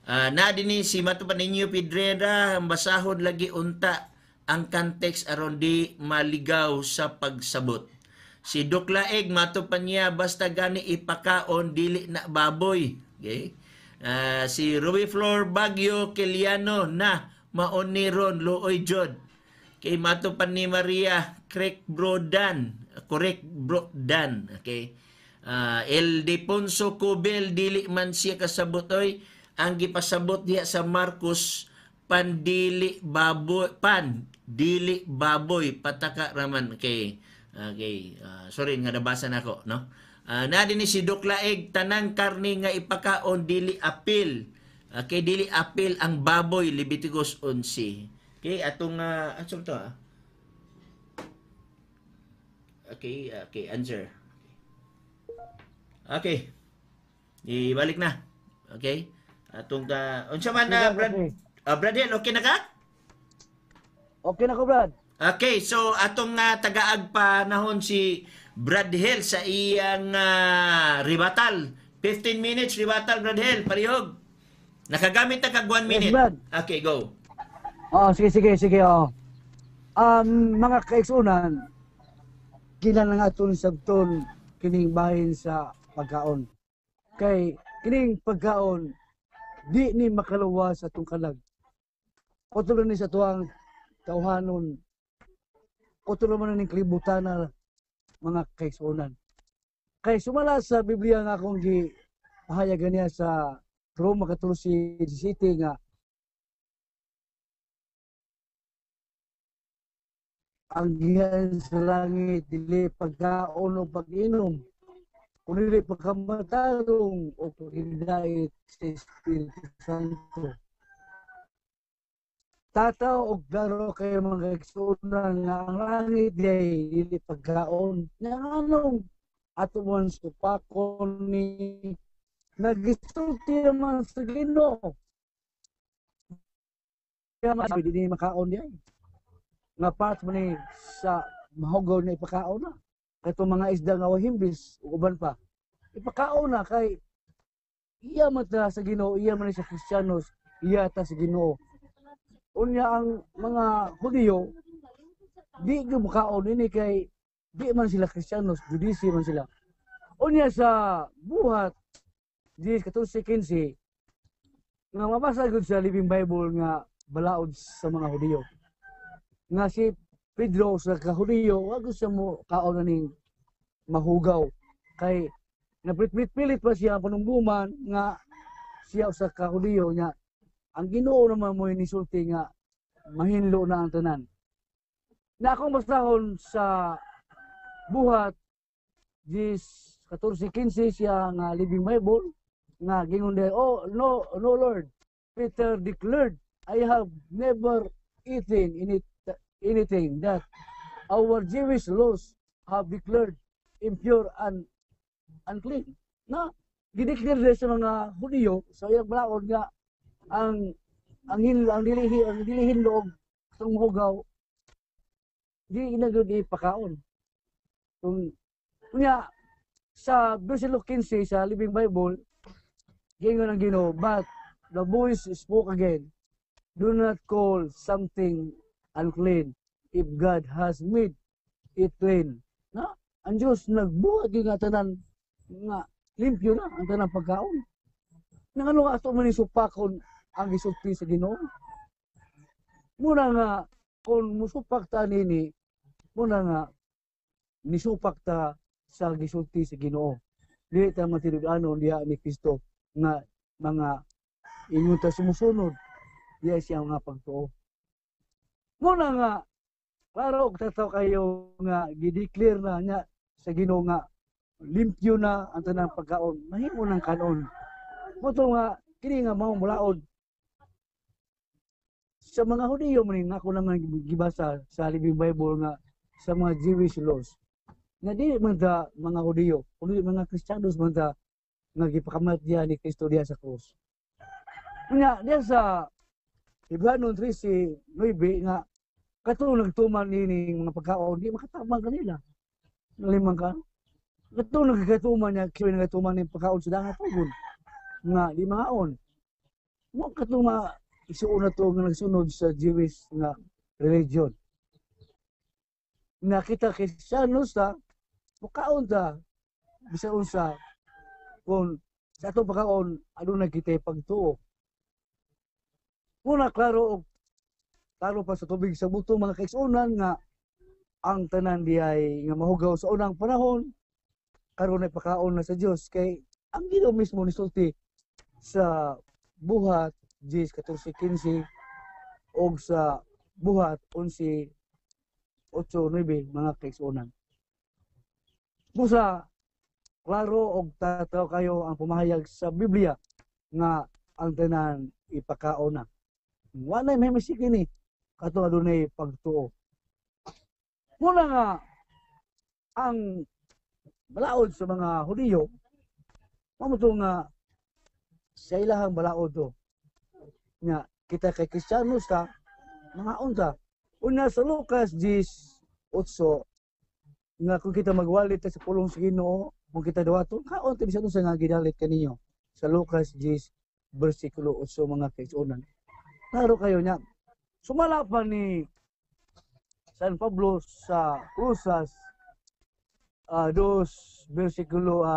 Na dinhi si Matupan ninyo Pedrera, basahon lagi unta ang context aron di maligaw sa pagsabot. Si Duklaeg matupan niya basta gani ipakaon dili na baboy. Okay? Si Ruby Flor Bagyo Kiliano na maoniron looy jod. Kay matupan ni Maria correct bro Dan. Okay. El Deponso Cobel dili man siya kasabot oy. Ang gipasabot diha sa Marcos dili baboy pataka raman. Okay. Sorry nga nabasa nako, no? Nadi ni si Duklaeg, tanang karne nga ipakaon dili apil. Okay, dili apil ang baboy, Leviticus 11. Okay, atong answer to ha. Okay, answer. Okay. Ibalik na. Okay? Atong unsa man na Brad? Brad Hill, okay na ka? Okay na ko, Brad. Okay, so atong tagaag panahon si Brad Hill sa iyang ribatal 15 minutes, liwatal, Bradel, parihog. Nakagamit na kag 1 Yes, minute. Brad. Okay, go. Sige. Mga kaigsunan, kinahanglan nga aton sabton kining bahin sa pagkaon. Kay kining pagkaon di ni makaluwas sa atong kalag. Kutulo ni sa tuang tawhanon. Kutulo man ning kalibutan na mga kaigsunan. Kay sumala sa Biblia nga akong gipahayagan niya sa Roma 14:17 nga ang gihan sa langit dili pagkaon o pag-inom kundi pagkamatarong o paghinayot sa Espiritu Santo. Tataw og klaro kay mga kaigsunan nga ang langit ay dili pagkaon. Nga anong ato man supakon ni nagisulti naman sa Ginoo. Kaya masabi di makaon di ay. Nga part man ni sa mahugaw na ipakaon na. Kato mga isda nga wahimbis, uban pa. Ipakaon na kay iya man ta sa Ginoo, iya man sa Kristiyanos, iya ta sa Ginoo. Unya ang mga Hudiyo, di gyud makaon ini kay di man sila Kristiyanos, Judisi man sila. Unya sa buhat 10:14-15 nga mabasa gud sa Living Bible nga balaod sa mga Hudiyo. Nga si Pedro sa kahudiyo, wag siya mo kaon na ning mahugaw. Kay napilit pa siya panungguman nga siya sa kahudiyo niya. Ang Ginoo naman mo inisulti nga mahinlo na ang tanan. Na akong basahon sa buhat 10:14-15 siya nga Living Bible nga gingon day, oh no Lord, Peter declared, I have never eaten anything that our Jewish laws have declared impure and unclean. Na gideclare sa mga Hudiyo sa iyang balaod nga ang dilihin loob sa hugaw di inagod ipakaon. Kunya sa versikulo 15 sa Living Bible gingon ang Ginoo, but the voice spoke again, do not call something unclean if God has made it clean. Na ang Diyos nagbuhat yung nga tanan nga limpyo na ang tanan pagkaon. Nang ano nga ato man isupakon ang gisulti sa Ginoo. Muna nga kung musupak ta nini, muna nga nisupak ta sa gisulti sa Ginoo. Dili ta matinud-anon diha ni Kristo nga mga ingon ta sumusunod diha siya nga pagtuo. Muna nga klaro og tataw kayo nga gideclare na nya sa Ginoo nga limpyo na ang tanang pagkaon, mahimo ng kanon. Moto nga kini nga mao mulaod sa mga Hudiyo man ako naman gibasa sa Living Bible nga sa mga Jewish laws. Nga dili man ta mga Hudiyo, kundi mga Kristiyanos man ta nga gipakamat diha ni Kristo diha sa krus. Nya diha sa Hebreos 13:9 nga katong nagtuman ni mga pagkaon di makatabang kanila. Nalimang ka. Katong nagkatuman niya kiwin nagtuman ni pagkaon sa dangat tugon nga di mahaon. Mo katong isuon na to nga nagsunod sa Jewish nga religion. Nakita Kristiyanos ta mukaon ta bisan unsa kung sa atong pagkaon aduna kita pagtuo. Muna klaro pa sa tubig sa buto mga kaigsunan nga ang tanan diay nga mahugaw sa unang panahon karon ay pagkaon na sa Dios kay ang Ginoo mismo nisulti sa buhat 10:14-15 og sa buhat 11:8-9 mga kaigsunan. Busa klaro og tataw kayo ang pumahayag sa Biblia nga ang tanan ipakaon na. Wala may masiki ni kato adunay pagtuo. Muna nga ang balaod sa mga Hudiyo mamuto nga sa ilahang balaod to nga kita kay Kristiyanos ta mga unta una sa Lucas 10:8 nga kung kita magwalit sa pulong sa Ginoo Kung kita dawaton, kaon tayo sa nga gidalit kaninyo. Sa Lucas 10, versikulo 8 mga kaisunan. Klaro kayo niya. Sumala pa ni San Pablo sa Cruzas 2, versikulo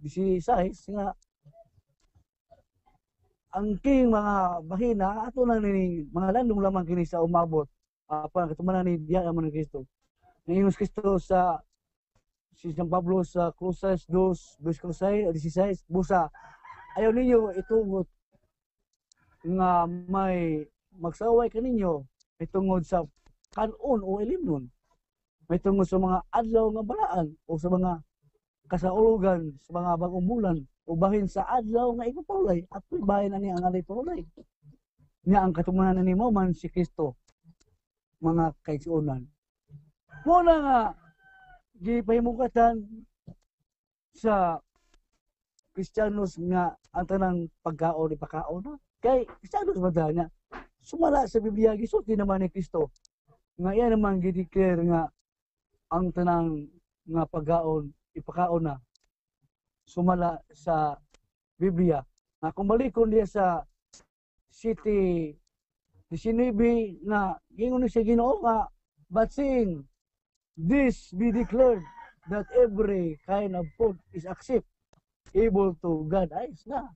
16 nga ang king mga bahina ato na ni mga landong lamang kini sa umabot pa katumanan ni diya man ni Kristo. Ngayon Kristo sa si San Pablo sa Cruzas 2, versikulo 16 busa ayaw ninyo itugot nga may magsaway kaninyo itungod sa kanon o ilimnon. May tungod sa mga adlaw nga balaan o sa mga kasaulugan sa mga bagong bulan o bahin sa adlaw nga ipapulay at bahin ani ang alay pulay. Nga ang katumanan ni man si Kristo mga kaigsuonan. Muna nga gipahimungkatan sa Kristiyanos nga ang tanang pagkaon ipakaon na. Kay Kristiyanos madanya sumala sa Biblia gisulti naman ni Kristo nga iya naman gideclare nga ang tanang nga pagkaon ipakaon na sumala sa Biblia. Na kung balikon diya sa City 19 nga gingon siya Ginoo nga but seeing this be declared that every kind of food is acceptable to God eyes na.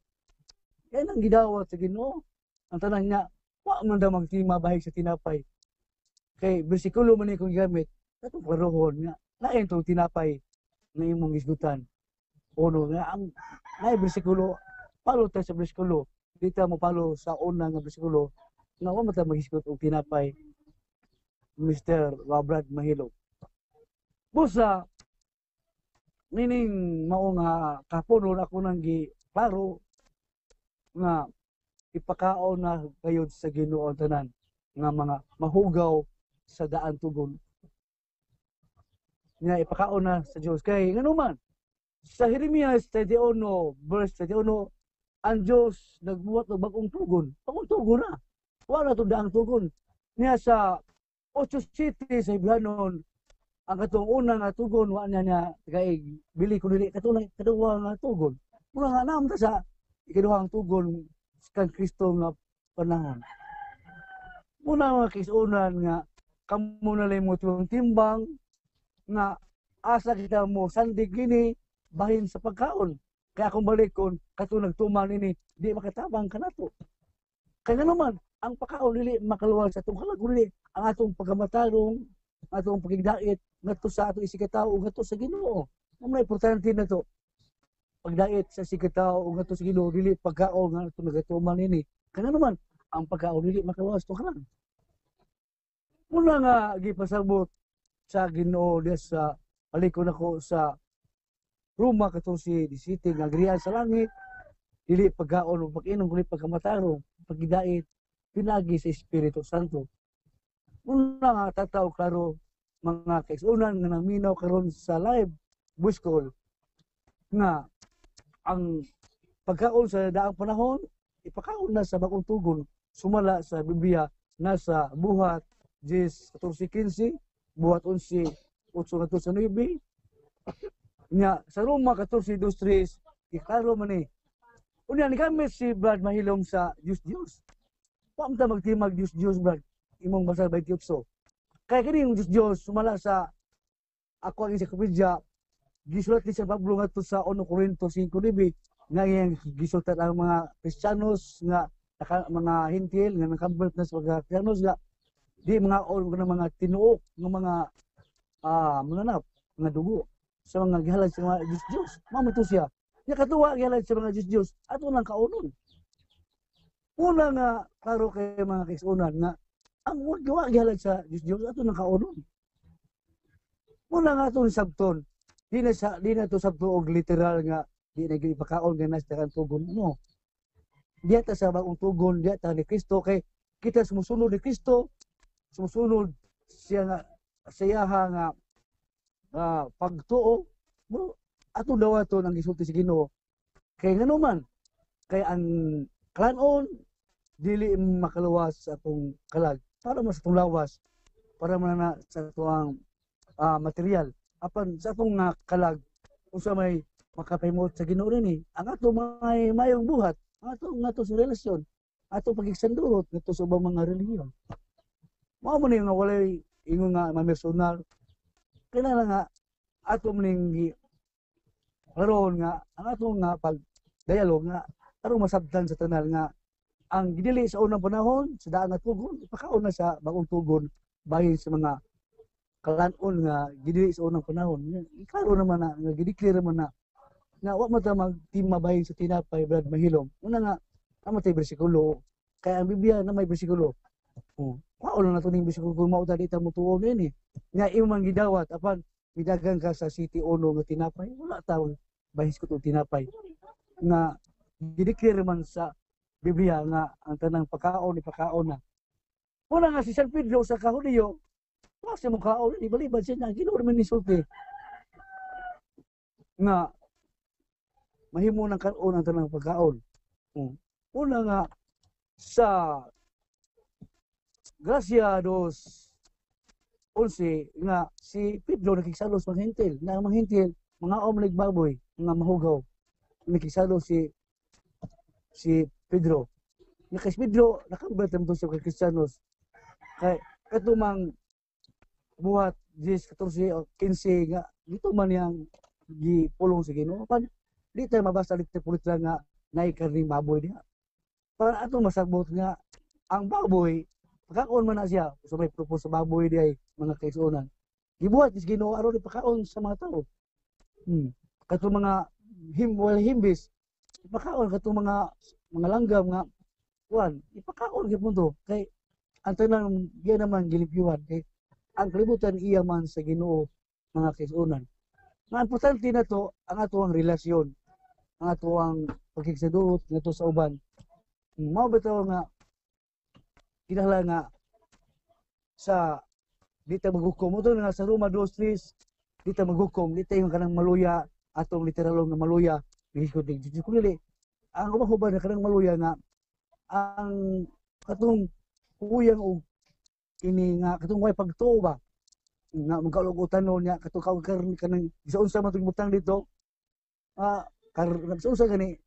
Yan ang gidawat sa Ginoo. Ang tanang niya wa man daw magtima bahig sa tinapay. Kay bersikulo man ikong gamit katong karohon nga lain tong tinapay na imong gisgutan. Uno nga ang nay bersikulo palo ta sa bersikulo dito mo palo sa una nga bersikulo nga wa mata magisgot og tinapay Mr. Wabrad Mahilo. Busa nining mao nga kapunon ako nang giklaro nga ipakaon na gayud sa Ginoo tanan nga mga mahugaw sa daan tugon. Nga ipakaon na sa Dios kay nganuman sa Jeremias 31 verse 31 ang Dios nagbuhat og bagong tugon. Bagong tugon na. Wala to daang tugon. Niya sa 8 city sa Iblanon ang katong una nga tugon wa niya kay bili ko dili katulad kaduwa nga tugon. Mura nga naam ta sa ikaduhang tugon kang Kristo nga panahon. Muna mga kisunan nga kamo na lang mo timbang nga asa kita mo sandig gini bahin sa pagkaon. Kaya kung balikon, kato nagtuman ini, di makatabang ka na to. Kaya naman, ang pagkaon dili makaluwal sa itong kalag, dili ang atong pagkamatarong, atong pagigdait, ngato sa atong isikataw, o ngato sa Ginoo. Ang mga importante na to. Pagdait sa isikataw, o ngato sa Ginoo, dili pagkaon, nga itong nagatuman ini. Kaya naman, ang pagkaon dili makaluwal sa itong kalag. Muna nga, gipasabot sa Ginoo, sa palikon ako sa Roma 14:17 nga agrihan sa langit dili pagkaon ug pag-inom kundi pagkamatarong pagidait pinagi sa Espiritu Santo. Una nga tataw klaro mga kaigsuonan nga naminaw karon sa live voice call nga ang pagkaon sa daang panahon ipakaon na sa bagong tugon sumala sa Biblia nasa buhat 10:14-15 buhat 11:8-9 nya sa Roma 14:2-3 iklaro man ni unya ni gamit si Brad Mahilom sa Diyos wa man ta magtimag Diyos Brad imong basa 28 kay kini Diyos sumala sa ako ang encyclopedia gisulat ni San Pablo ngadto sa 1 Corinto 5:9 nga iyang gisulat ang mga Kristiyanos nga mga hintil nga nakabert na sa mga Kristiyanos nga di mga tinuok nga mga mananap nga dugo sa mga gihalad sa mga Diyos. Mamuto siya. Niya katuwa gihalad sa mga Diyos. Ato lang kaunon. Una nga, klaro kay mga kaisunan nga, ang wag gihalad sa Diyos, ato lang kaunon. Una nga itong sabton. Di na ito sabto og literal nga, di na ipakaon nga nasa tugon. No. Diya ta sa bagong tugon, diya ta ni Kristo. Kay kita sumusunod ni Kristo, sumusunod siya nga, siyaha nga, pagtuo mo ato daw ato nang gisulti sa Ginoo kay nganuman kay ang klanon dili makaluwas sa atong kalag para mas atong lawas para man na sa atong material apan sa atong kalag usa may makapahimot sa Ginoo ni ang ato may mayong buhat, ang ato sa relasyon, ato pagigsanduot ngadto sa ubang mga relihiyon. Mao man nga walay ingon nga personal. Kailangan nga ato maning karon nga ang ato nga pag dialogue nga aron masabtan sa tanan nga ang gidili sa unang panahon sa daan nga tugon ipakaon na sa bagong tugon bahin sa mga kalanon nga gidili sa unang panahon. Ikaro naman na nga gideclare man na nga wa man ta magtima bahin sa tinapay Brad Mahilom. Una nga amo tay bersikulo kaya ang Biblia na may bersikulo. Paano na ito ning bisikulo kung mauta dito mo tuon ini. Nga imong gidawat apan midagan ka sa City Ono nga tinapay wala taon bahis ko itong tinapay nga gideclare man sa Biblia nga ang tanang pagkaon ipakaon na. Una nga si San Pedro sa Kahudyo kasi mo kaon ibalibad siya na Ginoo man nisulti nga mahimo ng kaon ang tanang pagkaon. Una nga sa Gracia 2:11 nga si Pedro nakiksalos mga hintil na mga hintil mga omlig baboy nga mahugaw nakiksalos si Pedro nga kay Pedro nakabatan to sa Kristiyanos kay katumang buhat 10 14 o 15 nga dito man yang gipulong sa Ginoo pan di tayo mabasa dito pulitra nga nay karning baboy diha para ato masagbot nga ang baboy pagkaon man na siya so may propose sa baboy diay mga kaisunan gibuhat is Ginoo aron ipakaon sa mga tao kato mga himbis ipakaon kato mga langgam nga kuan ipakaon gyud mo to kay ang tanan giya naman gilipiwan kay ang kalibutan iya man sa Ginoo mga kaisunan nga importante na to ang atuang relasyon ang atuang pagkigsadot ngadto sa uban mao bitaw nga kinahanglan nga sa dita maghukom mo nga sa Roma 2:3 dita maghukom dita yung kanang maluya atong literalong nga maluya gihisgot dig dili ang ubah na kanang maluya nga ang katong kuyang og ini nga katong way pagtuo ba nga magkalugutan niya katong kanang sa unsa man butang dito sa gani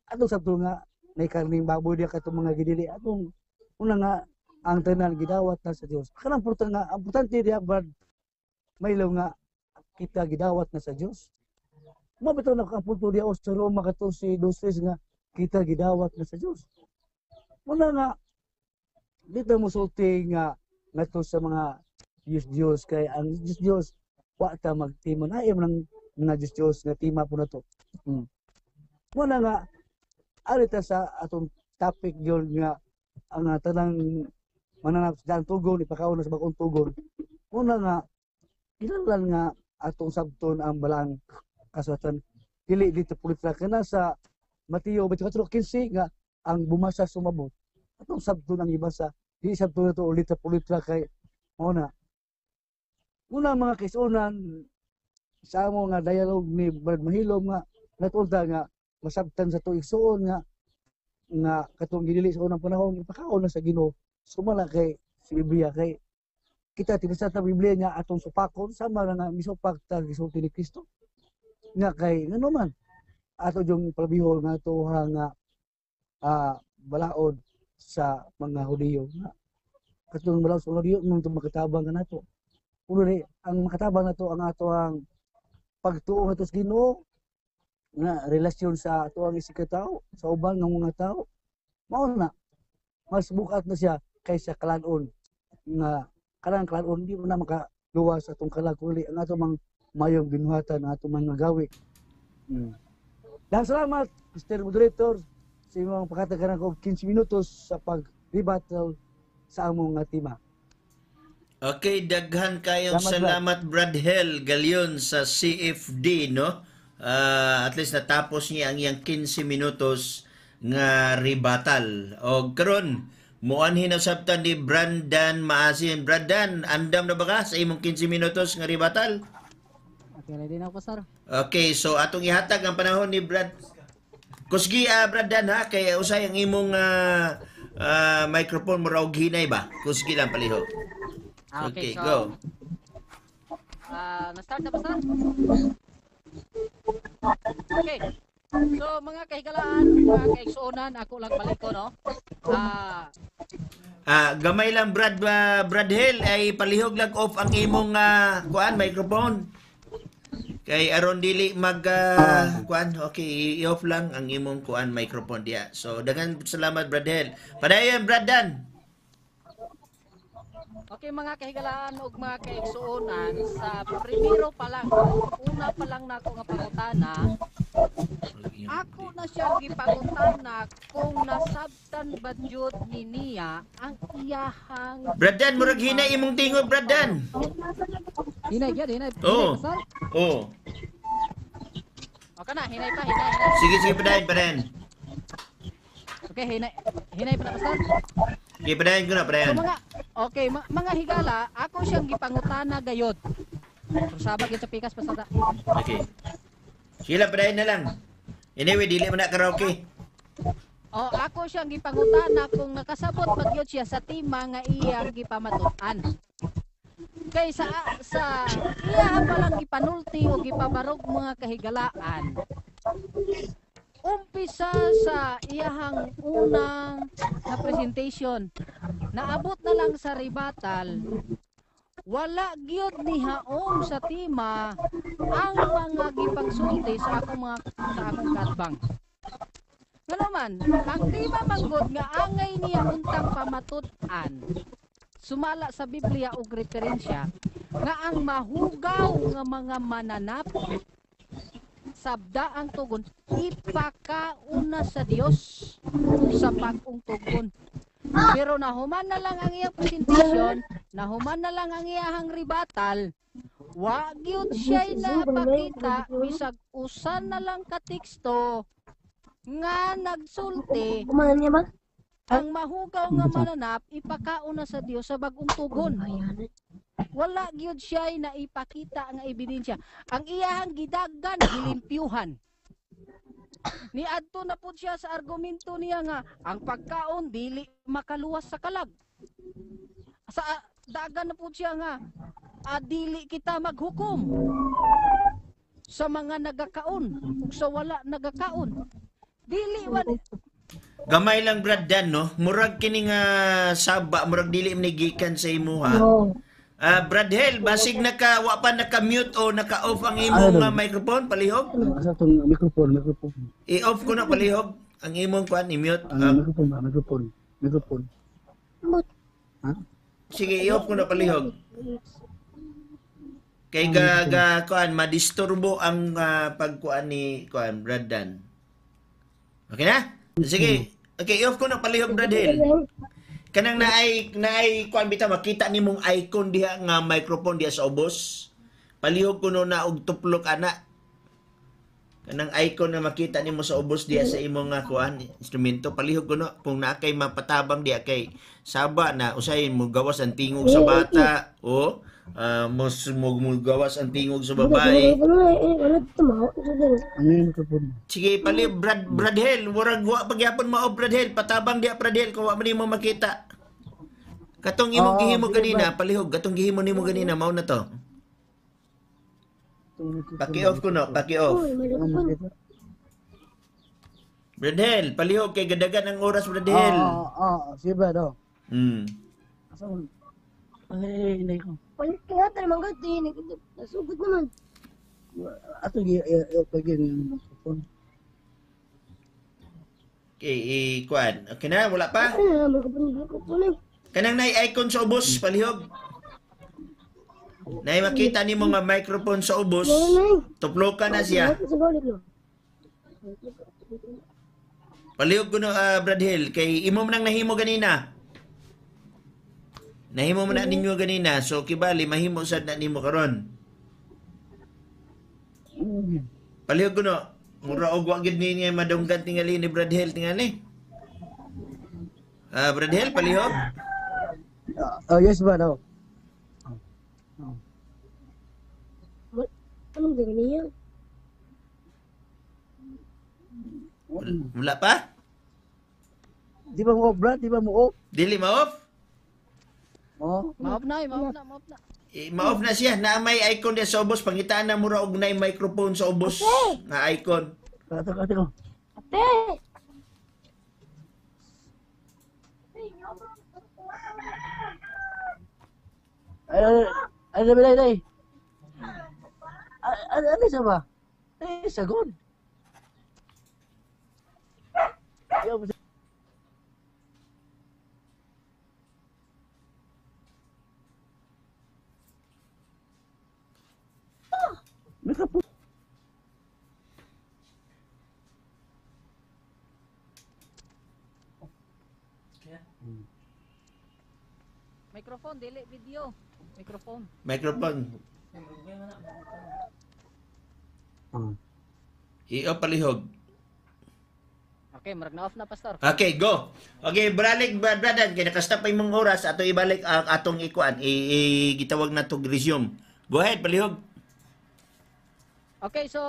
atong sabto nga nay karning baboy dia katong mga gidili atong una nga ang tanan gidawat na sa Dios. Kanang importante diha Brad Maylo nga kita gidawat na sa Dios. Mo bitaw na ang punto diha sa Roma 14:2 nga kita gidawat na sa Dios. Una nga dito mo sulti nga ngadto sa mga Diyos kay ang Diyos wa ta magtimon ay man mga Diyos nga tima po na to. Una nga arita sa atong topic yon nga ang tanang mananap sa tugon ipakaon sa bagong tugon. Una nga kinahanglan nga atong sabton ang balang kasulatan dili dito pulitra kana sa Mateo 24:15 nga ang bumasa sumabot atong sabton ang ibasa di sabton to ulit pulitra kay una mga kaisunan sa amo nga dialogue ni Brad Mahilom nga natulta nga masabtan sa tuig suon nga katong gidili sa unang panahon ipakaon na sa Ginoo sumala kay si Biblia kay kita tinasa ta Biblia niya atong supakon sama nga misupak ta gisulti ni Kristo nga kay ngano man ato jung palabihon nga ato nga balaod sa mga Hudiyo nga katong balaod sa Hudiyo nung makatabang nato uno ni ang makatabang nato ang ato ang pagtuo nato sa Ginoo nga relasyon sa ato ang isikataw sa uban ng mga tao mao na mas bukat na siya kaysa kalanon nga kanang kalanon di mo na makaluwas atong kalaguli ang ato mang mayong binuhatan ang ato mga gawi. Salamat Mr. Moderator sa imong pakatagaran ko 15 minutos sa pag-rebuttal sa among nga tema. Okay, daghan kayong salamat Brad Hel Galion sa CFD no. At least natapos niya ang iyang 15 minutos nga rebuttal. O karon muanhin na sabtan ni Brandan Maasin. Brandan, andam na ba ka sa imong 15 minutos nga rebuttal? Okay, ready na po sir. Okay, so atong ihatag ang panahon ni Brad Kusgi Brandan ha kay usay ang imong microphone mo raw hinay ba? Kusgi lang paliho. Okay, so, go. na-start na ba sir? Okay. So mga kahigalaan, mga kaigsuonan, ako lang balik ko, no? Gamay lang Brad Hill ay palihog lang off ang imong kuan microphone. Kay aron dili mag kuan, okay, i-off lang ang imong kuan microphone diya. So daghang salamat Brad Hill. Padayon Brad Dan. Okay mga kahigalaan ug mga kaigsuonan, sa primero pa lang, una pa lang nako nga pangutana, ako na siya gipangutana kung nasabtan ba jud ni niya ang iyahang Brad Dan, murag hinay imong tingog Brad Dan. hinay gyud, hinay. Oo. Pasal? Oh. Okay na, hinay pa, hinay. Sige padayon. Okay, hinay pa na pasal. Sige padayon ko na So padayon. mga higala, ako siyang gipangutana gayod. So sabag gyud sa pikas pasada. Okay. Sila padayon na lang. Anyway, dili man na karaoke. Ako siyang gipangutana kung nakasabot ba gyud siya sa tima nga iyang gipamatuan. Kay sa iya pa lang gipanulti o gipabarog mga kahigalaan. Umpisa sa iyahang unang na presentation, naabot na lang sa ribatal, wala gyud ni haom sa tima ang mga gipangsulti sa akong katbang. Ngano man, ang tima manggod nga angay niya untang pamatutan. Sumala sa Biblia og referensya nga ang mahugaw nga mga mananap sabda ang tugon ipakauna sa Dios sa pag-ung tugon. Pero nahuman na lang ang iyang presentation, nahuman na lang ang iyang ribatal, wa gyud siya napakita bisag usan na lang ka teksto nga nagsulti ang mahugaw nga mananap ipakauna sa Dios sa bag-ong tugon. Wala gyud siya na ipakita nga ebidensya. Ang iyahang gidagan gilimpyuhan. Niadto na pud siya sa argumento niya nga ang pagkaon dili makaluwas sa kalag. Sa dagan na pud siya nga dili kita maghukom sa mga nagakaon ug sa wala nagakaon. Dili man Gamay lang Brad Dan, no? Murag kini nga saba, murag dili manigikan sa imo ha. Brad Hill, basig wa pa naka-mute o naka-off ang imong microphone, palihog? Asa tong microphone. I-off ko na palihog ang imong kuan, i-mute. Microphone. Ha? Sige, i-off ko na palihog. Kay kuan madisturbo ang pagkuan ni kuan Brad Dan. Okay na? Sige. Okay, i-off ko na palihog Brad Hill. Kanang naay kuan bitaw makita nimong icon diha nga microphone diha sa ubos. Palihog kuno na og tuplok ana. Kanang icon na makita nimo sa ubos diha sa imong nga kuan instrumento, palihog kuno kung naa kay mapatabang diha kay saba na usahin mo gawas ang tingog sa bata o mo gawas ang tingog sa babae. Sige pali Brad Hill, murag wa pagyapon mao Brad Hill, patabang diha Brad Hill kung wa man nimo makita. Katong imong gihimo kanina, palihog katong gihimo nimo kanina mao na to. Paki-off ko no, paki-off. Brad Hill, palihog kay gadagan ang oras Brad Hill. Sige ba do? Asa mo? Ay, hindi ko. Palit ka nga tayo mga gati, nasugod naman. Ato pagin microphone. Okay, kuan. Okay na, wala pa? Ano na, microphone. Kanang icon sa ubos, palihog. Nay makita nimo nga microphone sa ubos, tuplokan na siya. Palihog ko no, Brad Hill, kay imo man nang nahimo ganina. Nahimo man na ninyo ganina, so kibali mahimo sad na nimo karon. Palihog ko no, mura og wa gid niya madunggan tingali ni Brad Hill tingali. Brad Hill, palihog. Yes ba daw? Anong gawin niya? Wala pa? Di ba mo off, Brad? Di ba mo off? Dili ma-off? Oh. maop na. Ma-off na siya. Na may icon din sa ubos. Pangitaan na mura og nay microphone sa ubos Okay. nga icon. Ate ko. Ate! Ay, day. Ano sa ba? Sagod. Microphone, dili video. Microphone. Microphone. I-off palihog. Okay, marag na off na pastor. Okay, go. Okay, bralik brother, kay nakastop pa imong oras ato ibalik ang atong ikuan. Gitawag na to resume. Go ahead, palihog. Okay, so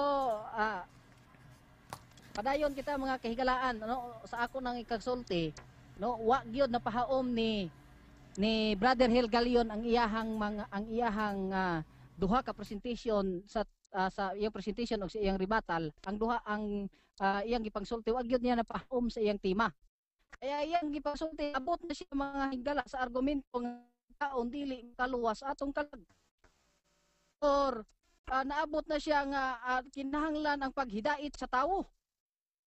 padayon kita mga kahigalaan, no, sa ako nang ikagsulti, no, wa gyud napahaom ni Brother Hel Galion ang iyahang duha ka presentation sa iyang presentation o sa iyang rebuttal, ang duha ang iyang gipangsulti wa gyud niya napahaom sa iyang tema. Kaya iyang gipangsulti abot na siya mga higala sa argumento nga taon dili kaluwas atong kalag. Or naabot na siya nga kinahanglan ang paghidait sa tawo.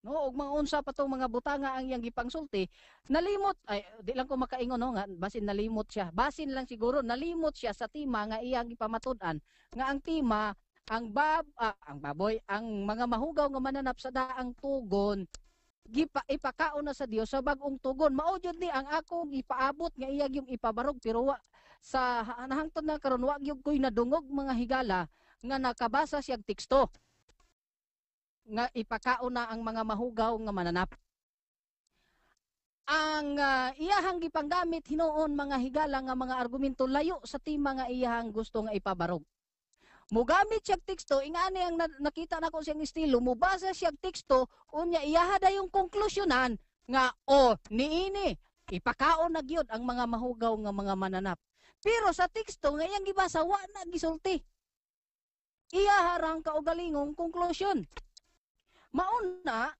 No, og mga unsa pa tong mga butanga ang iyang gipangsulti, nalimot ay di lang ko makaingon no nga basin nalimot siya. Basin lang siguro nalimot siya sa tema nga iyang gipamatud-an nga ang tema ang baboy ang mga mahugaw nga mananap sa daang tugon ipakaon na sa Dios sa bag-ong tugon. Mao jud ni ang ako gipaabot nga iyang yung ipabarog pero sa nahangtod na karon wa gyud koy nadungog mga higala nga nakabasa siyang teksto nga ipakaon na ang mga mahugaw nga mananap. Ang iyahang gipanggamit hinuon mga higala nga mga argumento layo sa tema nga iyahang gusto nga ipabarog. Mugamit siyang teksto, ingani ang nakita nako siyang estilo, mubasa siyang teksto, unya iyaha yung konklusyonan nga niini ipakaon na gyud ang mga mahugaw nga mga mananap. Pero sa teksto nga iyang gibasa wa na gisulti. Iyaha rang kaugalingong konklusyon. Mauna,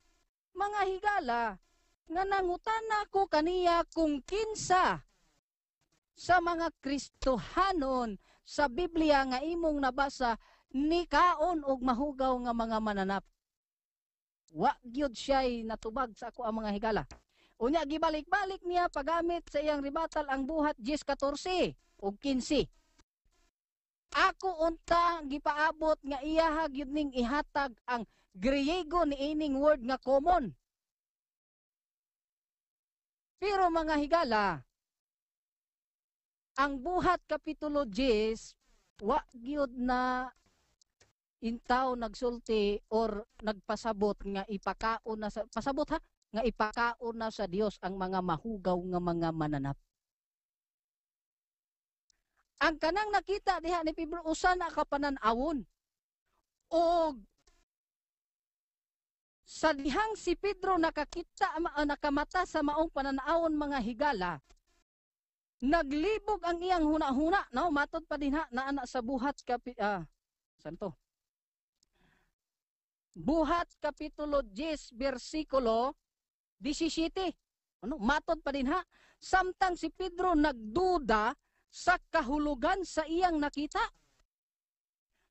mga higala, nga nangutana ko kaniya kung kinsa sa mga Kristohanon sa Biblia nga imong nabasa ni kaon og mahugaw nga mga mananap. Wa gyud siya'y natubag sa ako ang mga higala. Unya gibalik-balik niya pagamit sa iyang rebuttal ang buhat 10:14 ug 15. Ako unta gipaabot nga iyaha gyud ning ihatag ang Griego ni ining word nga common. Pero mga higala, ang buhat kapitulo 10 wa gyud na intaw nagsulti or nagpasabot nga ipakaon na sa pasabot nga ipakaon na sa Dios ang mga mahugaw nga mga mananap. Ang kanang nakita diha ni Pedro usa na ka panan-awon. Og sa dihang si Pedro nakakita nakamata sa maong pananawon mga higala, naglibog ang iyang huna-huna, no, matod pa din na sa buhat santo. Buhat kapitulo 10 bersikulo 17. Ano, matod pa din samtang si Pedro nagduda sa kahulugan sa iyang nakita.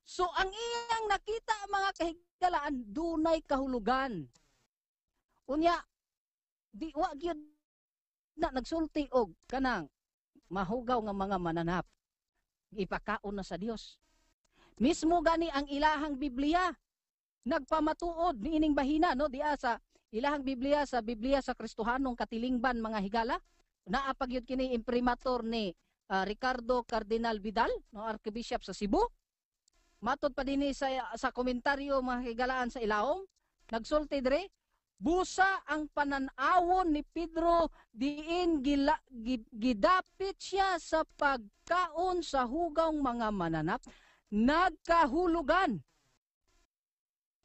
So ang iyang nakita mga kahigalaan dunay kahulugan. Unya di wa gyud na nagsulti og kanang mahugaw nga mga mananap. Ipakaon na sa Dios. Mismo gani ang ilahang Biblia nagpamatuod niining bahina no diya sa ilahang Biblia sa Kristohanong katilingban mga higala. Naa pa gyud kini imprimatur ni Ricardo Cardinal Vidal, no, Archbishop sa Cebu. Matod pa dinhi sa komentaryo mga higalaan sa ilawom, nagsulti dire, busa ang pananawon ni Pedro diin gidapit siya sa pagkaon sa hugaw mga mananap, nagkahulugan.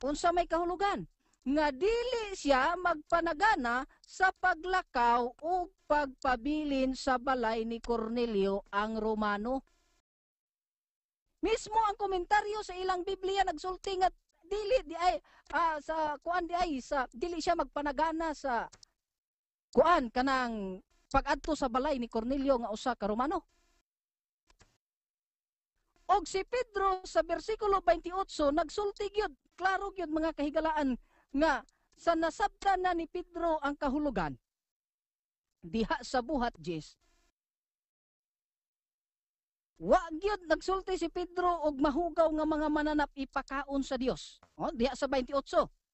Unsa may kahulugan? Nga dili siya magpanagana sa paglakaw o pagpabilin sa balay ni Cornelio ang Romano. Mismo ang komentaryo sa ilang Biblia nagsulti nga dili di ay sa kuan di ay sa dili siya magpanagana sa kuan kanang pag-adto sa balay ni Cornelio nga usa ka Romano. Og si Pedro sa bersikulo 28 nagsulti gyud, klaro gyud mga kahigalaan nga sa nasabtan na ni Pedro ang kahulugan diha sa buhat Jis. Wa gyud nagsulti si Pedro og mahugaw nga mga mananap ipakaon sa Dios. O diha sa 28.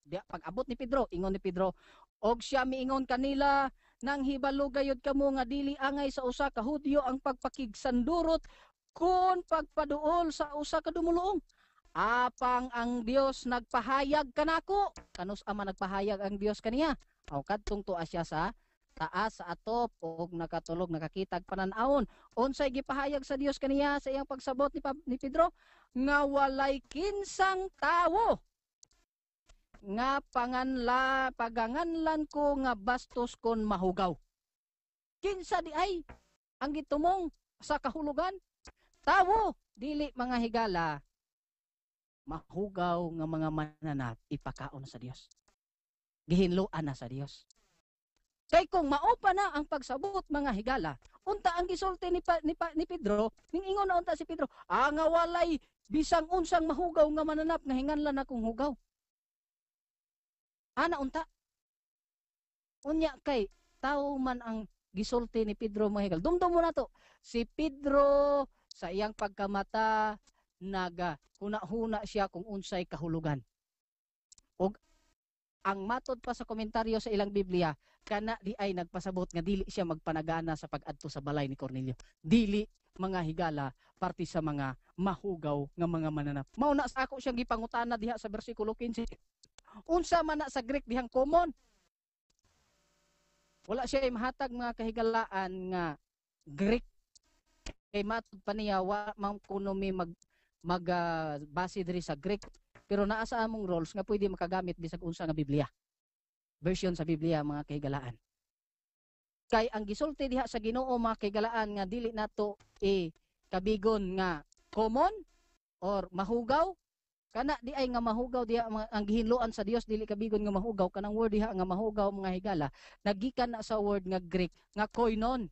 Diha pag-abot ni Pedro, ingon ni Pedro, og siya miingon kanila nang hibalo gayud kamo nga dili angay sa usa ka Hudyo ang pagpakigsandurot kun pagpaduol sa usa ka dumuluong. Apang ang Dios nagpahayag kanako. Kanus ama nagpahayag ang Dios kaniya? Aw kadtong tuwa siya sa taas sa atop og nakatulog nakakitag panan-awon. Unsay gipahayag sa Dios kaniya sa iyang pagsabot ni Pedro nga walay kinsang tawo nga paganganlan ko nga bastos kon mahugaw. Kinsa di ay ang gitumong sa kahulugan? Tawo, dili mga higala, mahugaw nga mga mananap ipakaon sa Dios. Gihinluan na sa Dios. Kay kung maupa na ang pagsabot mga higala, unta ang gisulti ni Pedro, ningingon na unta si Pedro, nga walay bisang unsang mahugaw nga mananap nga hinganlan akong hugaw. Ana unta. Unya kay tao man ang gisulti ni Pedro mga higala. Dumdum mo na to. Si Pedro sa iyang pagkamata kuna-huna siya kung unsay kahulugan. Og ang matod pa sa komentaryo sa ilang Biblia, kana di ay nagpasabot nga dili siya magpanagana sa pag-adto sa balay ni Cornelio. Dili mga higala parte sa mga mahugaw nga mga mananap. Mao na sa ako siyang gipangutana diha sa bersikulo 15. Unsa man na sa Greek dihang common? Wala siya mahatag mga kahigalaan nga Greek. Kay matod pa niya wa man kuno mi base diri sa Greek. Pero naa sa among rules nga pwede makagamit bisag unsa nga Biblia. Version sa Biblia mga kahigalaan. Kay ang gisulti diha sa Ginoo mga kahigalaan nga dili nato kabigon nga common or mahugaw. Kana di ay nga mahugaw diha ang gihinluan sa Dios dili kabigon nga mahugaw. Kanang word diha nga mahugaw mga higala nagikan na sa word nga Greek nga koinon.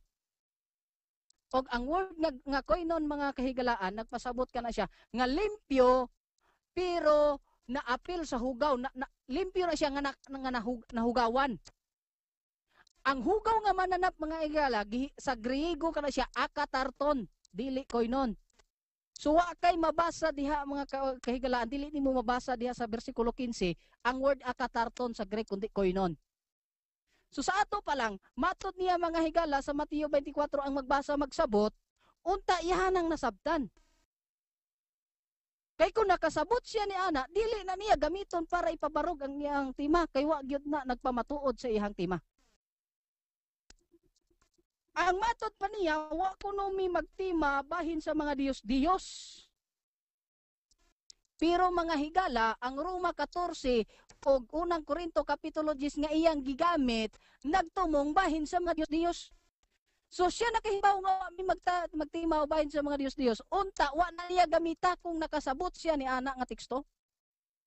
Og ang word nga koinon mga kahigalaan nagpasabot ka na siya nga limpyo pero naapil sa hugaw, limpyo na siya nga nahugawan. Ang hugaw nga mananap mga higala sa Griego kana siya akatarton, dili koinon. So wa kay mabasa diha mga kahigalaan, dili nimo mabasa diha sa bersikulo 15 ang word akatarton sa Greek kundi koinon. So sa ato pa lang, matod niya mga higala sa Mateo 24 ang magbasa magsabot, unta iyan ang nasabtan. Kay kung nakasabot siya ni ana, dili na niya gamiton para ipabarog ang iyang tima. Kay wa gyud na nagpamatuod sa iyang tima. Ang matod pa niya, wa kuno mi magtima bahin sa mga Diyos-Diyos. Pero mga higala, ang Roma 14 o unang Korinto kapitulo 10 nga iyang gigamit, nagtumong bahin sa mga Diyos-Diyos. So siya nakahibaw nga magtimaw bahin sa mga Diyos-Diyos. Unta, wa na niya gamita kung nakasabot siya ni ana nga teksto.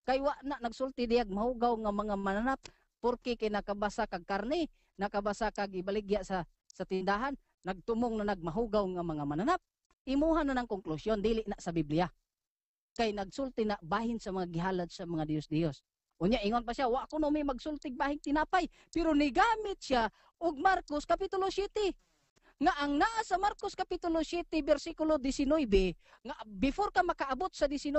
Kay wa na nagsulti diyag mahugaw nga mga mananap. Porque kay nakabasa kag karne, nakabasa kag ibaligya sa tindahan, nagtumong na nagmahugaw nga mga mananap. Imuha na ng konklusyon, dili na sa Biblia. Kay nagsulti na bahin sa mga gihalad sa mga Diyos-Diyos. Unya, ingon pa siya, wa kuno may magsultig bahing tinapay. Pero nigamit siya og Marcos kapitulo 7. Nga ang naa sa Marcos kapitulo 7 bersikulo 19 nga before ka makaabot sa 19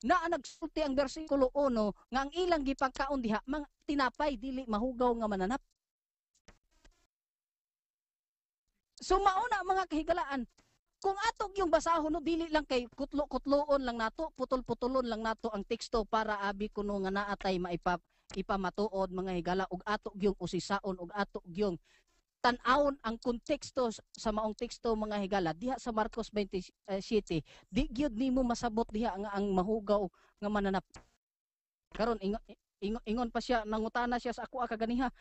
naa nagsulti ang bersikulo 1 nga ang ilang gipangkaon diha mga tinapay dili mahugaw nga mananap. So mauna mga kahigalaan, kung atog yung basahon no dili lang kay kutlo-kutloon lang nato, putol-putulon lang nato ang teksto para abi kuno nga naatay ipamatuod mga higala ug atog yung usisaon ug atog yung tan-awon ang konteksto sa maong teksto mga higala diha sa Marcos 27 di gyud nimo masabot diha nga ang mahugaw nga mananap. Karon ingon pa siya, nangutana siya sa ako kaganiha,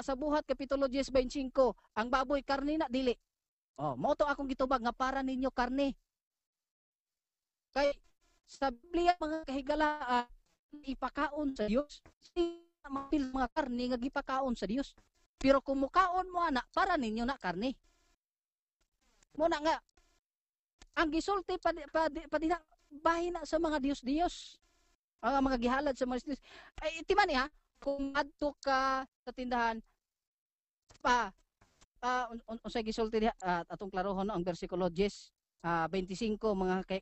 sa buhat kapitulo 10:25 ang baboy karne na dili. Mao to akong gitubag nga para ninyo karne. Kay sa Biblia mga kahigalaan ipakaon sa Dios. Mapil mga karne nga gipakaon sa Dios. Pero kung mukaon mo ana para ninyo na karne. Mo na nga ang gisulti pa bahin na sa mga Dios-Dios. Ang mga gihalad sa mga Dios. Ay timan ha, kung adto ka sa tindahan pa unsay gisulti diha atong klarohon ang bersikulo 10 25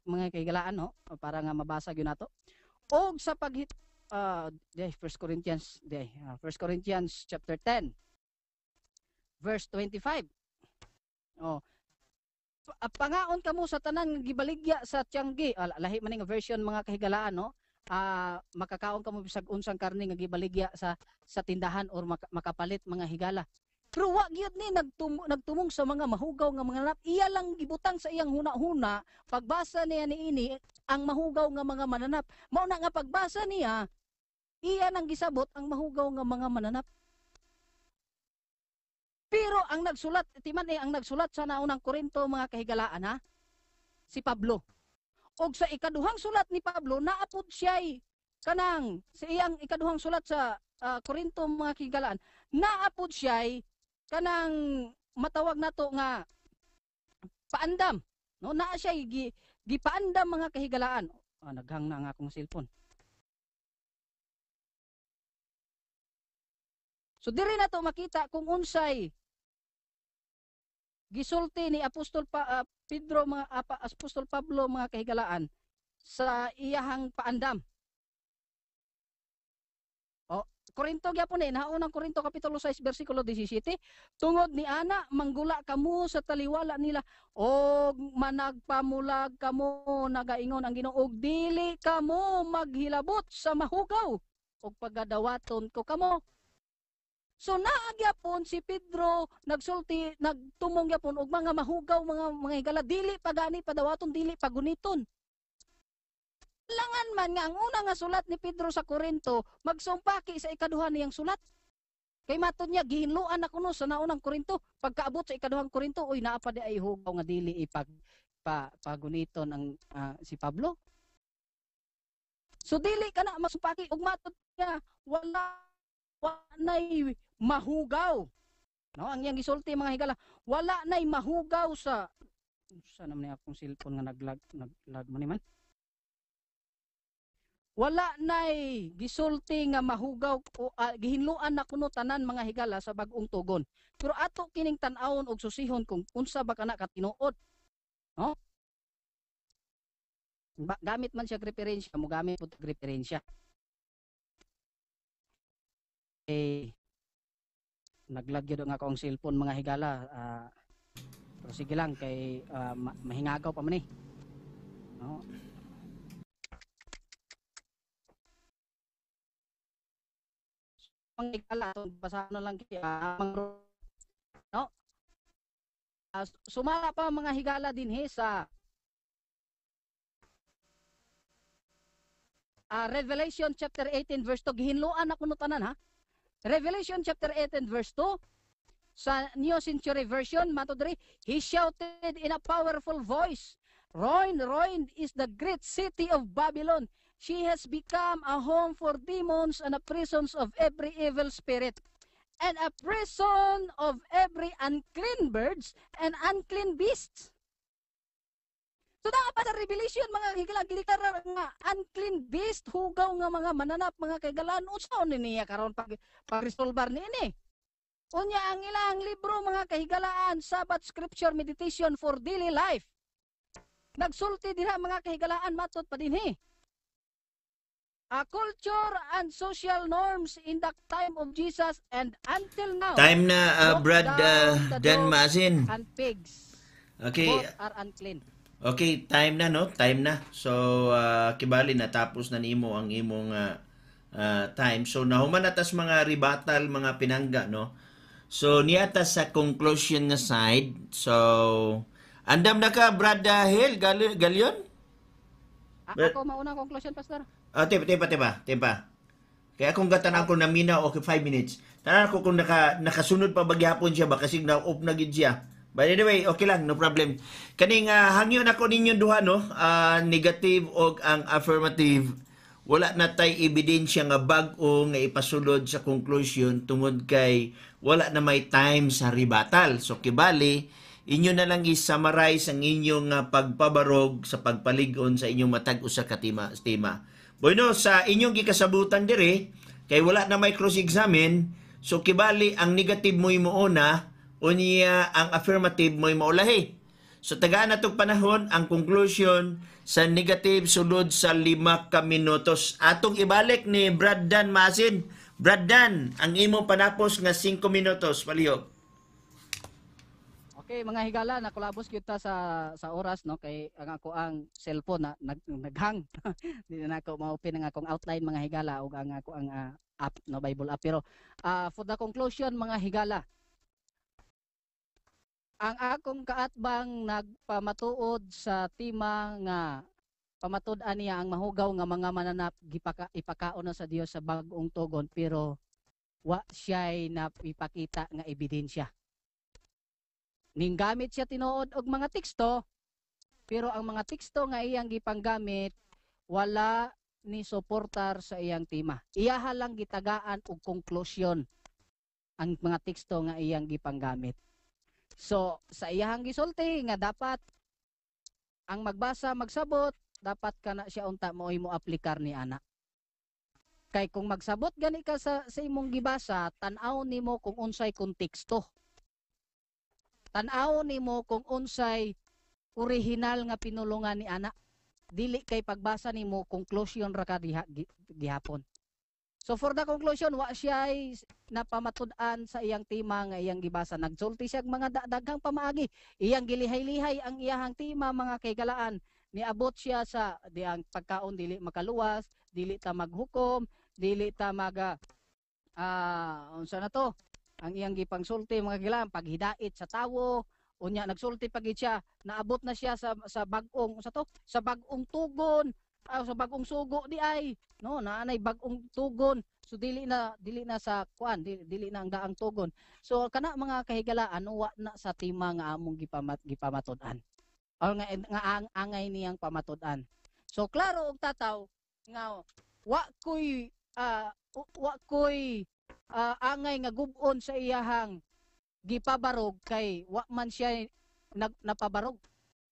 mga kahigalaan no para nga mabasa gyud nato. Og sa paghit 1 Corinthians 1 Corinthians chapter 10 verse 25. Oh, pangaon kamo sa tanan gibaligya sa tiyanggi. Lahi man nga version mga kahigalaan no. Makakaon kamo bisag unsang karne nga gibaligya sa tindahan or makapalit mga higala. Pero wa gyud ni nagtumong sa mga mahugaw nga mga mananap. Iya lang gibutang sa iyang huna-huna pagbasa niya niini ang mahugaw nga mga mananap. Mao na nga pagbasa niya iya nang gisabot ang mahugaw nga mga mananap. Pero ang nagsulat timan ang nagsulat sa naunang Korinto mga kahigalaan ha si Pablo. Og sa ikaduhang sulat ni Pablo naapod siya'y kanang sa iyang ikaduhang sulat sa Korinto mga kahigalaan naapod siya'y kanang matawag nato nga paandam no naa siya gipaandam mga kahigalaan. Naghang na ang akong cellphone. So diri nato makita kung unsay gisulti ni Apostol Pedro mga Apostol Pablo mga kahigalaan sa iyahang paandam. Korinto gyapon naunang Korinto kapitulo 6 bersikulo 17 tungod ni ana manggula kamo sa taliwala nila og managpamulag kamo nagaingon ang Ginoo og dili kamo maghilabot sa mahugaw og pagadawaton ko kamo. So naagyapon si Pedro nagsulti nagtumong gyapon og mga mahugaw mga higala dili pagani padawaton dili paguniton. Langan man nga ang una nga sulat ni Pedro sa Korinto magsumpaki sa ikaduha niyang sulat. Kay matud niya gihinluan ako no sa naunang Korinto pagkaabot sa ikaduhang Korinto uy naa pa di ay hugaw nga dili paguniton ang si Pablo. So dili kana masumpaki og matud niya wala nay mahugaw. No ang iyang gisulti mga higala wala nay mahugaw sa naman ni akong cellphone nga naglag mo ni man. Wala nay gisulti nga mahugaw o gihinluan na kuno tanan mga higala sa bag-ong tugon. Pero ato kining tan-awon og susihon kung unsa ba kana katinuod. No? Gamit man siya referensya, mo gamit pud referensya. Naglag gyud nga akong cellphone mga higala. Pero sige lang kay mahingagaw pa man eh. No? Higala basahan na lang no sumala pa mga higala dinhi sa Revelation chapter 18 verse 2 gihinluan ako no tanan ha. Revelation chapter 18 verse 2 sa New Century Version matodri he shouted in a powerful voice, Roin is the great city of Babylon. She has become a home for demons and a prison of every evil spirit, and a prison of every unclean birds and unclean beasts. So dapat sa Revelation mga higala gideklara nga unclean beast hugaw nga mga mananap mga kaigalaan unsaon niya karon pag-resolbar niini. Unya ang ilang libro mga kahigalaan Sabbath Scripture Meditation for Daily Life. Nagsulti diha mga kahigalaan matud pa dinhi. Culture and social norms in the time of Jesus and until now. Time na Brad Dan Masin. And pigs. Okay. Both are unclean. Okay, time na no? Time na. So kibali na tapos na nimo ang imong time. So nahuman natas mga rebuttal, mga pinangga no. So niata sa conclusion na side. So andam na ka Brad Hill Galion? Ako mauna conclusion pastor. Tipa. Kaya kung gatanan ko na mina okay 5 minutes. Tanan ko kung nakasunod pa bagyapon siya ba kasi na-off na gid siya. By the way, okay lang, no problem. Kaning hangyo na ko ninyo duha no, negative og ang affirmative. Wala na tay ebidensya nga bag-o nga ipasulod sa conclusion tungod kay wala na may time sa rebuttal. So kibali, inyo na lang i-summarize ang inyong pagpabarog sa pagpaligon sa inyong matag usa ka tema. Bueno, sa inyong gikasabutan dire, kay wala na may cross-examine, so kibali ang negative mo una, unya ang affirmative mo maulahi. So tagaan na itong panahon, ang conclusion sa negative sulod sa 5 ka minutos. Atong ibalik ni Brad Dan Masin. Brad Dan, ang imo panapos nga 5 minutos. Palihog. Okay, mga higala, nakulabos kita sa oras no kay ang ako ang cellphone na naghang. Di na ako ma-open ang akong outline mga higala ug ang ako ang app no Bible app. Pero for the conclusion mga higala, ang akong kaatbang nagpamatuod sa tema nga pamatud-an niya ang mahugaw nga mga mananap ipakaon na sa Dios sa bag-ong tugon pero wa siya'y napipakita nga ebidensya. Ning gamit siya tinuod og mga teksto pero ang mga teksto nga iyang gipanggamit wala ni suportar sa iyang tema. Iyaha lang gitagaan og konklusyon ang mga teksto nga iyang gipanggamit. So, sa iyahang gisulti nga dapat ang magbasa magsabot, dapat kana siya unta mo'y mo aplikar ni ana. Kay kung magsabot gani ka sa imong gibasa, tan-aw nimo kung unsay konteksto. Tan-aw nimo kung unsay original nga pinulungan ni ana. Dili kay pagbasa nimo conclusion ra ka gihapon. So for the conclusion, wa siya ay napamatud-an sa iyang tema nga iyang gibasa. Nagsulti siya mga daghang pamaagi. Iyang gilihay-lihay ang iyang tema mga kaygalaan. Niabot siya sa ang pagkaon dili makaluwas, dili ta maghukom, dili ta unsa na to? Ang iyang gipangsulti mga kaygalaan, paghidait sa tawo, unya nagsulti pagid siya, naabot na siya sa bag-ong sa bag-ong tugon. Sa bagong sugo di ay no naanay bagong tugon so dili na sa kuan dili na ang daang tugon so kana mga kahigalaan wa na sa tema nga among gipamatud-an o nga angay niyang pamatud-an so klaro og tataw nga wa koy angay nga gub-on sa iyahang gipabarog kay wa man siya napabarog.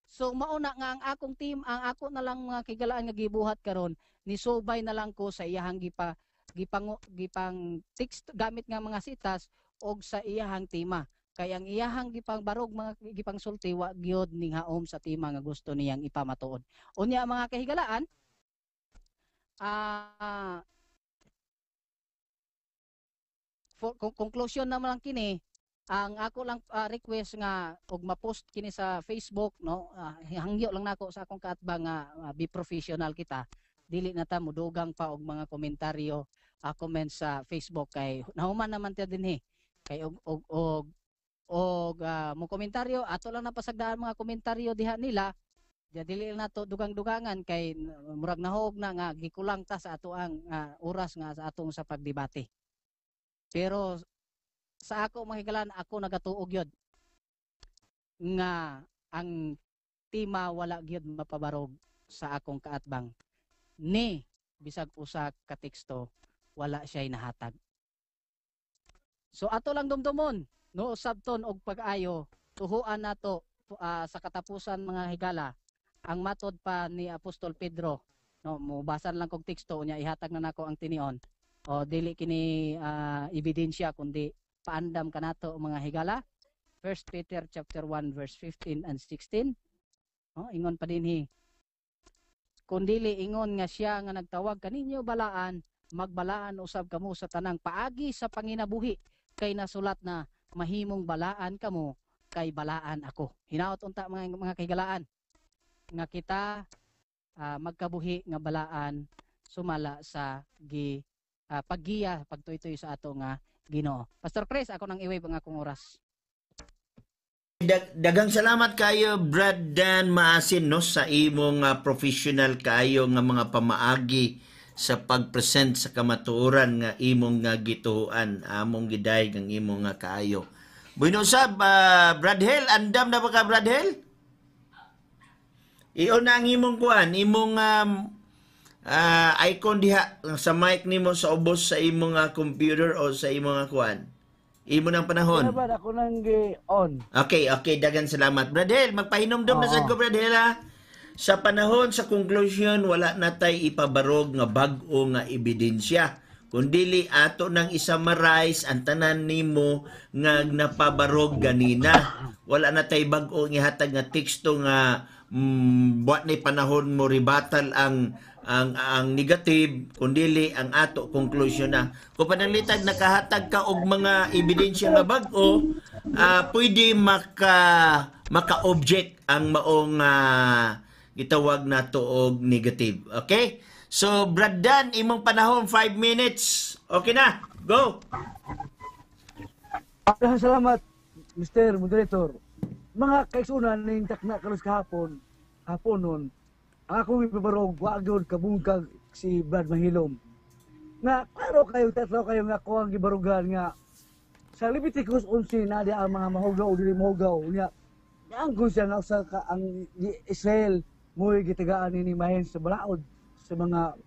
So mauna nga ang akong team, ang ako na lang mga kigalaan nga gibuhat karon, nisubay na lang ko sa iyahang gipang text gamit nga mga sitas og sa iyahang tema. Kay ang iyahang gipang barog mga gipang sulti wa gyud ning haom sa tema nga gusto niyang ipamatuod. Unya mga kahigalaan, conclusion naman lang kini. Ang ako lang request nga og ma-post kini sa Facebook no hangyo lang nako sa akong kaatbang nga be professional kita dili na ta mudugang pa og mga komentaryo comment sa Facebook kay nahuman naman ta dinhi kay og mo komentaryo ato lang napasagdaan mga komentaryo diha nila dili na to dugang-dugangan kay murag nahog na nga gikulang ta sa ato ang oras nga sa atong sa pagdebate. Pero sa ako mahigalan ako nagatuog yun nga ang tema wala gyud mapabarog sa akong kaatbang ni bisag usa ka teksto wala siya'y nahatag. So ato lang dumdumon no sabton og pag-ayo tuhuan nato sa katapusan mga higala ang matod pa ni Apostol Pedro no mubasan lang kog teksto unya ihatag na nako ang tinion o dili kini ebidensya kundi paandam kanato mga higala. 1 Peter chapter 1 verse 15 and 16. Ingon pa dinhi. Kundili ingon nga siya nga nagtawag kaninyo balaan, magbalaan usab kamo sa tanang paagi sa panginabuhi kay nasulat na mahimong balaan kamo kay balaan ako. Hinaot unta mga kahigalaan nga kita magkabuhi nga balaan sumala sa paggiya pagtuytoy sa ato nga Ginoo. Pastor Chris, ako nang i-wave ang akong oras. Dagang salamat kayo Brad Dan Maasin no sa imong professional kayo nga mga pamaagi sa pagpresent sa kamatuoran nga imong gituan among giday ang imong kayo. Bueno sab, Bradhel, andam na ba ka Bradhel? Iyon na ang imong kuan, imong icon diha sa mic nimo sa ubos sa imong computer o sa imong kuan. Imo ng panahon. Kaya ba ako nang on? Okay, dagan salamat. Bradhel, magpahinomdom na sad ko Bradhel ha. Sa panahon sa conclusion, wala na tay ipabarog nga bag-o nga ebidensya. Kundili ato nang isa-summarize ang tanan nimo nga napabarog ganina. Wala na tay bag-o nga hatag nga teksto nga buat na panahon mo rebuttal ang negative, kundili ang ato conclusion na. Kung panalitag nakahatag ka og mga ebidensya nga bag-o, pwede maka-object ang maong gitawag na to og negative. Okay? So, Brad Dan, imong panahon 5 minutes. Okay na? Go! Salamat, Mr. Moderator. Mga kaigsunan ning takna kalos hapon nun, ang akong ipabarog, wagod kabungkag si Brad Mahilom. Nga, tatlo kayo nga ko ang gibarugan nga sa Leviticus 11 na di ang mga mahugaw, dili mahugaw. Nga, ang siya nga sa ang Israel mo'y gitagaan ni mahin sa balaod sa mga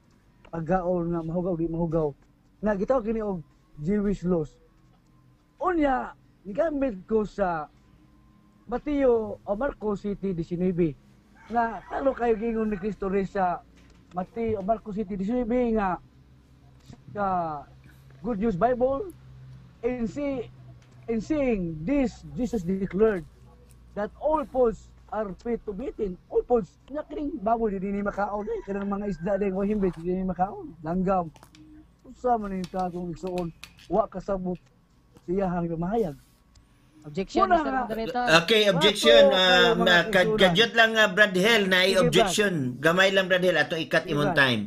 paggaon nga mahugaw, di mahugaw. Nga, gitawag kini og Jewish laws. Unya, nigamit ko sa Mateo o Marcos City 19 nga talo kayo gingon ni Cristo rin sa Mateo o Marcos City 19 nga sa Good News Bible in seeing this Jesus declared that all foods are fit to be eaten. All foods nga kining baboy di makaon kanang mga isda din o himbit di makaon langgam usa man ni tatong igsoon wa kasabot siya hang mahayag. Objection, Muna Mr. nga. Moderator. Okay, objection. Mga Kadyot lang Brad Hel na objection. Gamay lang Brad Hel ato ikat Sige, imong Brad. time.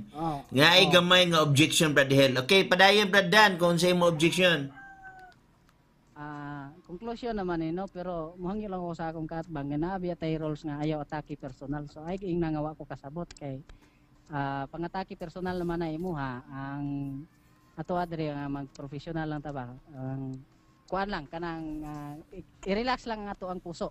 Nga ay gamay nga objection Brad Hel. Okay, padayon Brad Dan kung sa imo objection. Conclusion naman no, pero muhangyo lang ako sa akong katbang nga naabi atay roles nga ayaw atake personal. So ay ing nangawa ko kasabot kay pangatake personal naman na imuha ang ato adre nga mag-professional lang ta ba. Kuan lang kanang i-relax lang ang ato ang puso.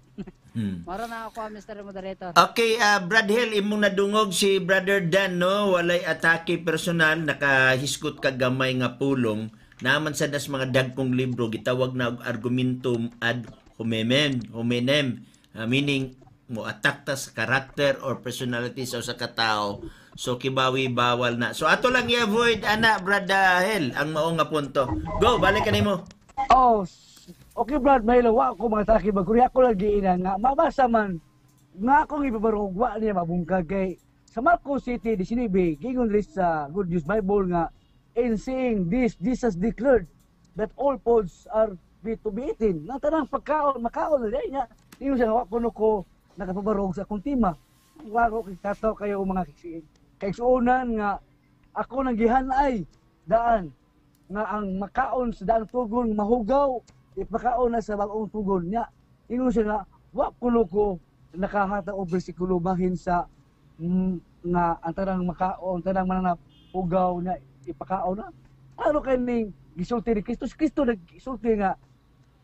Maro na ako Mr. Moderator. Okay, Brad Hel, imong nadungog si Brother Dan, no? Walay atake personal, nakahiskot ka gamay nga pulong. Naman sa das mga dagkong libro, gitawag na og argumentum ad hominem, meaning mo attack ta sa character or personality sa usa ka tawo. So kibawi bawal na. So ato lang i-avoid ana Brad Hel ang mao nga punto. Go, balik ka nimo. Okay Brad, may lawa ako mga taki baguri ako lagi ina nga mabasa man nga akong ibabarog wa niya mabungkag kay sa Marcos City 19 gingon list sa Good News Bible nga in seeing this Jesus declared that all foods are fit to be eaten. Nga tanang pagkaon makaon na niya. Ingon siya wa kuno ko nakapabarog sa akong tima. Wa ko kitaw kayo mga kaigsuonan nga ako nang gihanay daan nga ang makaon sa daang tugon mahugaw ipakaon na sa bagong tugon niya ingon siya nga wa kuno ko nakahata og bersikulo bahin sa nga ang tanang makaon tanang mananap hugaw niya ipakaon na ano kaning gisulti ni Kristo nagsulti nga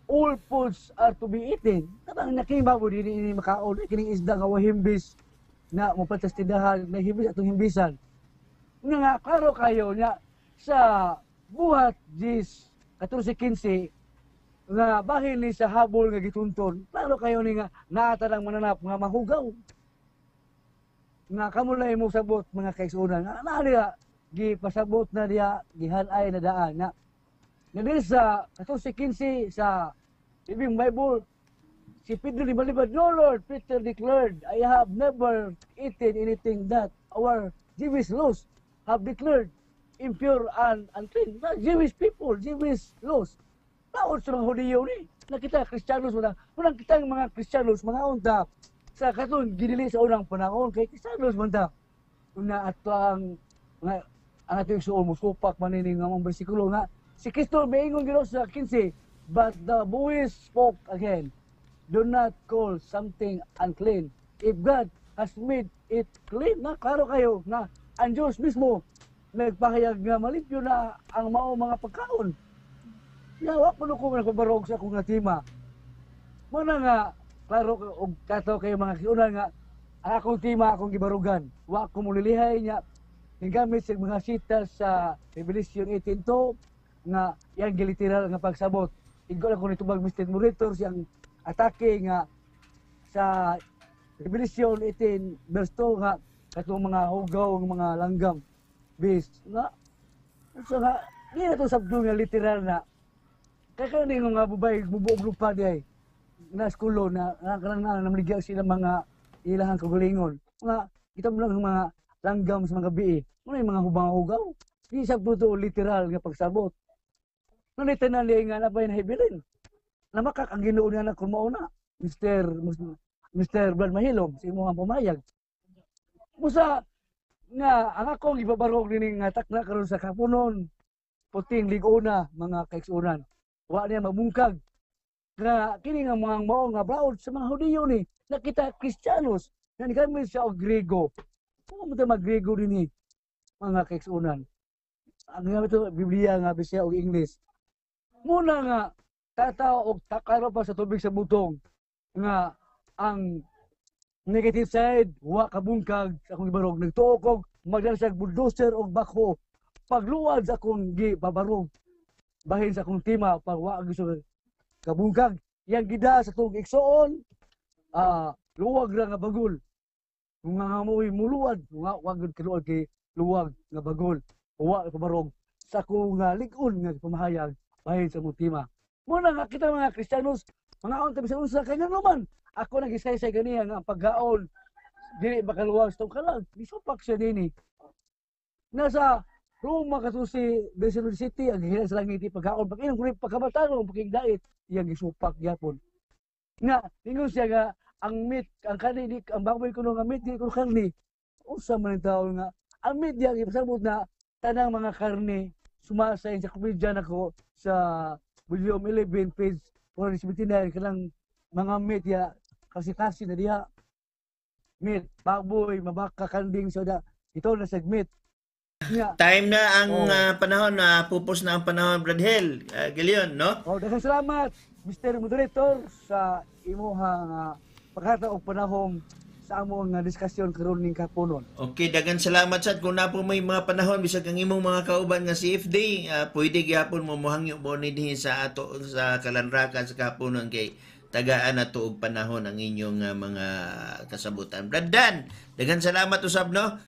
all foods are to be eaten tanang nakibawo dinhi makaon kining isda nga wahimbis na mopatas tindahan na himbis atong himbisan nga klaro kayo niya sa buhat 14-15 nga bahin ni sa habol nga gitunton klaro kayo ni nga naatanang mananap nga mahugaw nga kamo na imo sabot mga kaigsuonan nga naaliya gipasabot na diya gihanay na daan nga dili sa 14-15 sa Living Bible si Pedro libalibad, no Lord, Peter declared, I have never eaten anything that our Jewish laws have declared impure and unclean. Jewish people, Jewish laws. Taon sa mga Hudiyo ni. Nakita, Kristiyanos mo na. Unang kita mga Kristiyanos, mga unta. Sa katon, ginili sa unang panahon. Kay Kristiyanos mo na. Una at ang ating suon mo, supak manining nga mga bersikulo nga. Si Kristo, may ingon gino sa 15. But the boys spoke again. Do not call something unclean. If God has made it clean, na klaro kayo na ang Diyos mismo nagpahayag nga malimpyo na ang mao mga pagkaon. Yawa ko ko nagpabarog sa akong natima Muna nga, klaro og kato kayo mga kiunan nga, ang akong tima, akong gibarugan. Wa ko mulilihay niya, gamit sa mga sita sa Revelation 18:2 nga yang giliteral nga pagsabot. Igo lang ko nitubag Mr. Monitor siyang atake nga sa Revelation 18 verse 2 nga katong mga hugaw ng mga langgam beast nga so nga di na to sabdo nga literal na kaya ni nga bubay bubuog lupa di ay na skulo na kanang namligya sila mga ilahang kagalingon nga kita mo lang mga langgam sa mga gabi ano yung mga hubang hugaw di sabdo to literal nga pagsabot nung itinali nga na ba yung hibilin na makak ang Ginoo niya na kung mauna Mr. Brad Mahilom sa imong pumayag musa nga ang akong ibabarog din nga takna karon sa kapunon puting liguna mga kaigsunan wa niya mabungkag nga kini nga mga mao nga braod sa mga Hudiyo ni nakita Kristiyanos nga ni kami sa Grego mo ta mag-Grego dinhi mga kaigsunan ang nga ito Biblia nga Bisaya og English muna nga tataw og takaro pa sa tubig sa butong nga ang negative side, wa kabungkag sa akong ibarog. Nagtuo kog magdala sa bulldozer o bako. Pagluwad sa akong gibabarog. Bahin sa akong tima, pag wa gusto kabungkag. Yang gida sa itong iksoon, luwag ra nga bagol. Kung nga mo'y muluwad, nga wagod kaluwag kay luwag nga bagol. Wa pabarog sa akong ligon nga pamahayag bahin sa akong tima. Muna nga kita mga Kristiyanos, mga on tabi sa unsa kay nga naman. Ako nagisay-say ganiya nga pagkaon dili makaluwas tong kalag gisupak siya dinhi nasa Roma katusi Brazil City ang hila sa langit pagkaon pag ilang guri pagkabataan pagking dait iyang gisupak gyapon nga ingon siya nga ang meat ang kani ang baboy kuno nga meat di kuno karne usa man ang tawo nga ang meat diya ipasabot na tanang mga karne sumasay sa komedya nako sa volume 11 page 479 kanang mga meat ya kasi na diha meat baboy mabaka kanding soda ito na segment nga Time na ang panahon na pupos na ang panahon Brad Hel. Gilion, no? daghang salamat Mr. Moderator sa imuhang pagkataong panahon sa among diskusyon karon ning kapunon. Okay, dagan salamat sad kung napo may mga panahon bisag ang imong mga kauban nga CFD, pwede gyapon mo mohangyo mo ni dihi sa ato sa kalanrakan sa kapunon kay tagaan na tuog panahon ang inyong mga kasabutan. Brad Dan, dagan salamat usab no